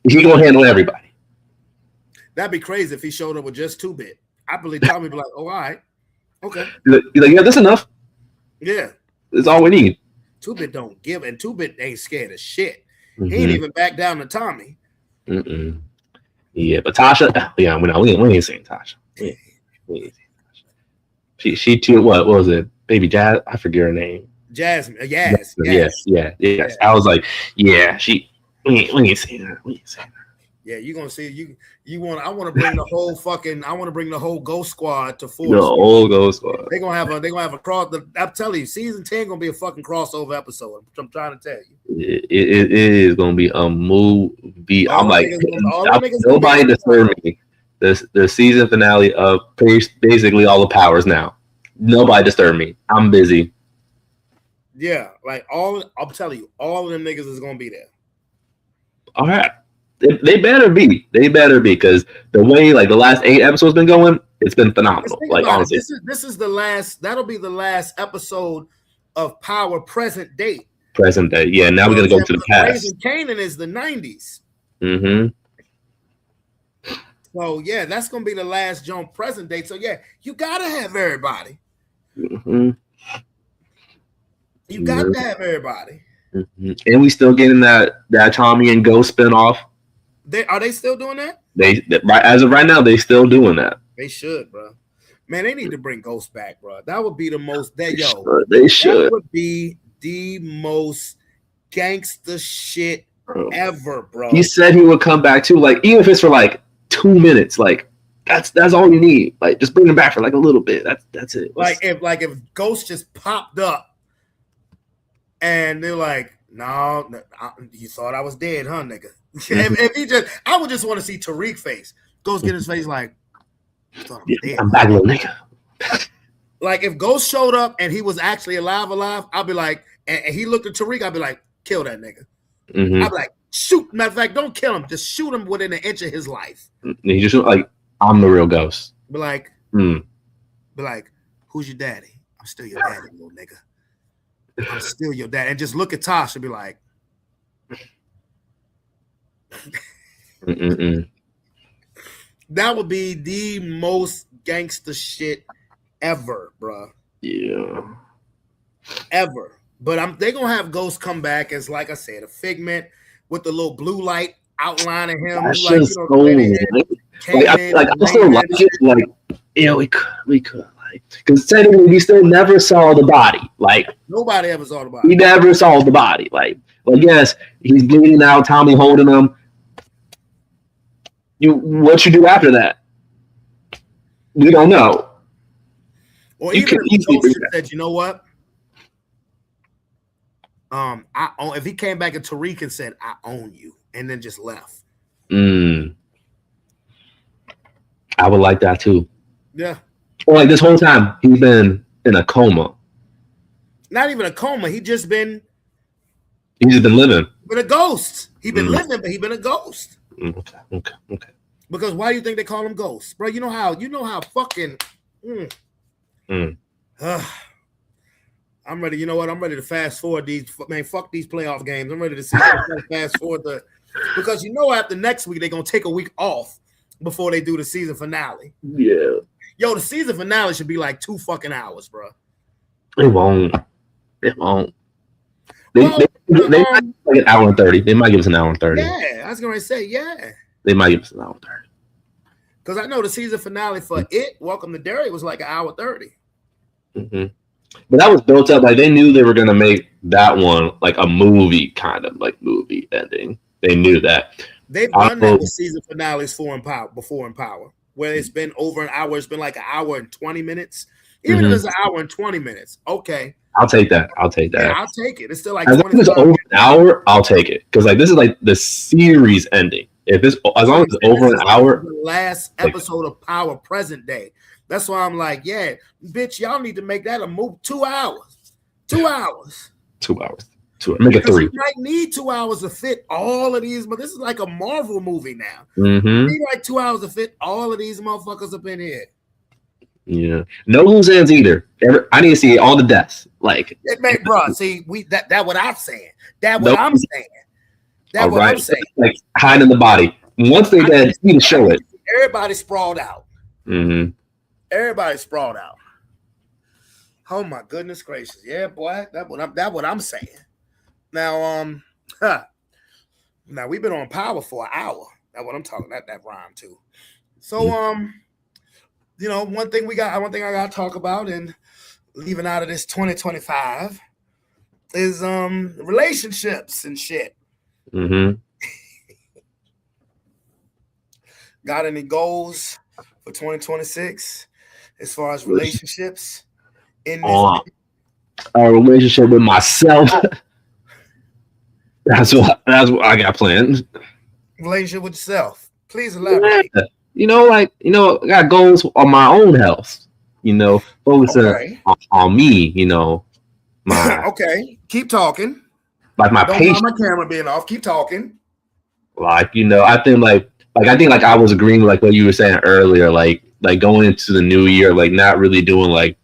He gonna handle everybody. That'd be crazy if he showed up with just 2-Bit. I believe Tommy would be like, oh, all right. Okay. He's like, yeah, that's enough. Yeah. That's all we need. 2-Bit don't give, and 2-Bit ain't scared of shit. Mm-hmm. He ain't even back down to Tommy. Mm-mm. Yeah, but Tasha, yeah, we ain't saying Tasha. We ain't saying Tasha. She too, what was it? Baby Jazz? I forget her name. Jasmine. Yes. I was like, yeah, we ain't saying that. We ain't saying that. Yeah, you're gonna see I want to bring the whole Ghost Squad to force. The whole Ghost Squad. They're gonna have a cross. I'm telling you, season 10 gonna be a fucking crossover episode. I'm trying to tell you. It is gonna be a movie. I'm like, nobody disturb me. The season finale of basically all the powers now. Nobody disturb me. I'm busy. Yeah, like I'm telling you, all of them niggas is gonna be there. All right. They better be. They better be, because the way like the last 8 episodes been going, it's been phenomenal. Like honestly, this is the last. That'll be the last episode of Power present date. Present day, yeah. Now we're gonna go to the past. Raising Kanan is the 90s. Mm-hmm. So yeah, that's gonna be the last jump present date. So yeah, you gotta have everybody. Mm-hmm. You got to have everybody. Mm-hmm. And we still getting that Tommy and Ghost spinoff. Are they still doing that? Right as of right now, they still doing that. They should, bro. Man, they need to bring Ghost back, bro. That would be the most. They should. That would be the most gangster shit ever, bro. He said he would come back too. Like even if it's for like 2 minutes, like that's all you need. Like just bring him back for like a little bit. That's it. Like if Ghost just popped up. And they're like, no, you thought I was dead, huh, nigga? if he just, I would just want to see Tariq face. Ghost get his face like, you thought I was dead. I'm back, little nigga. Like if Ghost showed up and he was actually alive, I'll be like, and he looked at Tariq, I'll be like, kill that nigga. Mm-hmm. I'll be like, shoot. Matter of fact, don't kill him. Just shoot him within an inch of his life. He just like, I'm the real Ghost. Be like, who's your daddy? I'm still your daddy, little nigga. I'm still your dad. And just look at Tosh and be like, that would be the most gangster shit ever, bro. Yeah. Ever. But they're going to have Ghost come back as, like I said, a figment with the little blue light outlining him. That's like, just so I still like it. Like, yeah, we could. Because technically, we still never saw the body. Like nobody ever saw the body. We never saw the body. Like yes, he's bleeding out. Tommy holding him. What you do after that? We don't know. Or even if Ghost said, you know what? If he came back and Tariq and said, "I own you," and then just left. I would like that too. Yeah. Or like this whole time he's been in a coma. Not even a coma. He's just been living. Been a ghost. He been living, but he been a ghost. Okay. Because why do you think they call them ghosts, bro? You know how fucking. I'm ready. You know what? I'm ready to fast forward these. Man, fuck these playoff games. I'm ready to see fast forward because after next week they're gonna take a week off before they do the season finale. Yeah. Yo, the season finale should be like 2 fucking hours, bro. It won't. They might like an hour and 30. They might give us an hour and 30. Yeah, I was gonna say They might give us an hour and 30. Because I know the season finale for Welcome to Derry was like an hour 30. Mm-hmm. But that was built up. Like they knew they were gonna make that one like a movie kind of like movie ending. They knew that. They've done that with season finales before in Power, where it's been over an hour. It's been like an hour and 20 minutes. Even if it's an hour and 20 minutes, okay. I'll take that. Yeah, I'll take it. It's still like as long as it's over an hour, I'll take it. Because like this is like the series ending. If it's as long as it's over an hour, the last episode of Power present day. That's why I'm like, yeah, bitch, y'all need to make that a move. 2 hours. 2 hours. 2 hours. 2 hours. Make it 3. You might need 2 hours to fit all of these, but this is like a Marvel movie now. Mm-hmm. You need like 2 hours to fit all of these motherfuckers up in here. Yeah. No loose ends either. I need to see all the deaths. Like bro, see, that what I'm saying. That what I'm saying. That what I'm saying. Like hiding the body. Once they're dead, you need to show it. Everybody sprawled out. Mm-hmm. Everybody sprawled out. Oh my goodness gracious. Yeah, boy. That what I'm saying. Now, now we've been on Power for an hour. That's what I'm talking about. That rhyme too. So, one thing I gotta talk about and leaving out of this 2025 is relationships and shit. Mm-hmm. Got any goals for 2026 as far as relationships in this a relationship with myself? That's what I got planned. Relationship with yourself. Please elaborate. Yeah. I got goals on my own health. Focusing on me. My okay. Keep talking. Like my patience. Don't mind my camera being off. Keep talking. Like I think I was agreeing with like what you were saying earlier. Like going into the new year, like not really doing like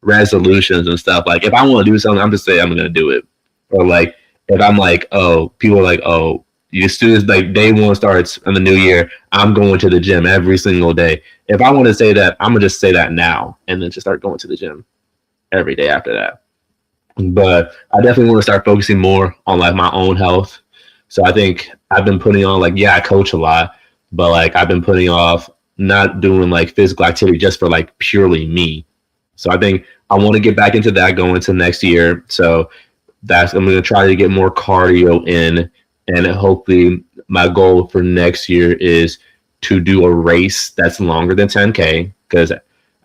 resolutions and stuff. Like if I want to do something, I'm just saying I'm gonna do it. Or like if I'm like, oh, people are like, oh, you students like day one starts in the new year, I'm going to the gym every single day. If I want to say that, I'm gonna just say that now and then just start going to the gym every day after that. But I definitely want to start focusing more on like my own health. So I think I've been putting on like, I coach a lot, but like I've been putting off not doing like physical activity just for like purely me. So I think I want to get back into that going into next year. So I'm going to try to get more cardio in, and hopefully my goal for next year is to do a race that's longer than 10K, because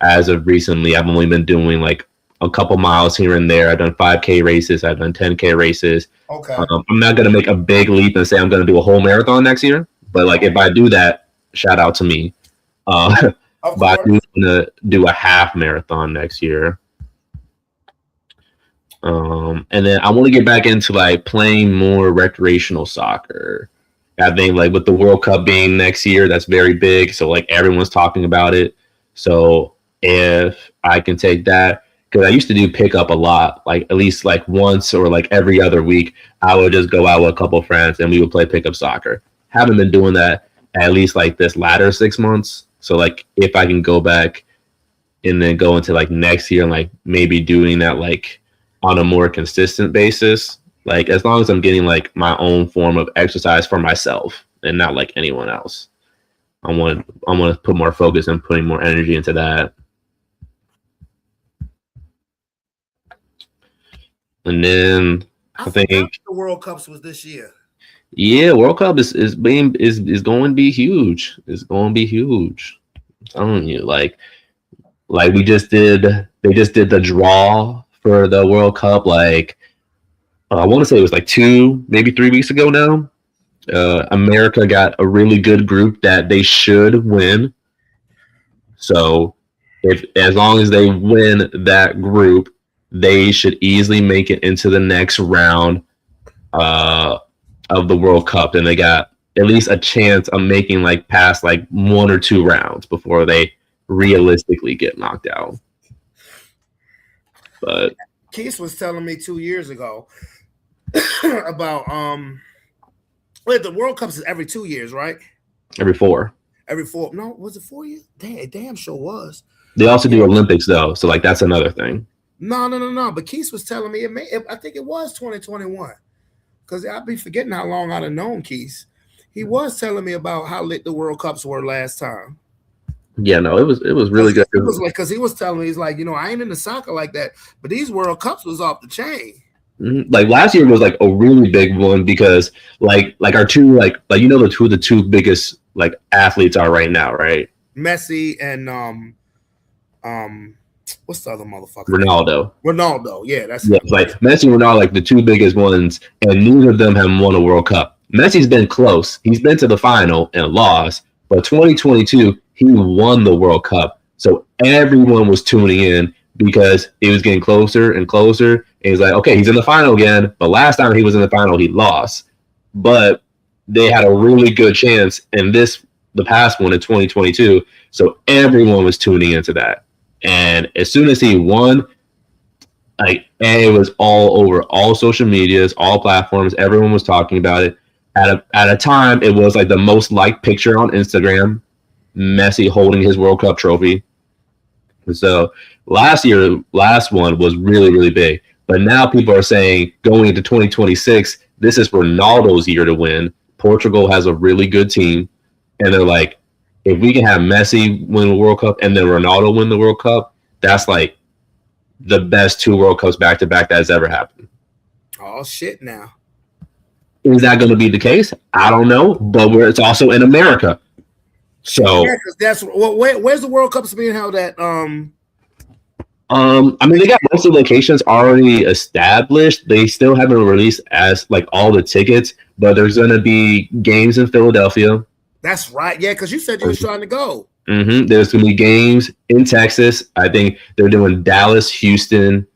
as of recently, I've only been doing like a couple miles here and there. I've done 5K races. I've done 10K races. Okay. I'm not going to make a big leap and say I'm going to do a whole marathon next year. But like if I do that, shout out to me. But I'm going to do a half marathon next year. And then I want to get back into like playing more recreational soccer. I think like with the World Cup being next year, that's very big. So like everyone's talking about it. So if I can take that, because I used to do pickup a lot, like at least like once or like every other week, I would just go out with a couple of friends and we would play pickup soccer. Haven't been doing that at least like this latter 6 months. So like if I can go back and then go into like next year and like maybe doing that like on a more consistent basis, like as long as I'm getting like my own form of exercise for myself and not like anyone else, I want to put more focus and putting more energy into that. And then I think the World Cups was this year. Yeah, World Cup is going to be huge. It's going to be huge. I'm telling you, like they just did the draw for the World Cup. Like I want to say it was like 2, maybe 3 weeks ago now. America got a really good group that they should win. So as long as they win that group, they should easily make it into the next round of the World Cup. And they got at least a chance of making like past like 1 or 2 rounds before they realistically get knocked out. But Keith was telling me 2 years ago about wait, the World Cups is every 2 years, right? every 4. Every 4. No, was it 4 years? Damn sure was. They also do Olympics though, so like that's another thing. No. But Keith was telling me I think it was 2021. Because I'll be forgetting how long I'd have known Keith. He was telling me about how lit the World Cups were last time. Yeah, no, it was really good. It was like, because he was telling me, he's like, I ain't into soccer like that, but these World Cups was off the chain. Like last year was like a really big one because like our two like who the 2 biggest like athletes are right now, right? Messi and what's the other motherfucker? Ronaldo, yeah, that's like Messi and Ronaldo, like the 2 biggest ones, and neither of them have won a World Cup. Messi's been close; he's been to the final and lost. But 2022, he won the World Cup, so everyone was tuning in because it was getting closer and closer. And he's like, okay, he's in the final again. But last time he was in the final, he lost. But they had a really good chance in the past one in 2022, so everyone was tuning into that. And as soon as he won, like it was all over all social medias, all platforms. Everyone was talking about it. At a time, it was like the most liked picture on Instagram. Messi holding his World Cup trophy. So last one was really, really big. But now people are saying going into 2026, this is Ronaldo's year to win. Portugal has a really good team, and they're like, if we can have Messi win the World Cup and then Ronaldo win the World Cup, that's like the best 2 World Cups back to back that has ever happened. Oh shit! Now is that going to be the case? I don't know, but it's also in America, so yeah, that's where's the World Cups being held at? I mean, they got most of the locations already established. They still haven't released as like all the tickets, but there's going to be games in Philadelphia. That's right. Yeah, because you said you was trying to go. There's going to be games in Texas. I think they're doing Dallas, Houston,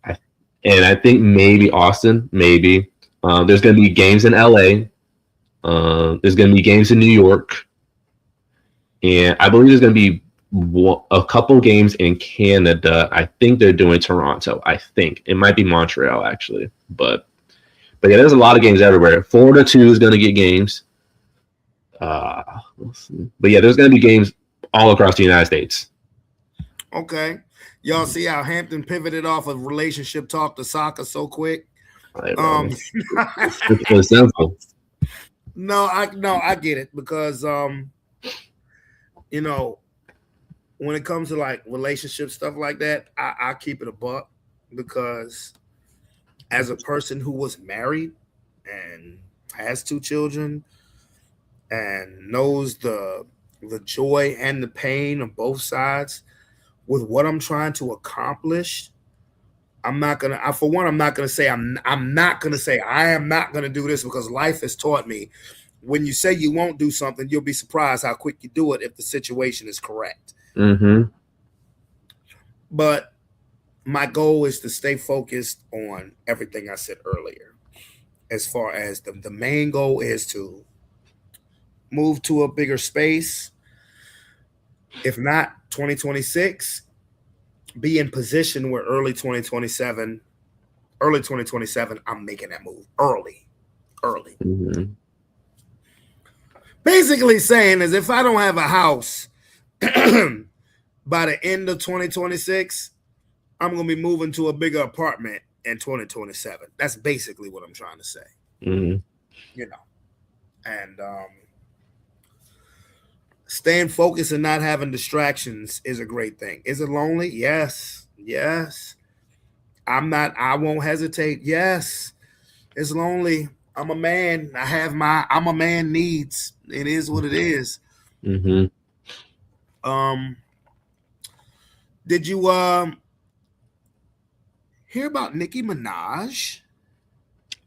and I think maybe Austin. Maybe there's going to be games in LA. There's going to be games in New York, and I believe there's going to be a couple games in Canada. I think they're doing Toronto. I think it might be Montreal actually, but yeah, there's a lot of games everywhere. Florida too is going to get games. But yeah, there's going to be games all across the United States. Okay, y'all see how Hampton pivoted off of relationship talk to soccer so quick. It's simple. No, I get it because when it comes to like relationship stuff like that, I keep it a buck because as a person who was married and has 2 children and knows the joy and the pain of both sides with what I'm trying to accomplish, I'm not gonna say I am not gonna do this because life has taught me when you say you won't do something, you'll be surprised how quick you do it if the situation is correct. But my goal is to stay focused on everything I said earlier. As far as the main goal is to move to a bigger space. If not 2026, be in position where early 2027, I'm making that move early. Basically saying is if I don't have a house by the end of 2026, I'm going to be moving to a bigger apartment in 2027. That's basically what I'm trying to say. And staying focused and not having distractions is a great thing. Is it lonely? Yes. I won't hesitate. Yes. It's lonely. I'm a man. I'm a man needs. It is what it is. Did you hear about Nicki Minaj?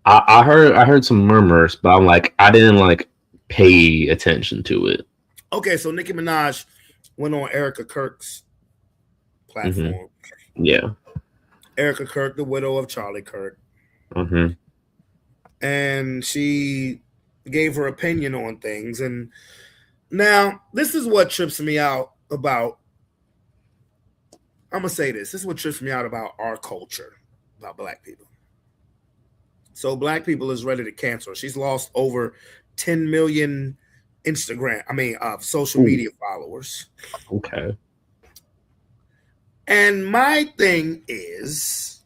I heard some murmurs, but I'm like, I didn't like pay attention to it. Okay, so Nicki Minaj went on Erica Kirk's platform. Yeah. Erica Kirk, the widow of Charlie Kirk. Mm-hmm. And she, gave her opinion on things. And now this is what trips me out about, I'm going to say this. This is what trips me out about our culture, about black people. So black people is ready to cancel her. She's lost over 10 million social media followers. Okay. And my thing is,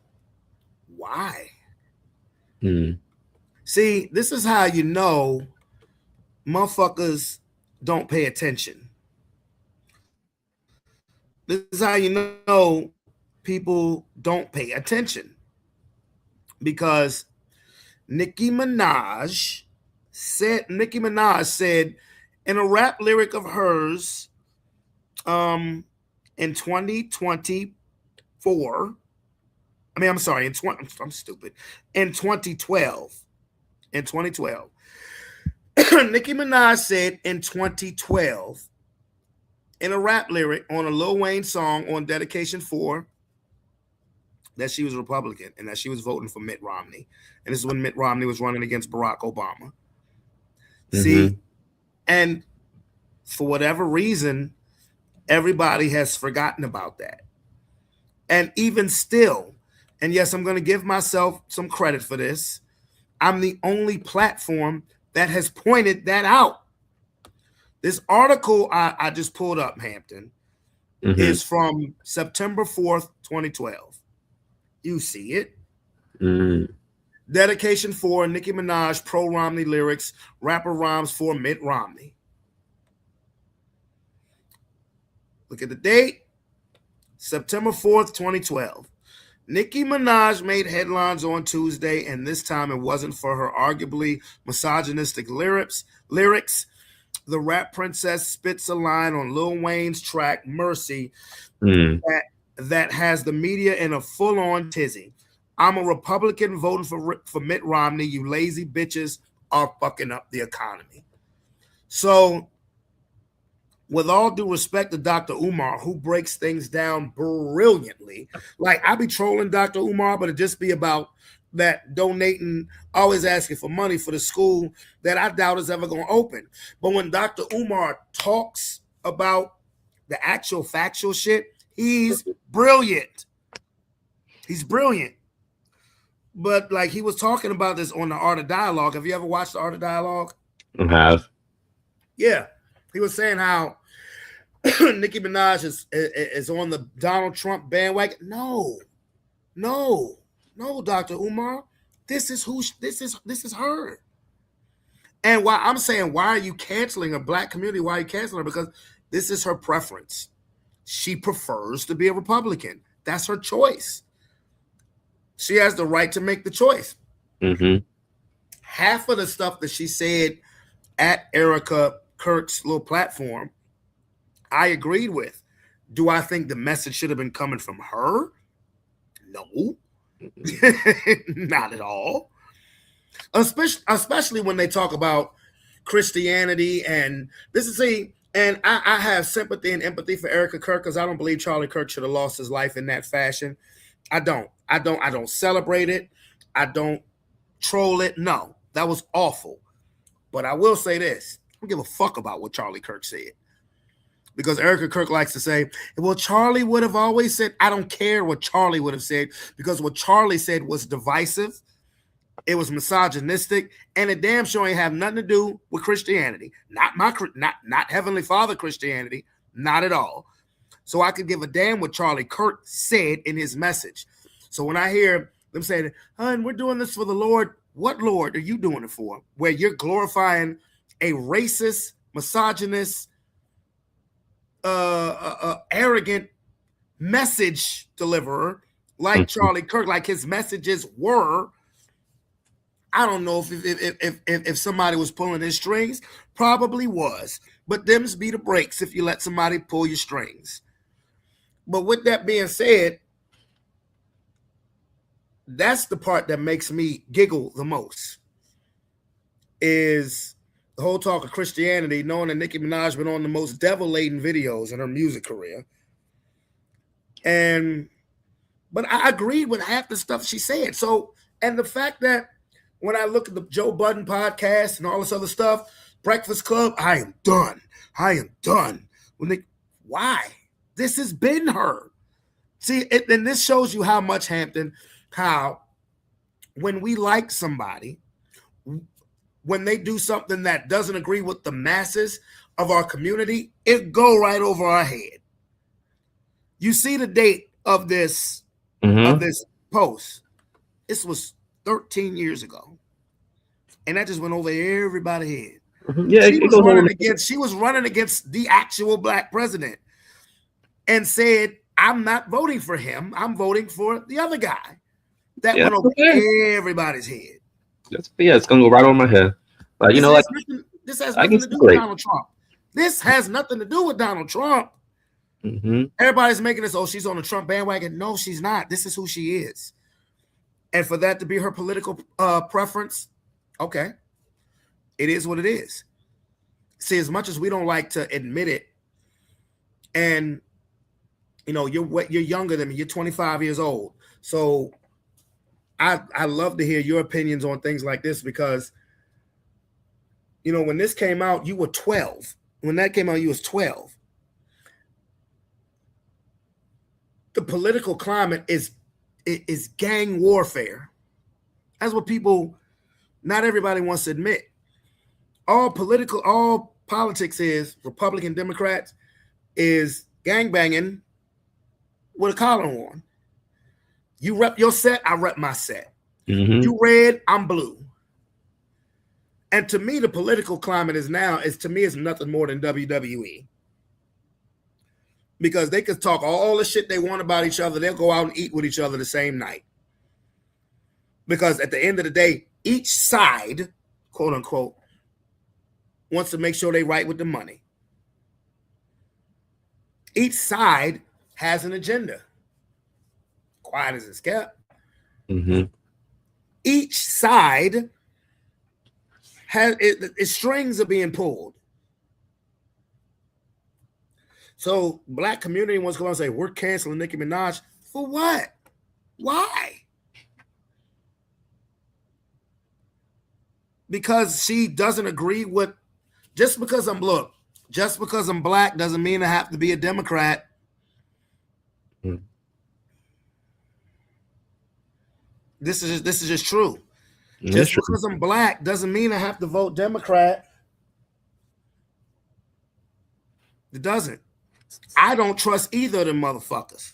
why? See, this is how you know motherfuckers don't pay attention. This is how you know people don't pay attention. Because Nicki Minaj said in a rap lyric of hers in 2024, in 2012. In 2012. Nicki Minaj said in 2012 in a rap lyric on a Lil Wayne song on Dedication 4 that she was a Republican and that she was voting for Mitt Romney. And this is when Mitt Romney was running against Barack Obama. See, and for whatever reason, everybody has forgotten about that. And even still, and yes, I'm going to give myself some credit for this, I'm the only platform that has pointed that out. This article I just pulled up, Hampton, is from September 4th, 2012. You see it. Dedication 4, Nicki Minaj, pro-Romney lyrics, rapper rhymes for Mitt Romney. Look at the date, September 4th, 2012. Nicki Minaj made headlines on Tuesday, and this time it wasn't for her arguably misogynistic lyrics. The rap princess spits a line on Lil Wayne's track Mercy that has the media in a full-on tizzy. I'm a Republican voting for Mitt Romney. You lazy bitches are fucking up the economy. So, with all due respect to Dr. Umar, who breaks things down brilliantly, like I be trolling Dr. Umar, but it just be about that donating, always asking for money for the school that I doubt is ever going to open. But when Dr. Umar talks about the actual factual shit, he's brilliant. He's brilliant. But like he was talking about this on the Art of Dialogue. Have you ever watched the Art of Dialogue? I have. Yeah. He was saying how Nicki Minaj is on the Donald Trump bandwagon. No, Dr. Umar. This is her. And why I'm saying, why are you canceling a black community? Why are you canceling her? Because this is her preference. She prefers to be a Republican. That's her choice. She has the right to make the choice. Half of the stuff that she said at Erica Kirk's little platform, I agreed with. Do I think the message should have been coming from her? No, not at all. Especially when they talk about Christianity and this is and I have sympathy and empathy for Erica Kirk because I don't believe Charlie Kirk should have lost his life in that fashion. I don't celebrate it. I don't troll it. No, that was awful. But I will say this. I don't give a fuck about what Charlie Kirk said. Because Erica Kirk likes to say, well, Charlie would have always said, I don't care what Charlie would have said, because what Charlie said was divisive, it was misogynistic, and it damn sure ain't have nothing to do with Christianity. Not Heavenly Father Christianity, not at all. So I could give a damn what Charlie Kirk said in his message. So when I hear them saying, we're doing this for the Lord, what Lord are you doing it for? Where you're glorifying a racist, misogynist, arrogant message deliverer like Charlie Kirk, like his messages were. I don't know if somebody was pulling his strings, probably was, but them's be the breaks if you let somebody pull your strings. But with that being said, that's the part that makes me giggle the most, is the whole talk of Christianity, knowing that Nicki Minaj been on the most devil-laden videos in her music career. But I agreed with half the stuff she said. So, and the fact that when I look at the Joe Budden podcast and all this other stuff, Breakfast Club, I am done. Why? This has been her. See, and this shows you how much, Hampton, how when we like somebody, when they do something that doesn't agree with the masses of our community, it go right over our head. You see the date of this post. This was 13 years ago. And that just went over everybody's head. Yeah, she was running against the actual black president and said, I'm not voting for him. I'm voting for the other guy. That went over everybody's head. It's gonna go right on my head. Like, this has nothing to do with Donald Trump. This has nothing to do with Donald Trump. Everybody's making this, she's on the Trump bandwagon. No, she's not. This is who she is. And for that to be her political preference, okay. It is what it is. See, as much as we don't like to admit it, and you're younger than me, you're 25 years old. So I love to hear your opinions on things like this because when this came out, you were 12. When that came out, you was 12. The political climate is gang warfare. That's what not everybody wants to admit. All politics is, Republican, Democrats, is gangbanging with a collar on. You rep your set, I rep my set. You red, I'm blue. And to me, the political climate is nothing more than WWE. Because they could talk all the shit they want about each other. They'll go out and eat with each other the same night. Because at the end of the day, each side, quote unquote, wants to make sure they right with the money. Each side has an agenda. Quiet as it's kept. Each side has strings are being pulled. So black community wants to go and say, we're canceling Nicki Minaj. For what? Why? Because she doesn't agree with, just because I'm black doesn't mean I have to be a Democrat. This is just true. Just because I'm black doesn't mean I have to vote Democrat. It doesn't. I don't trust either of them motherfuckers.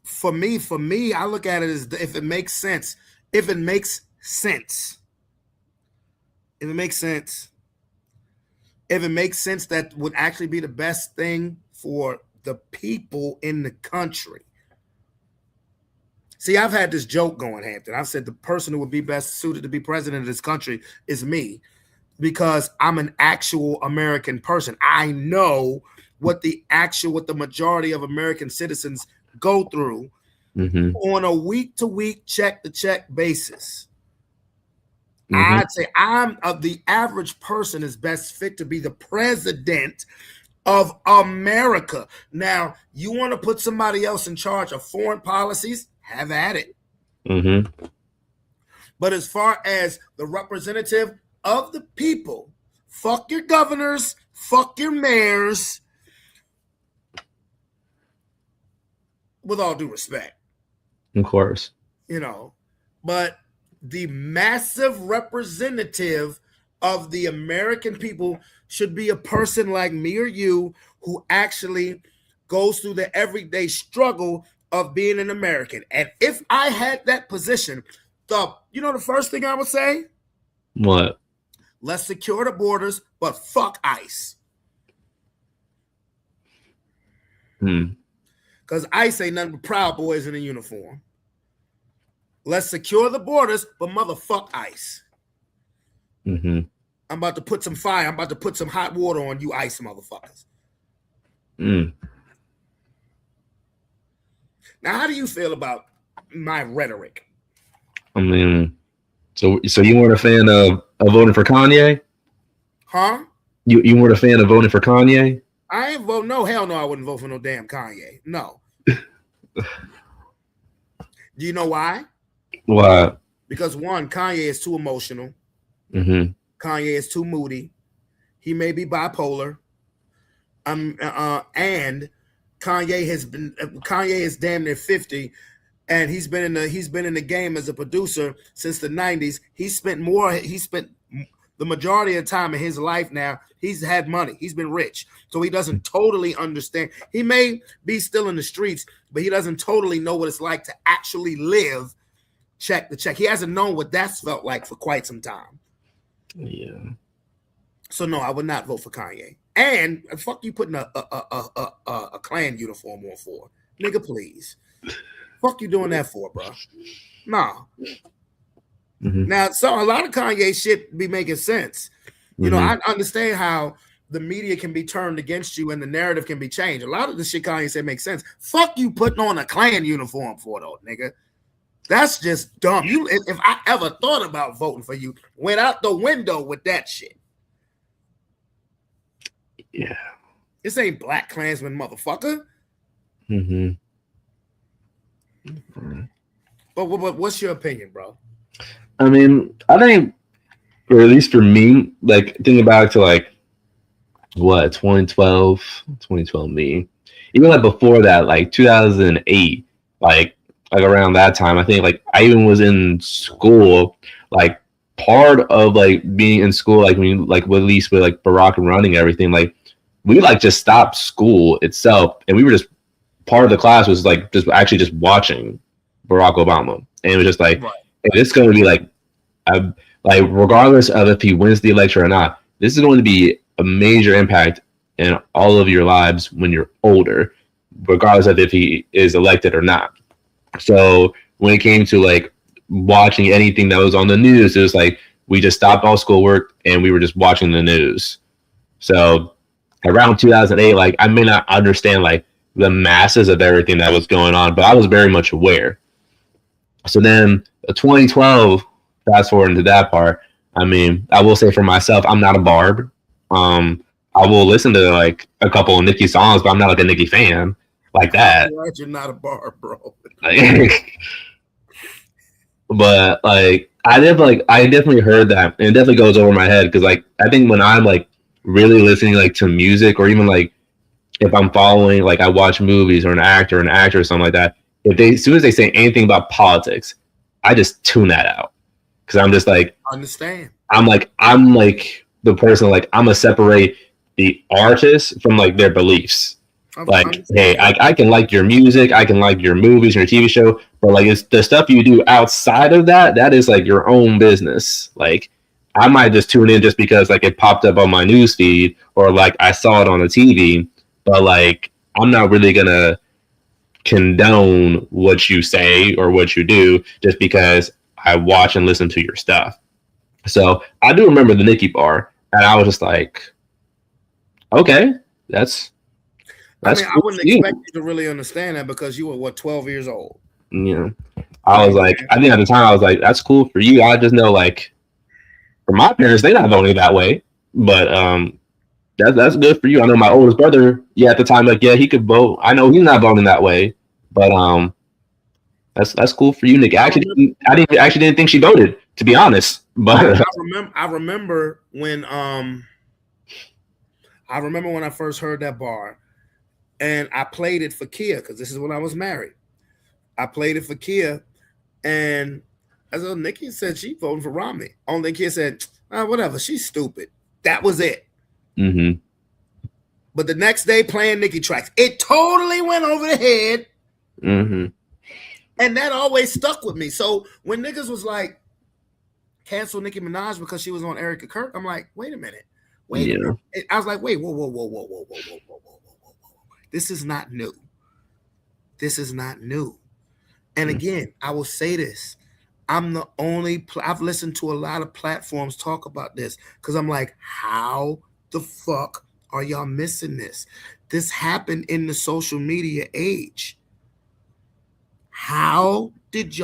For me, I look at it as if it makes sense. If it makes sense that would actually be the best thing for the people in the country. See, I've had this joke going, Hampton. I've said the person who would be best suited to be president of this country is me, because I'm an actual American person. I know what the majority of American citizens go through on a week-to-week, check-to-check basis. I'd say the average person is best fit to be the president of America. Now, you want to put somebody else in charge of foreign policies? Have at it. But as far as the representative of the people, fuck your governors, fuck your mayors, with all due respect. Of course. But the massive representative of the American people should be a person like me or you who actually goes through the everyday struggle of being an American. And if I had that position, the first thing I would say? What? Let's secure the borders, but fuck ICE. Because ICE ain't nothing but Proud Boys in a uniform. Let's secure the borders, but motherfuck ICE. I'm about to put some fire. I'm about to put some hot water on you ICE motherfuckers. Now, how do you feel about my rhetoric? I mean, so you weren't a fan of voting for Kanye? Huh? You weren't a fan of voting for Kanye? I ain't vote. No, hell no, I wouldn't vote for no damn Kanye. No. Do you know why? What? Because one, Kanye is too emotional. Mm-hmm. Kanye is too moody. He may be bipolar. And Kanye is damn near 50, and he's been in the game as a producer since the 90s. He spent the majority of the time in his life now. He's had money. He's been rich. So he doesn't totally understand. He may be still in the streets, but he doesn't totally know what it's like to actually live check to check. He hasn't known what that's felt like for quite some time. Yeah. So no, I would not vote for Kanye. And fuck you putting a Klan uniform on for. Nigga, please. Fuck you doing that for, bro? Nah. Mm-hmm. Now, so a lot of Kanye shit be making sense. You know, I understand how the media can be turned against you and the narrative can be changed. A lot of the shit Kanye said makes sense. Fuck you putting on a Klan uniform for, though, nigga. That's just dumb. If I ever thought about voting for you, went out the window with that shit. Yeah. This ain't Black Klansman, motherfucker. Mm-hmm. But what's your opinion, bro? I mean, I think, or at least for me, like thinking back to like what 2012 me, even like before that, like 2008, like around that time, I think like I even was in school. Like part of like being in school, like when you, like at least with like Barack and running everything, like we like just stopped school itself, and we were just part of the class was like just watching Barack Obama, and it was just like, hey, this is going to be like regardless of if he wins the election or not, this is going to be a major impact in all of your lives when you're older, regardless of if he is elected or not. So when it came to like watching anything that was on the news, it was like we just stopped all schoolwork and we were just watching the news. So around 2008, like I may not understand like the masses of everything that was going on, but I was very much aware. So then 2012, fast forward into that part, I mean, I will say for myself, I'm not a barb. I will listen to like a couple of Nicki songs, but I'm not like a Nicki fan like that. I'm glad you're not a barb, bro. But like I definitely heard that, and it definitely goes over my head because like I think when I'm like really listening like to music, or even like if I'm following, like I watch movies or an actor or something like that, as soon as they say anything about politics, I just tune that out because I'm just like, understand. I'm like the person, like I'm gonna separate the artist from like their beliefs. Like, hey, I can like your music, I can like your movies, your TV show, but like it's the stuff you do outside of that is like your own business. Like I might just tune in just because like it popped up on my news feed or like I saw it on the TV, but like I'm not really gonna condone what you say or what you do just because I watch and listen to your stuff. So I do remember the Nicki bar, and I was just like, okay, that's I mean, cool. I wouldn't expect you to really understand that because you were 12 years old. Yeah. I was like, I think at the time I was like, that's cool for you. I just know like for my parents, they're not voting that way. But that's good for you. I know my oldest brother, at the time, like, yeah, he could vote. I know he's not voting that way. But that's cool for you, Nick. I didn't think she voted, to be honest. But I remember when I first heard that bar, and I played it for Kia because this is when I was married. I played it for Kia, and as Nikki said, she voted for Romney. Only Kia said, whatever, she's stupid. That was it. Mm-hmm. But the next day, playing Nicki tracks, it totally went over the head. Mm-hmm. And that always stuck with me. So when niggas was like, cancel Nicki Minaj because she was on Erica Kirk, I'm like, wait a minute. I was like, wait, whoa. This is not new. And again, I will say this. I'm the only, I've listened to a lot of platforms talk about this because I'm like, how the fuck are y'all missing this? This happened in the social media age. How did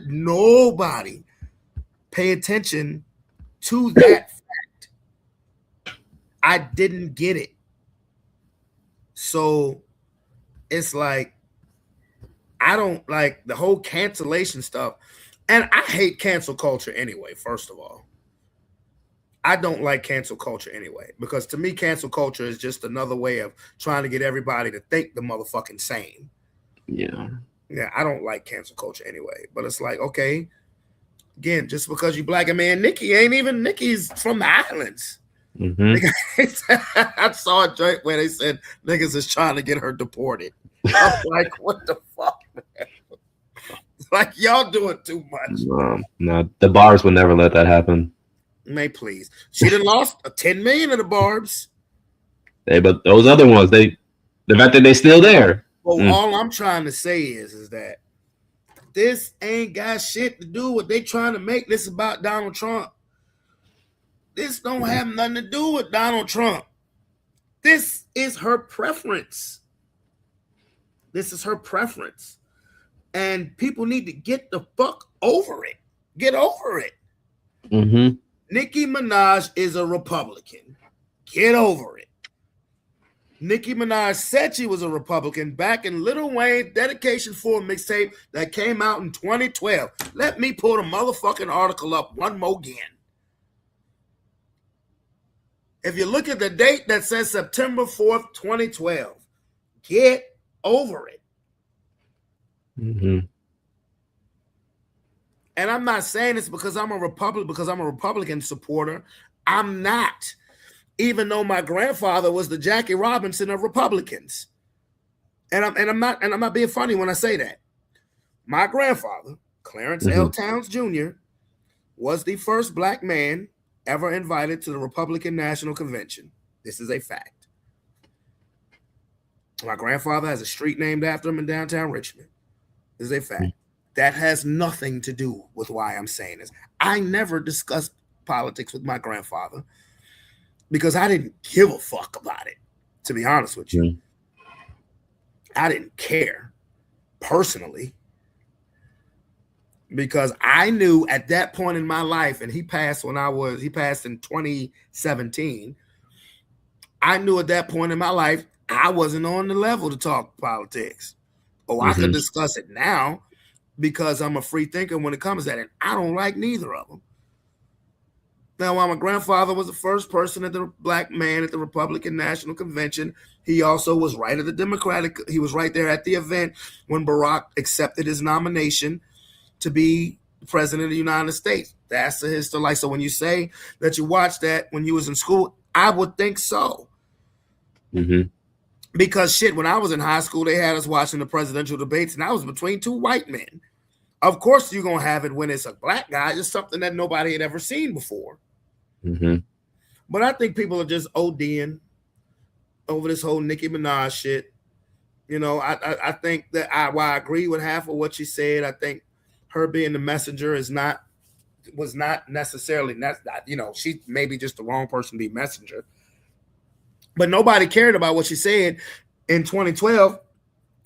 nobody pay attention to that fact? I didn't get it. So it's like, I don't like the whole cancellation stuff. And I hate cancel culture anyway, first of all. I don't like cancel culture anyway, because to me, cancel culture is just another way of trying to get everybody to think the motherfucking same. Yeah. Yeah, I don't like cancel culture anyway. But it's like, okay, again, just because you black, and man, Nikki's from the islands. I saw a joint where they said niggas is trying to get her deported. I'm like, what the fuck, man? Like, y'all doing too much. No, the bars would never let that happen. May please. She done lost $10 million of the barbs. But those other ones, the fact that they still there. Well, all I'm trying to say is that this ain't got shit to do with they trying to make this about Donald Trump. This don't have nothing to do with Donald Trump. This is her preference. This is her preference. And people need to get the fuck over it. Get over it. Mm-hmm. Nicki Minaj is a Republican. Get over it. Nicki Minaj said she was a Republican back in Lil Wayne Dedication 4 mixtape that came out in 2012. Let me pull the motherfucking article up one more again. If you look at the date that says September 4th, 2012, get over it. Mm-hmm. And I'm not saying this because I'm a Republican supporter. I'm not. Even though my grandfather was the Jackie Robinson of Republicans. And I'm not being funny when I say that. My grandfather, Clarence L. Towns Jr., was the first black man ever invited to the Republican National Convention. This is a fact. My grandfather has a street named after him in downtown Richmond. This is a fact. That has nothing to do with why I'm saying this. I never discussed politics with my grandfather because I didn't give a fuck about it, to be honest with you. I didn't care personally because I knew at that point in my life, and he passed in 2017. I knew at that point in my life, I wasn't on the level to talk politics. I could discuss it now because I'm a free thinker when it comes to that, and I don't like neither of them. Now, while my grandfather was the first black man at the Republican National Convention, he also was right at the Democratic. He was right there at the event when Barack accepted his nomination to be president of the United States. That's the history. Like, so when you say that you watched that when you was in school, I would think so. Mm-hmm. Because shit, when I was in high school, they had us watching the presidential debates, and I was between two white men. Of course, you're gonna have it when it's a black guy. It's something that nobody had ever seen before. Mm-hmm. But I think people are just ODing over this whole Nicki Minaj shit. You know, I think that while I agree with half of what she said, I think her being the messenger was not necessarily, you know, she may be just the wrong person to be messenger. But nobody cared about what she said in 2012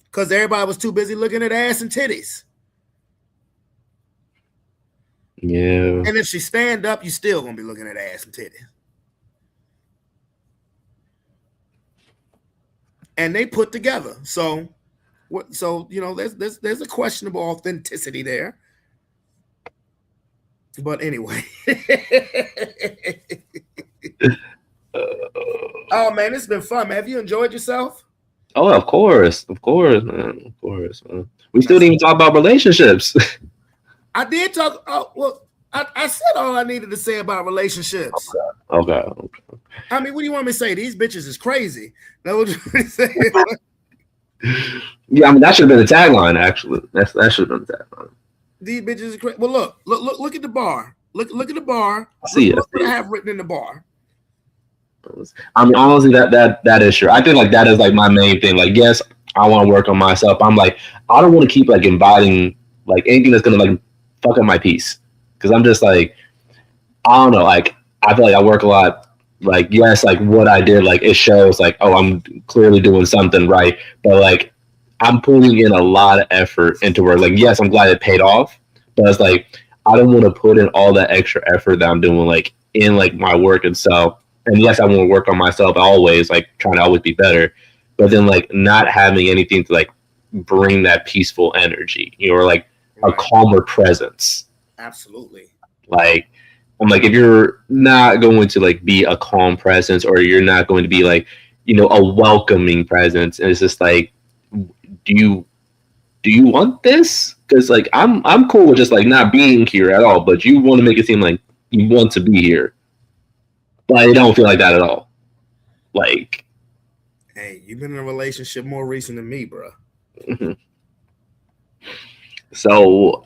because everybody was too busy looking at ass and titties. Yeah. And if she stand up, you still gonna be looking at ass and titties. And they put together. So you know, there's a questionable authenticity there. But anyway. Oh man, it's been fun, man. Have you enjoyed yourself? Oh, of course, man. Of course, man. We still didn't even talk about relationships. I did talk. Oh, well, I said all I needed to say about relationships. Okay. I mean, what do you want me to say? These bitches is crazy. That what you want me to say? Yeah, I mean that should have been the tagline. Actually, that should have been the tagline. These bitches is crazy. Well, look at the bar. Look at the bar. I see it. Look what I have written in the bar. I mean, honestly, that is true. I think like that is like my main thing. Like, yes, I want to work on myself. I'm like, I don't want to keep like inviting like anything that's gonna like fuck up my peace. Because I'm just like, I don't know. Like, I feel like I work a lot. Like, yes, like what I did, like it shows like, oh, I'm clearly doing something right. But like, I'm putting in a lot of effort into work. Like, yes, I'm glad it paid off. But it's like, I don't want to put in all that extra effort that I'm doing like in like my work itself. And yes, I want to work on myself always, like trying to always be better. But then like not having anything to like bring that peaceful energy, or like a calmer presence. Absolutely. Like, I'm like, if you're not going to like be a calm presence, or you're not going to be like, a welcoming presence, and it's just like, do you want this? Because like I'm cool with just like not being here at all, but you want to make it seem like you want to be here, but I don't feel like that at all. Like, hey, you've been in a relationship more recent than me, bro. So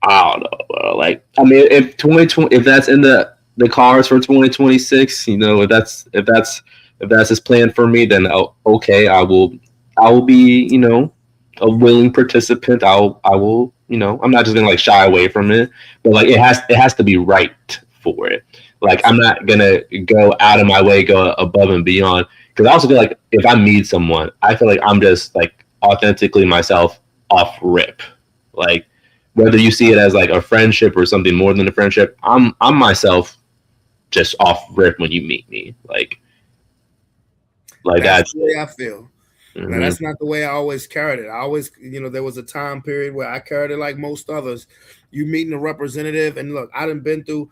I don't know, bro. Like, I mean, if that's in the cards for 2026, if that's his plan for me, then okay, I will be, a willing participant. I will, I'm not just gonna like shy away from it, but like it has to be right for it. Like, I'm not gonna go out of my way, go above and beyond, because I also feel like if I meet someone, I feel like I'm just like authentically myself off rip. Like, whether you see it as like a friendship or something more than a friendship, I'm myself just off rip when you meet me. Like that's the way I feel. Now, that's not the way I always carried it. I always, there was a time period where I carried it like most others. You meeting a representative, and look, I done been through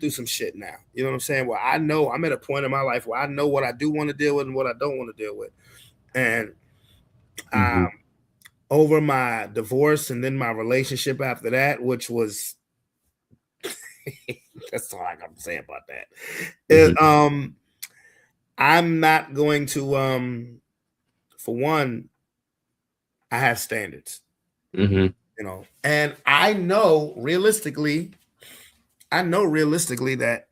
some shit now. You know what I'm saying? Where I know I'm at a point in my life where I know what I do want to deal with and what I don't want to deal with. And over my divorce and then my relationship after that, which was that's all I got to say about that. I'm not going to for one, I have standards. And I know realistically that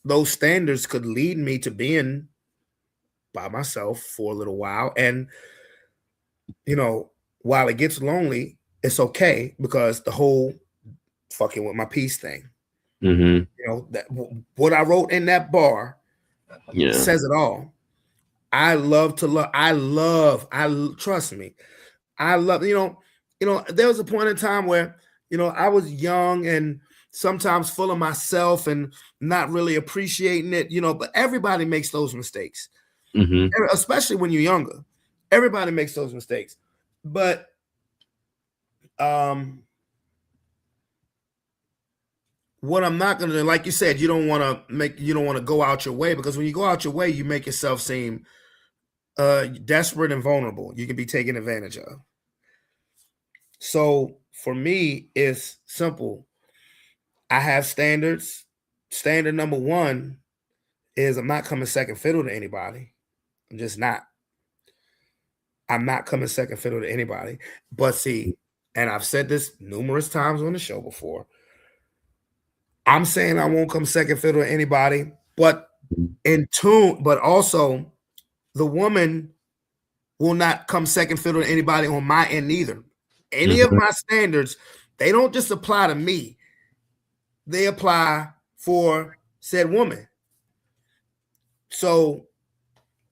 those standards could lead me to being by myself for a little while. And while it gets lonely, it's okay, because the whole fucking with my peace thing. That what I wrote in that bar says it all. I love to love. Trust me. I love, there was a point in time where, I was young and sometimes full of myself and not really appreciating it, but everybody makes those mistakes, especially when you're younger. Everybody makes those mistakes. But what I'm not going to do, like you said, you don't want to go out your way, because when you go out your way, you make yourself seem desperate and vulnerable. You can be taken advantage of. So for me, it's simple. I have standards. Standard number one is I'm not coming second fiddle to anybody. I'm just not. I'm not coming second fiddle to anybody. But see, and I've said this numerous times on the show before, I'm saying I won't come second fiddle to anybody, but also the woman will not come second fiddle to anybody on my end either. Any of my standards, they don't just apply to me. They apply for said woman. So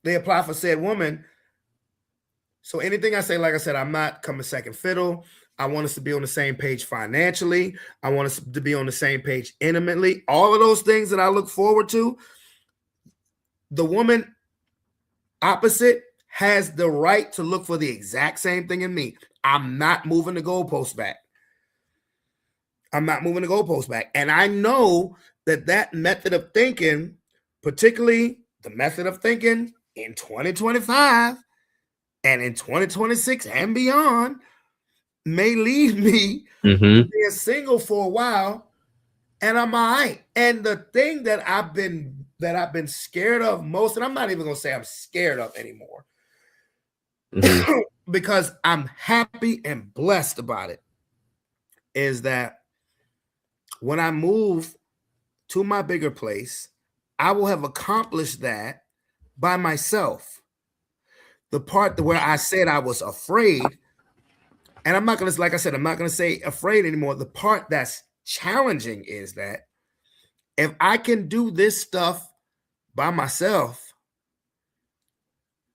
they apply for said woman. So anything I say, like I said, I'm not coming second fiddle. I want us to be on the same page financially. I want us to be on the same page intimately. All of those things that I look forward to, the woman opposite has the right to look for the exact same thing in me. I'm not moving the goalpost back. And I know that method of thinking, particularly the method of thinking in 2025 and in 2026 and beyond, may lead me to being single for a while, and I'm all right. And the thing that I've been scared of most, and I'm not even gonna say I'm scared of anymore, because I'm happy and blessed about it, is that when I move to my bigger place, I will have accomplished that by myself. The part where I said I was afraid, and I'm not going to, like I said, I'm not going to say afraid anymore. The part that's challenging is that if I can do this stuff by myself,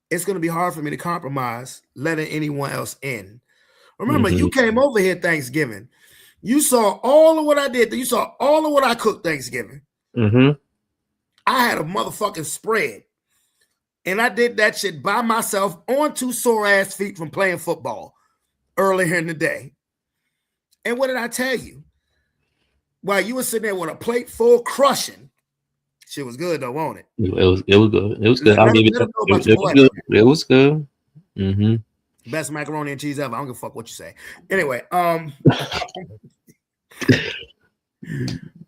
it's going to be hard for me to compromise letting anyone else in. Remember, you came over here Thanksgiving. You saw all of what I did. You saw all of what I cooked Thanksgiving. I had a motherfucking spread. And I did that shit by myself on 2 sore ass feet from playing football earlier in the day. And what did I tell you? While you were sitting there with a plate full crushing, shit was good though, wasn't it? It was good. It was good. I'll give you that. It was good. It was good. Mm-hmm. Best macaroni and cheese ever. I don't give a fuck what you say. Anyway, but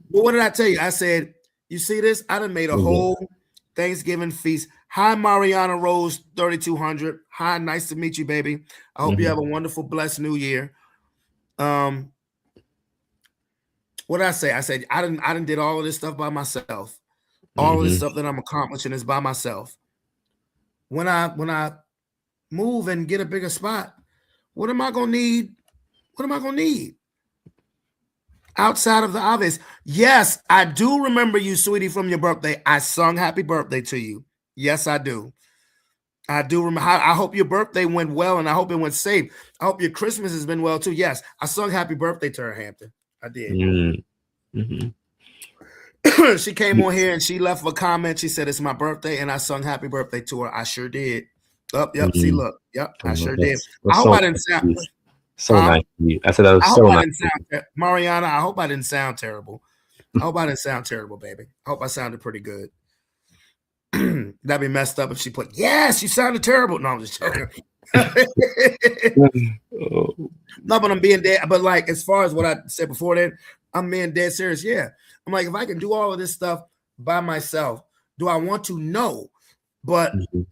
what did I tell you? I said, you see this? I done made a whole Thanksgiving feast. Hi, Mariana Rose, 3200. Hi, nice to meet you, baby. I hope you have a wonderful, blessed new year. What did I say? I said, I didn't did all of this stuff by myself. All of this stuff that I'm accomplishing is by myself. When I move and get a bigger spot, what am I gonna need? What am I gonna need? Outside of the obvious. Yes, I do remember you, sweetie, from your birthday. I sung happy birthday to you. Yes, I do. I do remember. I hope your birthday went well and I hope it went safe. I hope your Christmas has been well too. Yes, I sung happy birthday to her, Hampton. I did. Mm-hmm. She came on here and she left a comment. She said, it's my birthday and I sung happy birthday to her. I sure did. See, look. Yep, I sure did. I hope I didn't sound so nice to you. I said that was so nice. Mariana, I hope I didn't sound terrible. I hope I didn't sound terrible, baby. I hope I sounded pretty good. That'd be messed up if she put, yes, you sounded terrible. No, I'm just joking. No, but I'm being dead. But like, as far as what I said before then, I'm being dead serious. Yeah. I'm like, if I can do all of this stuff by myself, do I want to? No. But you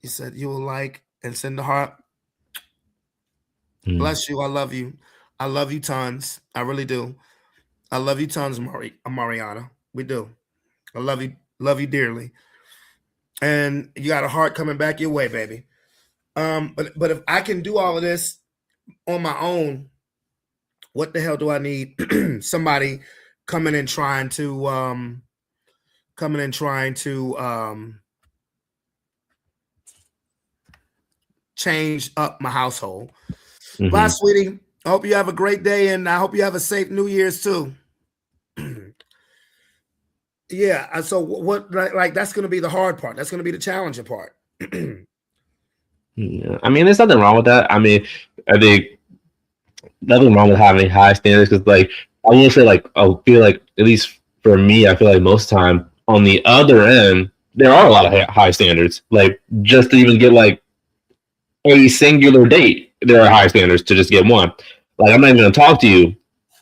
said you will like and send the heart. Bless you. I love you. I love you tons. I really do. I love you tons, Mariana. We do. I love you dearly. And you got a heart coming back your way, baby. But if I can do all of this on my own, what the hell do I need? Somebody coming and trying to change up my household. Bye, sweetie. I hope you have a great day, and I hope you have a safe New Year's too. Yeah. So what? Like that's going to be the hard part. That's going to be the challenging part. Yeah. I mean, there's nothing wrong with that. I mean, I think nothing wrong with having high standards because, like, I will say, like, I feel like at least for me, I feel like most of the time on the other end, there are a lot of high standards. Like, just to even get like a singular date, there are high standards to just get one. Like, I'm not even going to talk to you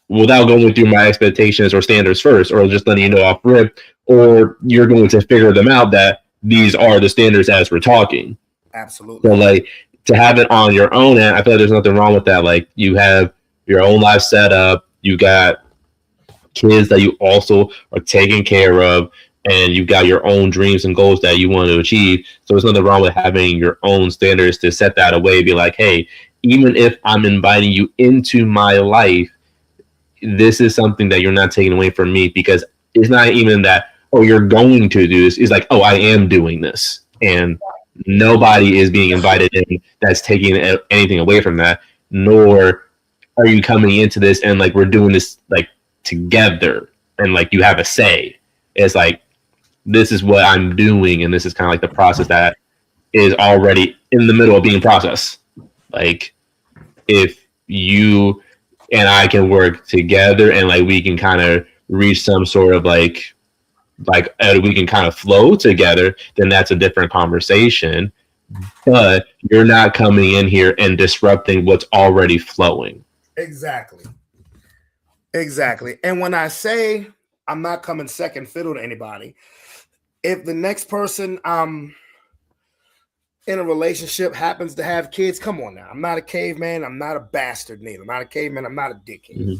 without going through my expectations or standards first, or just letting you know off rip, or you're going to figure them out that these are the standards as we're talking. Absolutely. So, like, to have it on your own end, I feel like there's nothing wrong with that. Like, you have your own life set up, you got kids that you also are taking care of, and you got your own dreams and goals that you want to achieve. So there's nothing wrong with having your own standards to set that away. Be like, hey, even if I'm inviting you into my life, this is something that you're not taking away from me, because it's not even that, oh, you're going to do this. It's like, oh, I am doing this. And nobody is being invited in that's taking anything away from that, nor are you coming into this and like we're doing this like together and like you have a say. It's like, this is what I'm doing, and this is kind of like the process that is already in the middle of being processed. Like, if you and I can work together and like we can kind of reach some sort of like we can kind of flow together, then that's a different conversation. But you're not coming in here and disrupting what's already flowing. Exactly. And when I say I'm not coming second fiddle to anybody, if the next person in a relationship happens to have kids, come on now. I'm not a caveman. I'm not a bastard neither. I'm not a caveman. I'm not a dickhead. Mm-hmm.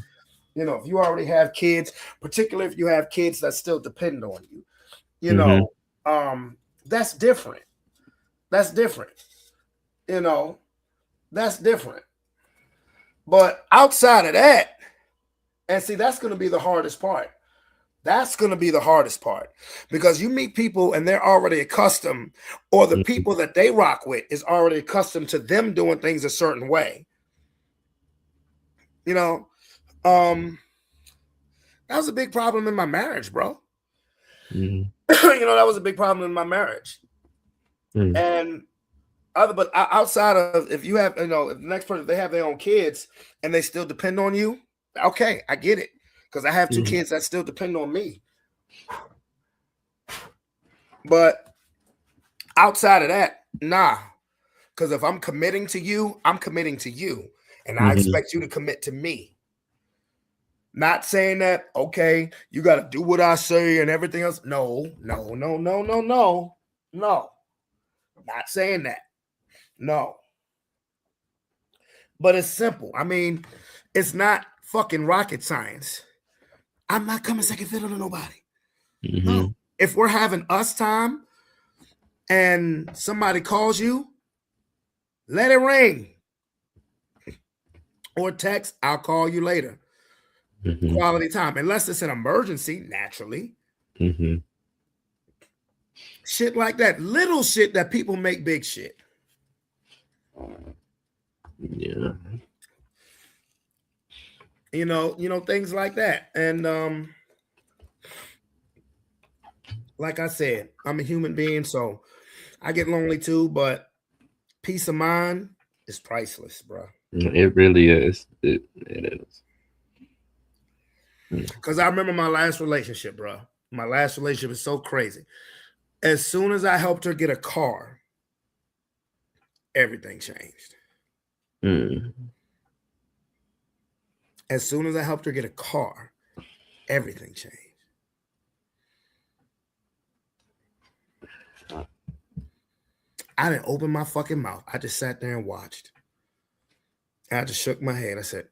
You know, if you already have kids, particularly if you have kids that still depend on you, you know, that's different. That's different. You know, that's different. But outside of that, and see, that's going to be the hardest part. That's going to be the hardest part, because you meet people and they're already accustomed, or the people that they rock with is already accustomed to them doing things a certain way. You know, that was a big problem in my marriage, bro. That was a big problem in my marriage. And but outside of, if you have, if the next person, they have their own kids and they still depend on you, okay, I get it. Because I have two kids that still depend on me. But outside of that, nah. Because if I'm committing to you, I'm committing to you. And I expect you to commit to me. Not saying that, okay, you got to do what I say and everything else. No. Not saying that. No. But it's simple. I mean, it's not fucking rocket science. I'm not coming second fiddle to nobody. No. If we're having us time and somebody calls you, let it ring. Or text, I'll call you later. Quality time. Unless it's an emergency, naturally. Shit like that. Little shit that people make big shit. Yeah. Things like that. And like I said, I'm a human being, so I get lonely too, but peace of mind is priceless, bro. It really is. It is. Because I remember my last relationship, bro. My last relationship is so crazy. As soon as I helped her get a car, everything changed. As soon as I helped her get a car, everything changed. I didn't open my fucking mouth. I just sat there and watched. I just shook my head. I said,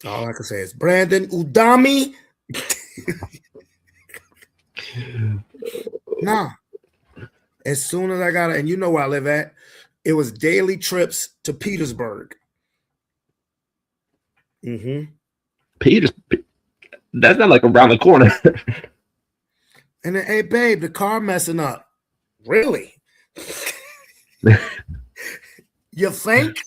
All I can say is Brandon Udami. Nah. As soon as I got it, and you know where I live at, it was daily trips to Petersburg. That's not like around the corner. And then, hey, babe, the car messing up. Really? You think?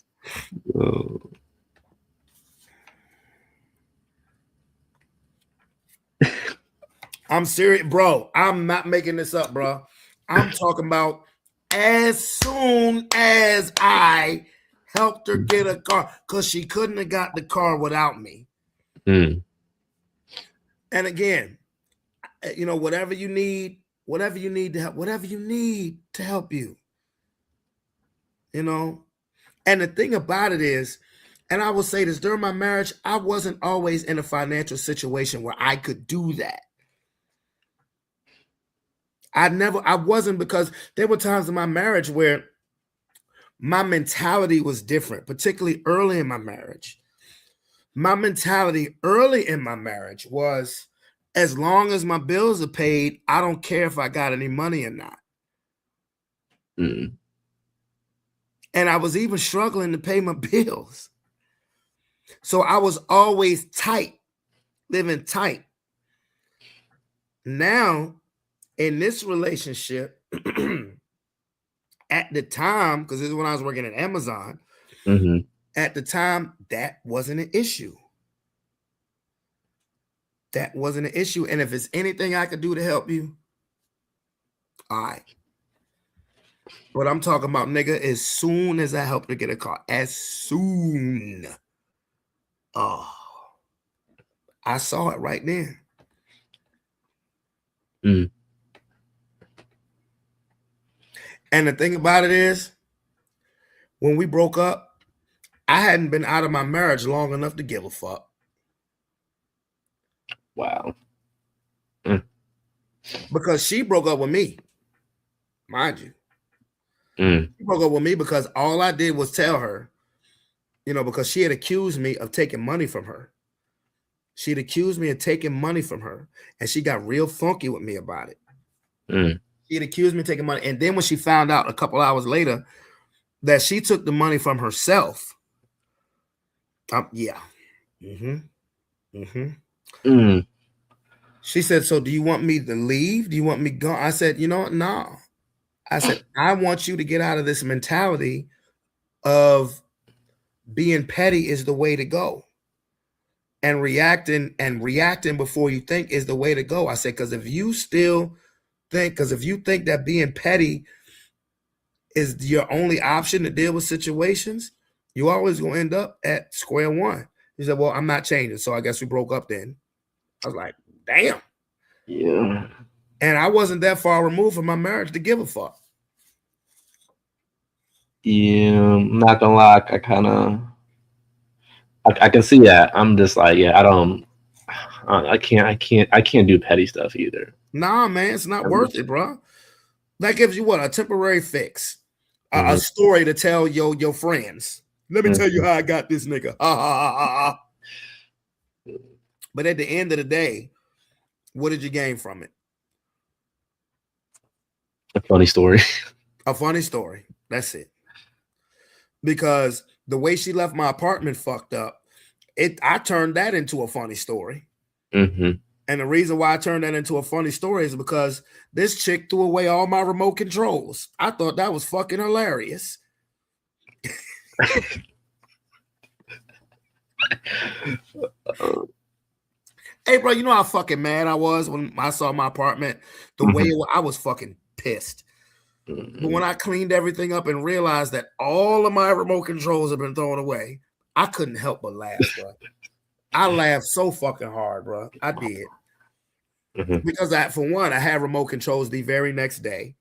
I'm serious, bro. I'm not making this up, bro. I'm talking about as soon as I helped her get a car, because she couldn't have got the car without me. And again, whatever you need to help you. And the thing about it is, and I will say this, during my marriage, I wasn't always in a financial situation where I could do that. I wasn't, because there were times in my marriage where my mentality was different, particularly early in my marriage. My mentality early in my marriage was, as long as my bills are paid, I don't care if I got any money or not. And I was even struggling to pay my bills. So I was always tight, living tight. Now, in this relationship, at the time, because this is when I was working at Amazon, at the time, that wasn't an issue. That wasn't an issue. And if it's anything I could do to help you, all right. What I'm talking about, nigga, as soon as I helped her get a car, as soon. Oh, I saw it right then. And the thing about it is, when we broke up, I hadn't been out of my marriage long enough to give a fuck. Wow. Because she broke up with me, mind you. She broke up with me because all I did was tell her, because she had accused me of taking money from her. She'd accused me of taking money from her, and she got real funky with me about it. She'd accused me of taking money. And then when she found out a couple hours later that she took the money from herself, she said, so do you want me to leave? Do you want me gone? I said, no. I said, I want you to get out of this mentality of being petty is the way to go. and reacting before you think is the way to go. I said, because if you think that being petty is your only option to deal with situations, you always gonna end up at square one. He said, well, I'm not changing, so I guess we broke up then. I was like, damn. Yeah. And I wasn't that far removed from my marriage to give a fuck. Yeah, I'm not gonna lie, I can see that. I'm just like, yeah, I can't do petty stuff either. Nah, man, it's not worth it, bro. That gives you what? A temporary fix. A story to tell your friends. Let me tell you how I got this nigga. But at the end of the day, what did you gain from it? A funny story. A funny story. That's it. Because the way she left my apartment fucked up, I turned that into a funny story. Mm-hmm. And the reason why I turned that into a funny story is because this chick threw away all my remote controls. I thought that was fucking hilarious. Hey, bro, you know how fucking mad I was when I saw my apartment? The way I was fucking pissed. But when I cleaned everything up and realized that all of my remote controls have been thrown away, I couldn't help but laugh, bro. I laughed so fucking hard, bro. I did. Because for one, I had remote controls the very next day.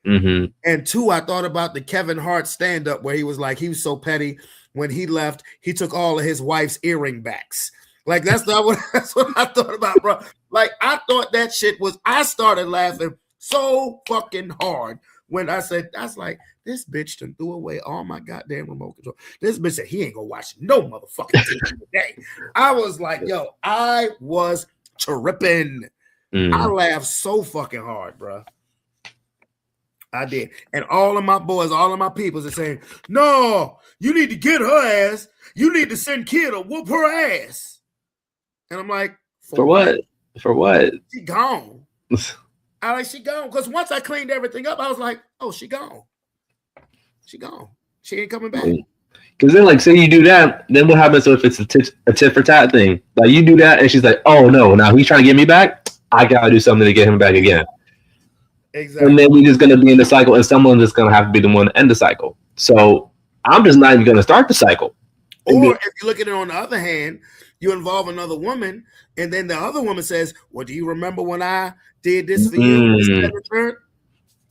And two, I thought about the Kevin Hart stand-up where he was like, he was so petty. When he left, he took all of his wife's earring backs. Like, that's what I thought about, bro. Like, I thought that shit was, I started laughing so fucking hard when I said, that's like, this bitch done threw away all my goddamn remote control. This bitch said he ain't gonna watch no motherfucking TV today. I was like, yo, I was tripping. I laughed so fucking hard, bro. I did. And all of my boys, all of my peoples are saying, no, you need to get her ass. You need to send Kid to whoop her ass. And I'm like, for what? For what? She gone. I like, she gone. Because once I cleaned everything up, I was like, oh, she gone. She gone. She ain't coming back. Because then, like, say you do that, then what happens if it's a tit for tat thing? Like, you do that, and she's like, oh, no, now he's trying to get me back? I got to do something to get him back again. Exactly. And then we're just going to be in the cycle, and someone's just going to have to be the one to end the cycle. So I'm just not even going to start the cycle. Or if you look at it on the other hand, you involve another woman, and then the other woman says, well, do you remember when I did this for you?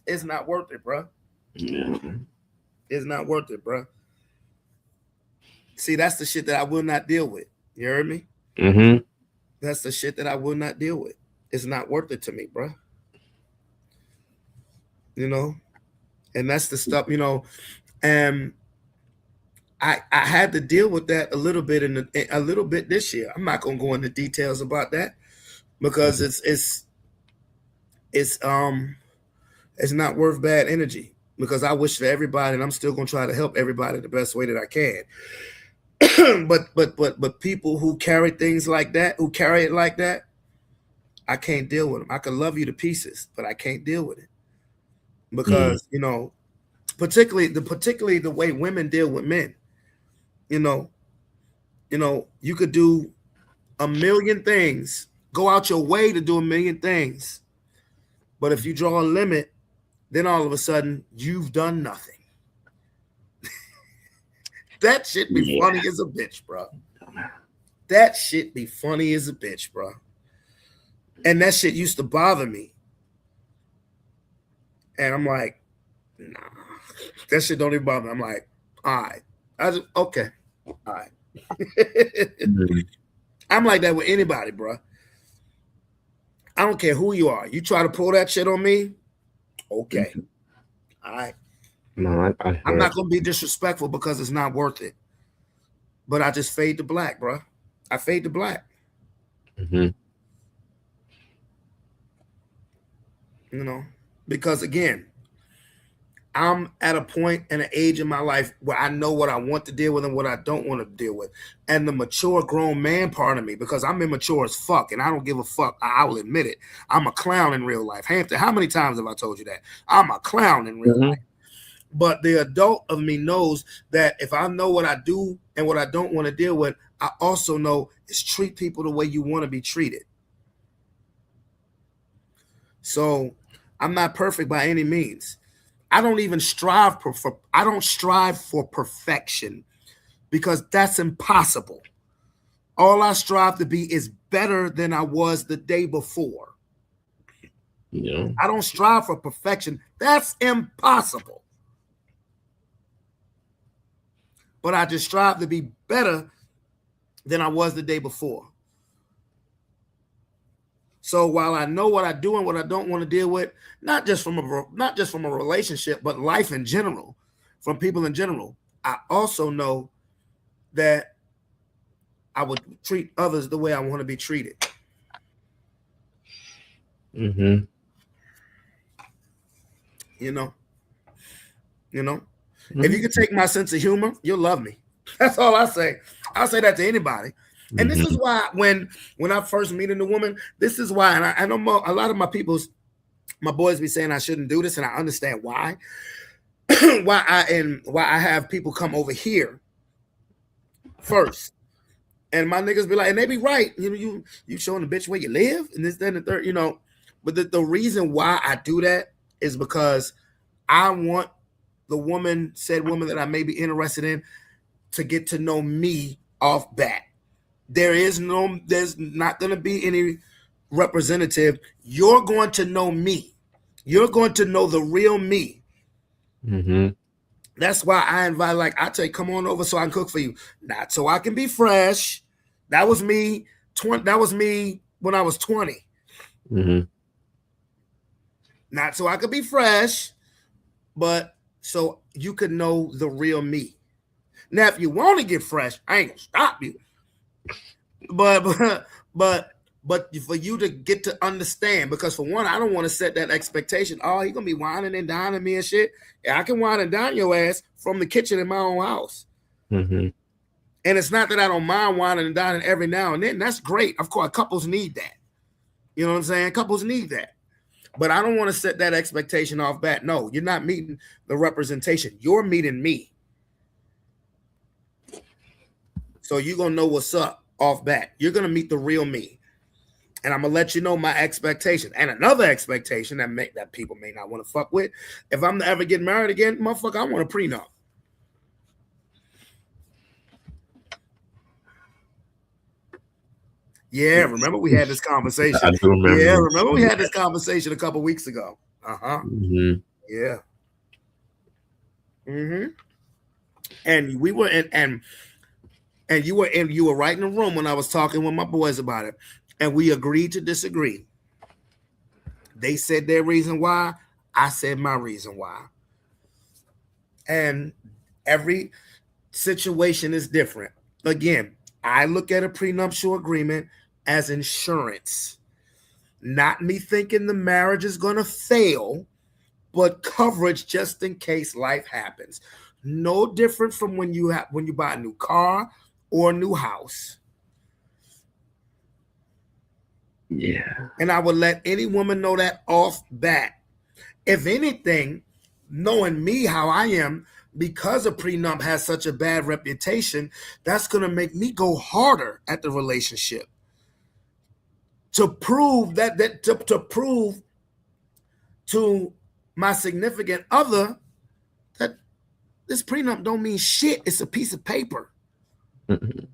It's not worth it, bro. Yeah. It's not worth it, bro. See, that's the shit that I will not deal with. You heard me? That's the shit that I will not deal with. It's not worth it to me, bro. You know? And that's the stuff, you know, and I had to deal with that a little bit this year. I'm not gonna go into details about that because it's not worth bad energy, because I wish for everybody, and I'm still gonna try to help everybody the best way that I can. but people who carry things like that, who carry it like that, I can't deal with them. I can love you to pieces, but I can't deal with it because you know, particularly the way women deal with men. You know, you could do a million things, go out your way to do a million things. But if you draw a limit, then all of a sudden you've done nothing. That shit be funny as a bitch, bro. That shit be funny as a bitch, bro. And that shit used to bother me. And I'm like, nah, that shit don't even bother me. I'm like, all right. Okay. All right. I'm like that with anybody, bro. I don't care who you are. You try to pull that shit on me, okay. All right. No, I'm not going to be disrespectful because it's not worth it. But I just fade to black, bro. I fade to black. You know, because again, I'm at a point and an age in my life where I know what I want to deal with and what I don't want to deal with. And the mature grown man part of me, because I'm immature as fuck and I don't give a fuck. I will admit it. I'm a clown in real life. Hampton, how many times have I told you that? I'm a clown in real life. But the adult of me knows that if I know what I do and what I don't want to deal with, I also know is treat people the way you want to be treated. So I'm not perfect by any means. I don't even strive for perfection, because that's impossible. All I strive to be is better than I was the day before. Yeah. I don't strive for perfection. That's impossible. But I just strive to be better than I was the day before. So while I know what I do and what I don't want to deal with, not just from a relationship, but life in general, from people in general, I also know that I would treat others the way I want to be treated. Mm-hmm. You know, if you can take my sense of humor, you'll love me. That's all I say. I'll say that to anybody. And this is why when I first meet a new woman, this is why, and I know a lot of my boys be saying I shouldn't do this, and I understand why. why I have people come over here first. And my niggas be like, and they be right. You showing the bitch where you live, and this, then, the third, But the reason why I do that is because I want said woman that I may be interested in, to get to know me off bat. There's not going to be any representative. You're going to know me. You're going to know the real me. Mm-hmm. That's why I invite, like, I tell you, come on over so I can cook for you. Not so I can be fresh. That was me. That was me when I was 20. Mm-hmm. Not so I could be fresh, but so you could know the real me. Now, if you want to get fresh, I ain't gonna stop you. But for you to get to understand, because for one, I don't want to set that expectation. Oh, he gonna be whining and dining me and shit. Yeah, I can whine and dine your ass from the kitchen in my own house. Mm-hmm. And it's not that I don't mind whining and dining every now and then. That's great. Of course, couples need that. You know what I'm saying? Couples need that. But I don't want to set that expectation off bat. No, you're not meeting the representation. You're meeting me. So you're going to know what's up off bat. You're going to meet the real me. And I'm going to let you know my expectation. And another expectation that people may not want to fuck with. If I'm to ever get married again, motherfucker, I want a prenup. Yeah, remember we had this conversation. I do remember. Yeah, remember we had this conversation a couple weeks ago. Mm-hmm. Yeah. Mm-hmm. And we were and you were right in the room when I was talking with my boys about it, and we agreed to disagree. They said their reason why, I said my reason why. And every situation is different. Again, I look at a prenuptial agreement as insurance. Not me thinking the marriage is going to fail, but coverage just in case life happens. No different from when you buy a new car or a new house. Yeah. And I would let any woman know that off bat. If anything, knowing me how I am, because a prenup has such a bad reputation, that's going to make me go harder at the relationship to prove to prove to my significant other that this prenup don't mean shit. It's a piece of paper. Mm-hmm.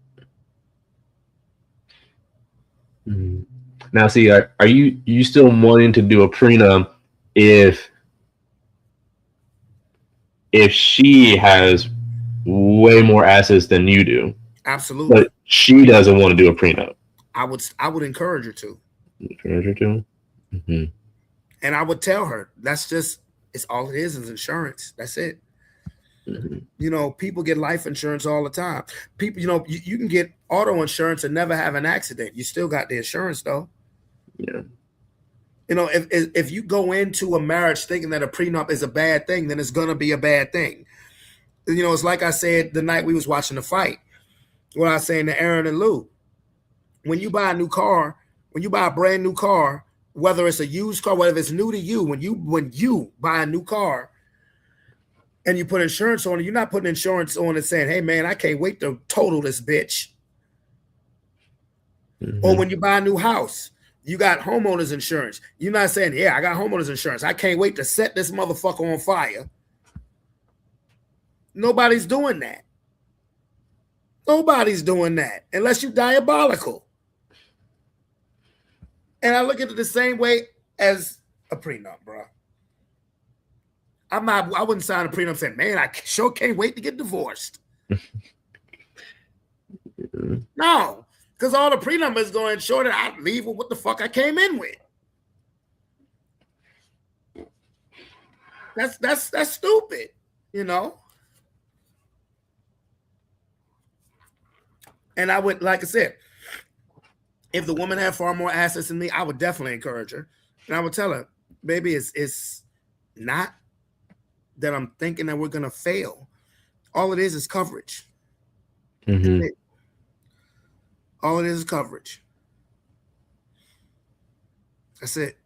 Mm-hmm. Now, see, are you still wanting to do a prenup if she has way more assets than you do? Absolutely. But she doesn't want to do a prenup. I would encourage her to. Encourage her to? Mm-hmm. And I would tell her it's all it is insurance. That's it. Mm-hmm. People get life insurance all the time. People, you can get auto insurance and never have an accident. You still got the insurance though. Yeah. If you go into a marriage thinking that a prenup is a bad thing, then it's gonna be a bad thing. It's like I said the night we was watching the fight. What I was saying to Aaron and Lou. When you buy a new car, when you buy a brand new car, whether it's a used car, whether it's new to you, when you buy a new car, and you put insurance on it, you're not putting insurance on it saying, hey, man, I can't wait to total this bitch. Mm-hmm. Or when you buy a new house, you got homeowners insurance. You're not saying, yeah, I got homeowners insurance. I can't wait to set this motherfucker on fire. Nobody's doing that. Nobody's doing that unless you're diabolical. And I look at it the same way as a prenup, bro. I wouldn't sign a prenup saying, man, I sure can't wait to get divorced. No, because all the prenup is going to ensure that I leave with what the fuck I came in with. That's stupid, you know. And I would, like I said, if the woman had far more assets than me, I would definitely encourage her. And I would tell her, baby, it's not that I'm thinking that we're going to fail. All it is coverage. Mm-hmm. All it is coverage. That's it.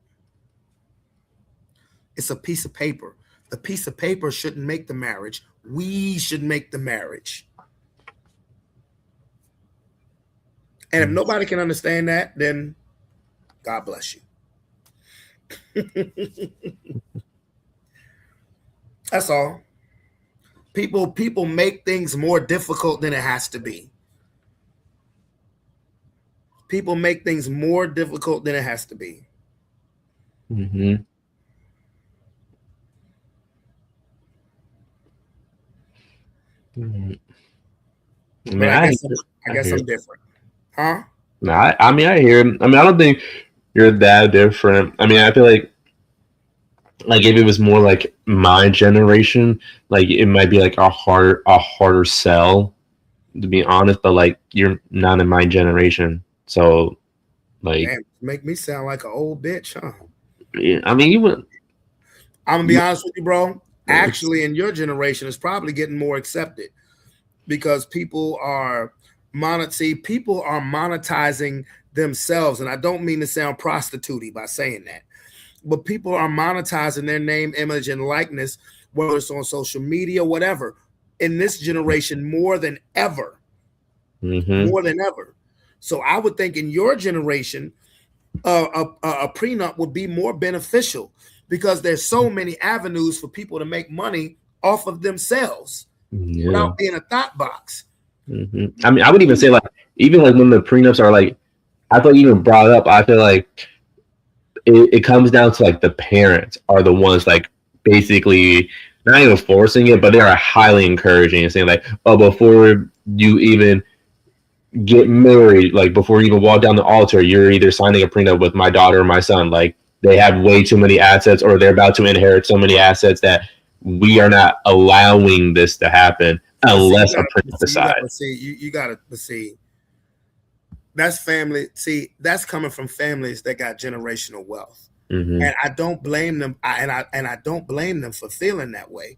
It's a piece of paper. The piece of paper shouldn't make the marriage. We should make the marriage. And if nobody can understand that, then God bless you. That's all. People make things more difficult than it has to be. People make things more difficult than it has to be. Mm-hmm. Mm-hmm. I guess I'm different. Huh? No, I mean, I hear him. I mean, I don't think you're that different. I mean, I feel like if it was more like my generation, like it might be like a harder sell, to be honest. But like, you're not in my generation, so like, damn, make me sound like an old bitch, huh? Yeah, I mean, you would. I'm gonna be honest with you, bro. Actually, in your generation, it's probably getting more accepted because people are monetizing themselves, and I don't mean to sound prostitute-y by saying that, but people are monetizing their name, image, and likeness, whether it's on social media, whatever, in this generation more than ever. Mm-hmm. More than ever. So I would think in your generation, a prenup would be more beneficial because there's so many avenues for people to make money off of themselves without being a thought box. Mm-hmm. I mean, I would even say like, even like when the prenups are like, I thought you even brought up, I feel like it comes down to like the parents are the ones like basically not even forcing it, but they are highly encouraging and saying like, oh, before you even get married, like before you even walk down the altar, you're either signing a prenup with my daughter or my son. Like they have way too many assets, or they're about to inherit so many assets that we are not allowing this to happen unless a prenup decides. You gotta see. That's family. See, that's coming from families that got generational wealth, and I don't blame them. I don't blame them for feeling that way.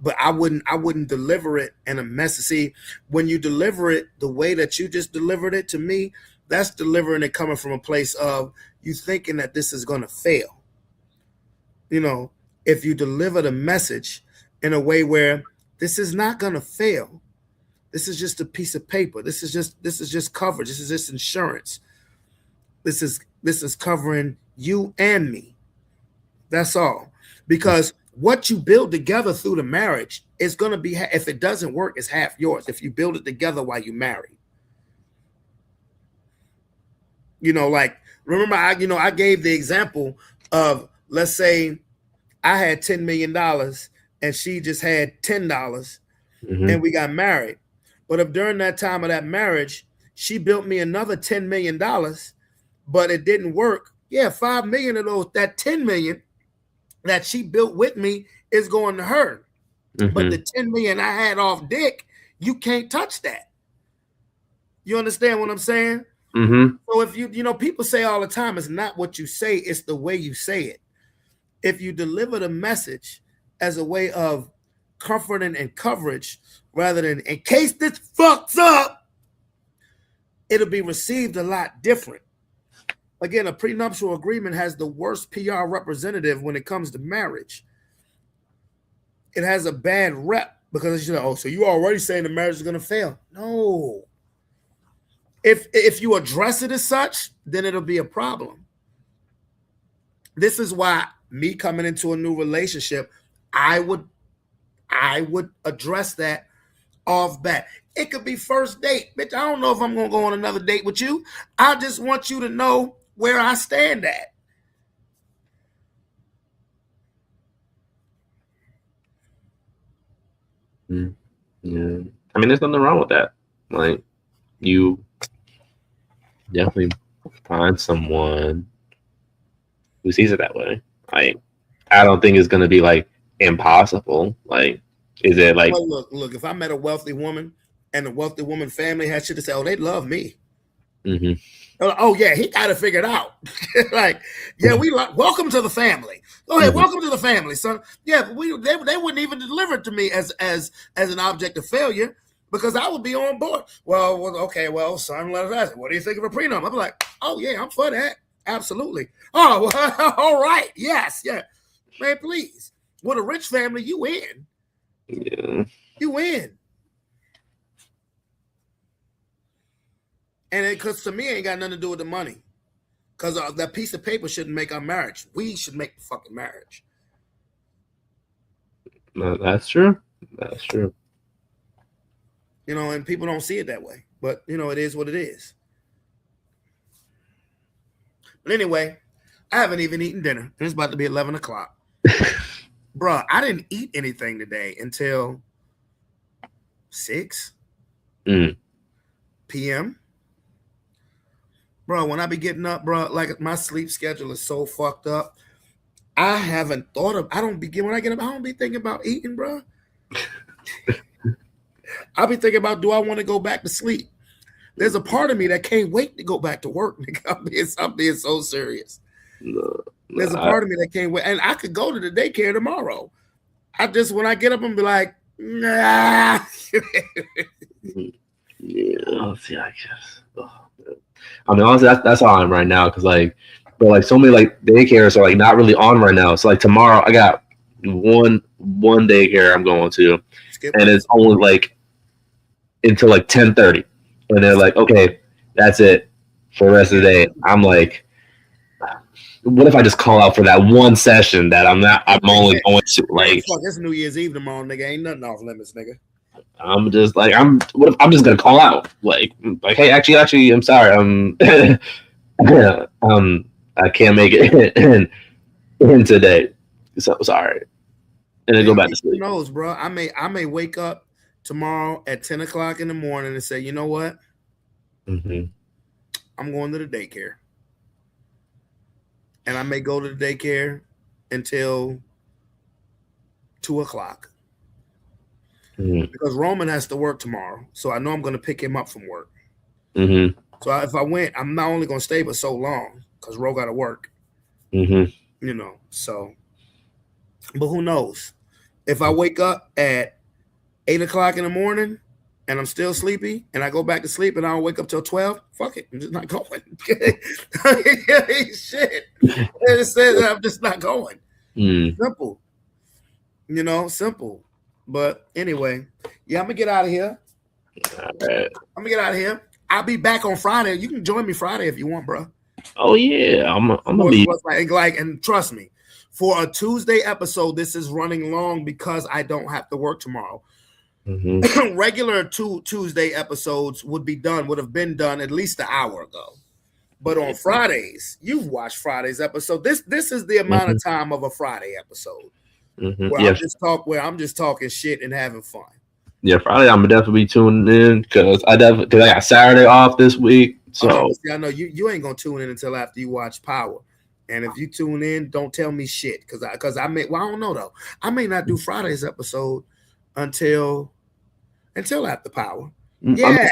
But I wouldn't deliver it in a message. See, when you deliver it the way that you just delivered it to me, that's delivering it coming from a place of you thinking that this is going to fail. You know, if you deliver the message in a way where this is not going to fail, this is just a piece of paper. This is just coverage. This is just insurance. This is covering you and me. That's all. Because what you build together through the marriage is going to be, if it doesn't work, it's half yours. If you build it together while you marry, you know, like, remember, I gave the example of, let's say I had $10 million and she just had $10 and we got married. But if during that time of that marriage, she built me another $10 million, but it didn't work. Yeah, 5 million of those, that 10 million that she built with me is going to her. But the 10 million I had off dick, you can't touch that. You understand what I'm saying? So if you know, people say all the time, it's not what you say, it's the way you say it. If you deliver the message as a way of comforting and coverage, rather than in case this fucks up, it'll be received a lot different. Again, a prenuptial agreement has the worst PR representative when it comes to marriage. it has a bad rep because so you already saying the marriage is going to fail. No. If you address it as such, then it'll be a problem. This is why me coming into a new relationship, I would address that off bat. It could be first date. Bitch, I don't know if I'm going to go on another date with you. I just want you to know where I stand at. Yeah. I mean, there's nothing wrong with that. Like, you definitely find someone who sees it that way. Like, I don't think it's going to be, like, impossible. Like, is it like... Well, look, if I met a wealthy woman and the wealthy woman family had shit to say, oh, they love me. Mm-hmm. Oh, yeah, he got it figured out. Like, yeah, welcome to the family. Go ahead, welcome to the family, son. Yeah, but they wouldn't even deliver it to me as an object of failure because I would be on board. Well, okay, well, son, let us ask it. What do you think of a prenup? I'm like, oh, yeah, I'm for that. Absolutely. Oh, well, all right. Yes, yeah. Man, please. With a rich family, you win. Yeah. You win. And because to me, it ain't got nothing to do with the money. Because that piece of paper shouldn't make our marriage. We should make the fucking marriage. No, that's true. That's true. And people don't see it that way. But, it is what it is. But anyway, I haven't even eaten dinner. It's about to be 11 o'clock. Bruh, I didn't eat anything today until 6 p.m. Bro, when I be getting up, bro, like my sleep schedule is so fucked up. I haven't thought of, when I get up, I don't be thinking about eating, bro. I'll be thinking about, do I want to go back to sleep? There's a part of me that can't wait to go back to work. I'm being so serious. There's a part of me that can't wait. And I could go to the daycare tomorrow. When I get up and be like, nah. Yeah, see, I guess. I mean, honestly, that's how I'm right now. Cause so many daycares are not really on right now. So tomorrow I got one daycare I'm going to, and it's only until 10:30, and they're like, okay, that's it for the rest of the day. I'm like, what if I just call out for that one session that I'm only going to Fuck, it's New Year's Eve tomorrow, nigga. Ain't nothing off limits, nigga. I'm just what if I'm just gonna call out hey, actually I'm sorry, I can't make it in today, so sorry, and then go back to sleep. Who knows, bro? I may wake up tomorrow at 10 o'clock in the morning and say, you know what? I'm going to the daycare, and I may go to the daycare until 2 o'clock. Because Roman has to work tomorrow, so I know I'm going to pick him up from work. So if I went, I'm not only going to stay but so long because Ro got to work. So. But who knows? If I wake up at 8 o'clock in the morning and I'm still sleepy and I go back to sleep and I don't wake up till 12, fuck it, I'm just not going. Shit. It says I'm just not going. Simple. Simple. But anyway, yeah, I'm gonna get out of here. All right. I'm gonna get out of here. I'll be back on Friday. You can join me Friday if you want, bro. Oh yeah, I'm gonna be and trust me, for a Tuesday episode, this is running long because I don't have to work tomorrow. Regular Tuesday episodes would have been done at least an hour ago. But on Fridays, you've watched Friday's episode. This is the amount of time of a Friday episode. Where I'm just talking shit and having fun. Yeah, Friday I'm definitely tuning in because I got Saturday off this week. So I know you ain't gonna tune in until after you watch Power. And if you tune in, don't tell me shit because I may I don't know though. I may not do Friday's episode until after Power. Yeah,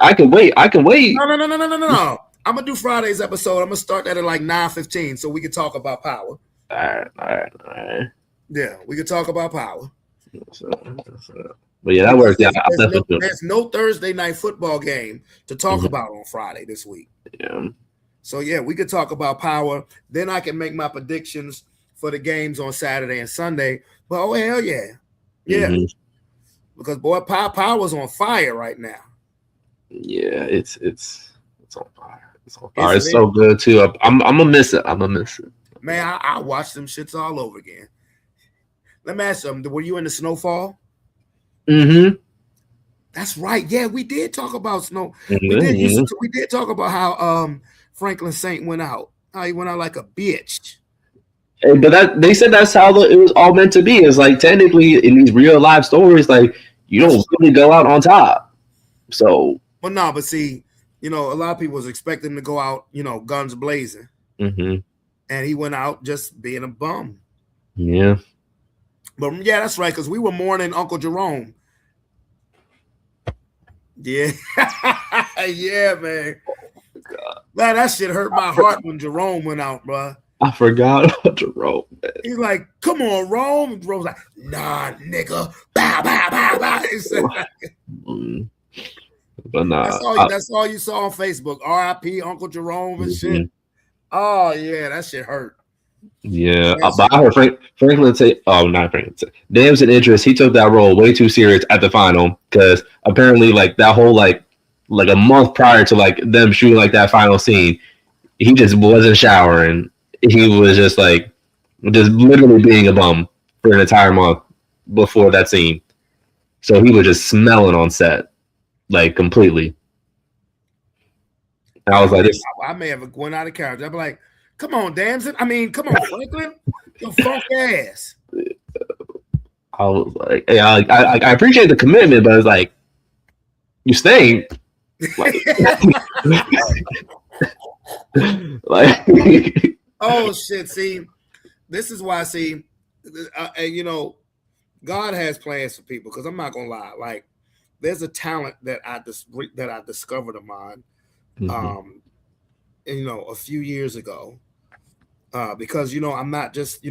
I can wait. No. I'm gonna do Friday's episode. I'm gonna start that at 9:15 so we can talk about Power. All right. Yeah, we can talk about Power. But yeah, that works. Yeah, there's no Thursday night football game to talk about on Friday this week. Yeah. So yeah, we could talk about Power. Then I can make my predictions for the games on Saturday and Sunday. But oh hell yeah, Yeah, Mhm. because boy, Power was on fire right now. Yeah, it's on fire. It's on Yes, fire. it It's so good too. I'm gonna miss it. I'm gonna miss it. Man, I watch them shits all over again. Let me ask you something. Were you in the Snowfall? Mm-hmm. That's right. Yeah, we did talk about snow. Mhm. We did talk about how Franklin Saint went out. How he went out like a bitch. Hey, but that they said that's how it was all meant to be. It's like technically in these real life stories, like you don't really go out on top. So, But no, but see, a lot of people was expecting him to go out, guns blazing, mhm. and he went out just being a bum. Yeah. But yeah, that's right, because we were mourning Uncle Jerome. Yeah, yeah, man. Man, that shit hurt my heart when Jerome went out, bro. I forgot about Jerome. Man. He's like, "Come on, Rome." And Jerome's like, "Nah, nigga." Bow, bow, bow, bow. He said, But nah, that's all you saw on Facebook. R.I.P. Uncle Jerome and shit. Oh yeah, that shit hurt. yeah. But I heard Franklin say, "Oh, not Franklin." Damson Idris, he took that role way too serious at the final because apparently, like that whole like a month prior to like them shooting like that final scene, he just wasn't showering. He was just like literally being a bum for an entire month before that scene. So he was just smelling on set, like completely. And I was like, I may have went out of character. I'd be like, "Come on, Damson. I mean, come on, Franklin. Your funk ass." I was like, hey, I appreciate the commitment, but it's like, you staying. Like, Oh shit! See, this is why. See, and God has plans for people. Because I'm not gonna lie, like there's a talent that I discovered of mine, a few years ago. Because I'm not just I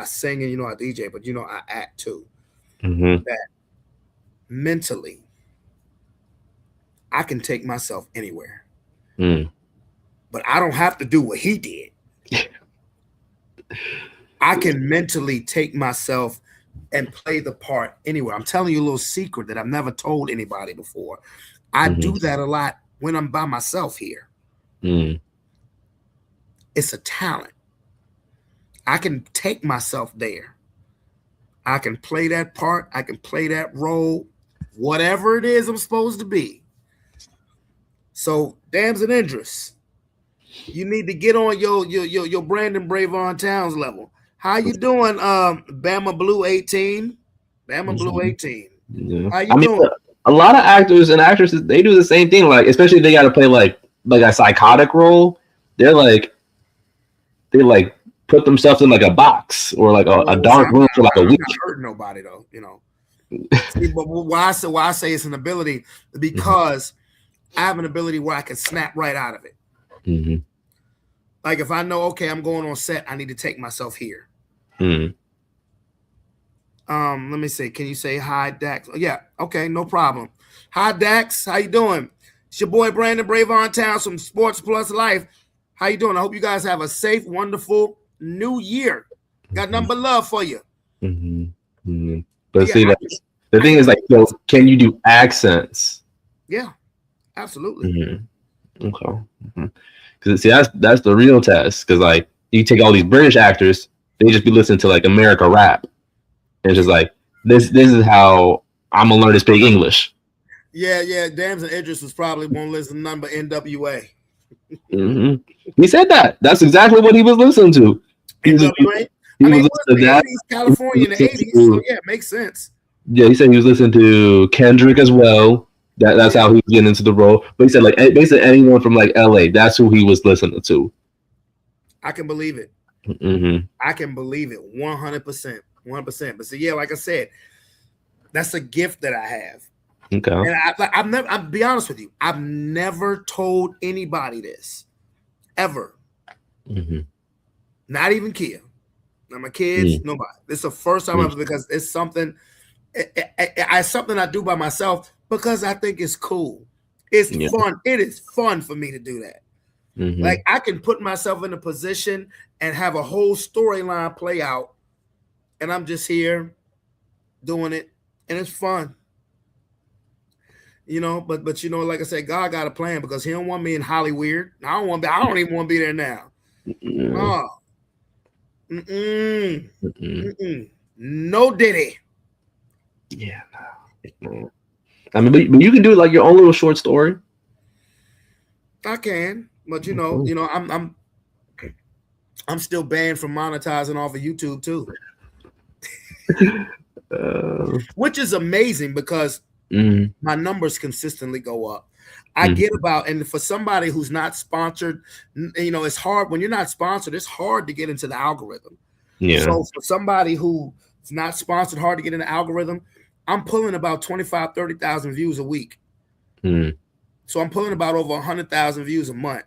sing and I DJ, but I act too. That mentally, I can take myself anywhere, but I don't have to do what he did. I can mentally take myself and play the part anywhere. I'm telling you a little secret that I've never told anybody before. I do that a lot when I'm by myself here. It's a talent. I can take myself there. I can play that part. I can play that role, whatever it is I'm supposed to be. So, Damson Idris, you need to get on your Brandon Bravon Towns level. How you doing, Bama Blue 18? Bama Blue 18. Yeah. How you doing? A lot of actors and actresses, they do the same thing. Like, especially if they got to play like a psychotic role. They put themselves in like a box or like a dark room for like a week. I'm not hurting nobody though, See, but why I say it's an ability, because I have an ability where I can snap right out of it. Like if I know, okay, I'm going on set, I need to take myself here. Let me see. Can you say hi, Dax? Oh, yeah. Okay, no problem. Hi, Dax. How you doing? It's your boy Brandon Bravon Towns from Sports Plus Life. How you doing? I hope you guys have a safe, wonderful new year. Got nothing but love for you. But see, the thing is, like, can you do accents? Yeah, absolutely. Okay. Because see, that's the real test. Because like you take all these British actors, they just be listening to like America rap, and it's just like this is how I'm gonna learn to speak English. Yeah. Damson Idris was probably won't listen to nothing but NWA. He said that. That's exactly what he was listening to. He was listening to that. California in the 80s, so yeah, it makes sense. Yeah, he said he was listening to Kendrick as well. That's how he was getting into the role. But he said like basically anyone from like LA, that's who he was listening to. I can believe it. I can believe it 100%. 100%. But see, yeah, like I said, that's a gift that I have. Okay. And I've never, I'll be honest with you, I've never told anybody this ever. Not even Kia. Not my kids, nobody. This is the first time ever, because it's something. It's something I do by myself because I think it's cool. It's fun. It is fun for me to do that. Like I can put myself in a position and have a whole storyline play out, and I'm just here doing it, and it's fun. You know, but like I said, God got a plan because He don't want me in Hollywood. I don't even want to be there now. No. No Diddy. Yeah. No. I mean, but you can do like your own little short story. I can, but I'm still banned from monetizing off of YouTube too, which is amazing because my numbers consistently go up. I get about, and for somebody who's not sponsored, it's hard when you're not sponsored. It's hard to get into the algorithm. Yeah. So for somebody who's not sponsored, hard to get in the algorithm. I'm pulling about 25, 30,000 views a week. So I'm pulling about over 100,000 views a month.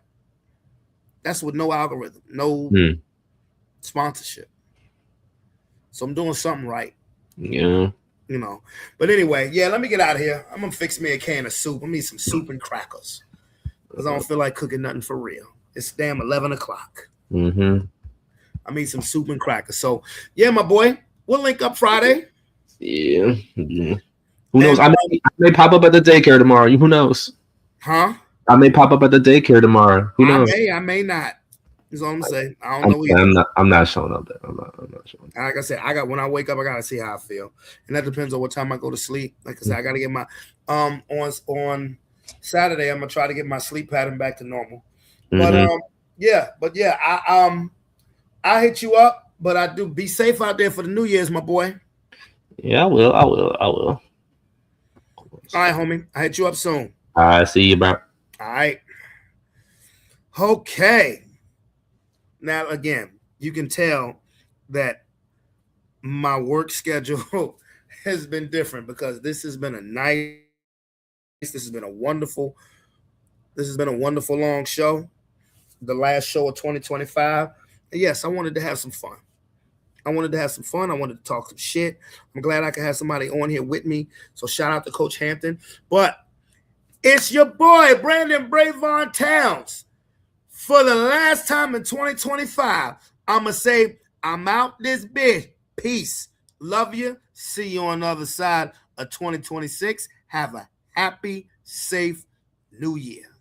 That's with no algorithm, no sponsorship. So I'm doing something right. Yeah. But anyway, yeah, let me get out of here. I'm going to fix me a can of soup. I need some soup and crackers because I don't feel like cooking nothing for real. It's damn 11 o'clock. I need some soup and crackers. So, yeah, my boy, we'll link up Friday. Yeah. Who knows? I may pop up at the daycare tomorrow. Who knows? Huh? I may pop up at the daycare tomorrow. Who knows? I may not. That's all I'm saying. I don't know either. I'm not showing up there. I'm not showing up. Like I said, when I wake up, I gotta see how I feel. And that depends on what time I go to sleep. Like I said, I gotta get my on Saturday, I'm gonna try to get my sleep pattern back to normal. But I hit you up, but I do be safe out there for the New Year's, my boy. Yeah, I will. All right, homie. I hit you up soon. All right, see you, bro. All right. Okay. Now, again, you can tell that my work schedule has been different because this has been a wonderful long show. The last show of 2025. And yes, I wanted to have some fun. I wanted to talk some shit. I'm glad I could have somebody on here with me. So shout out to Coach Hampton. But it's your boy, Brandon Bravon Towns. For the last time in 2025, I'm going to say I'm out this bitch. Peace. Love you. See you on the other side of 2026. Have a happy, safe New Year.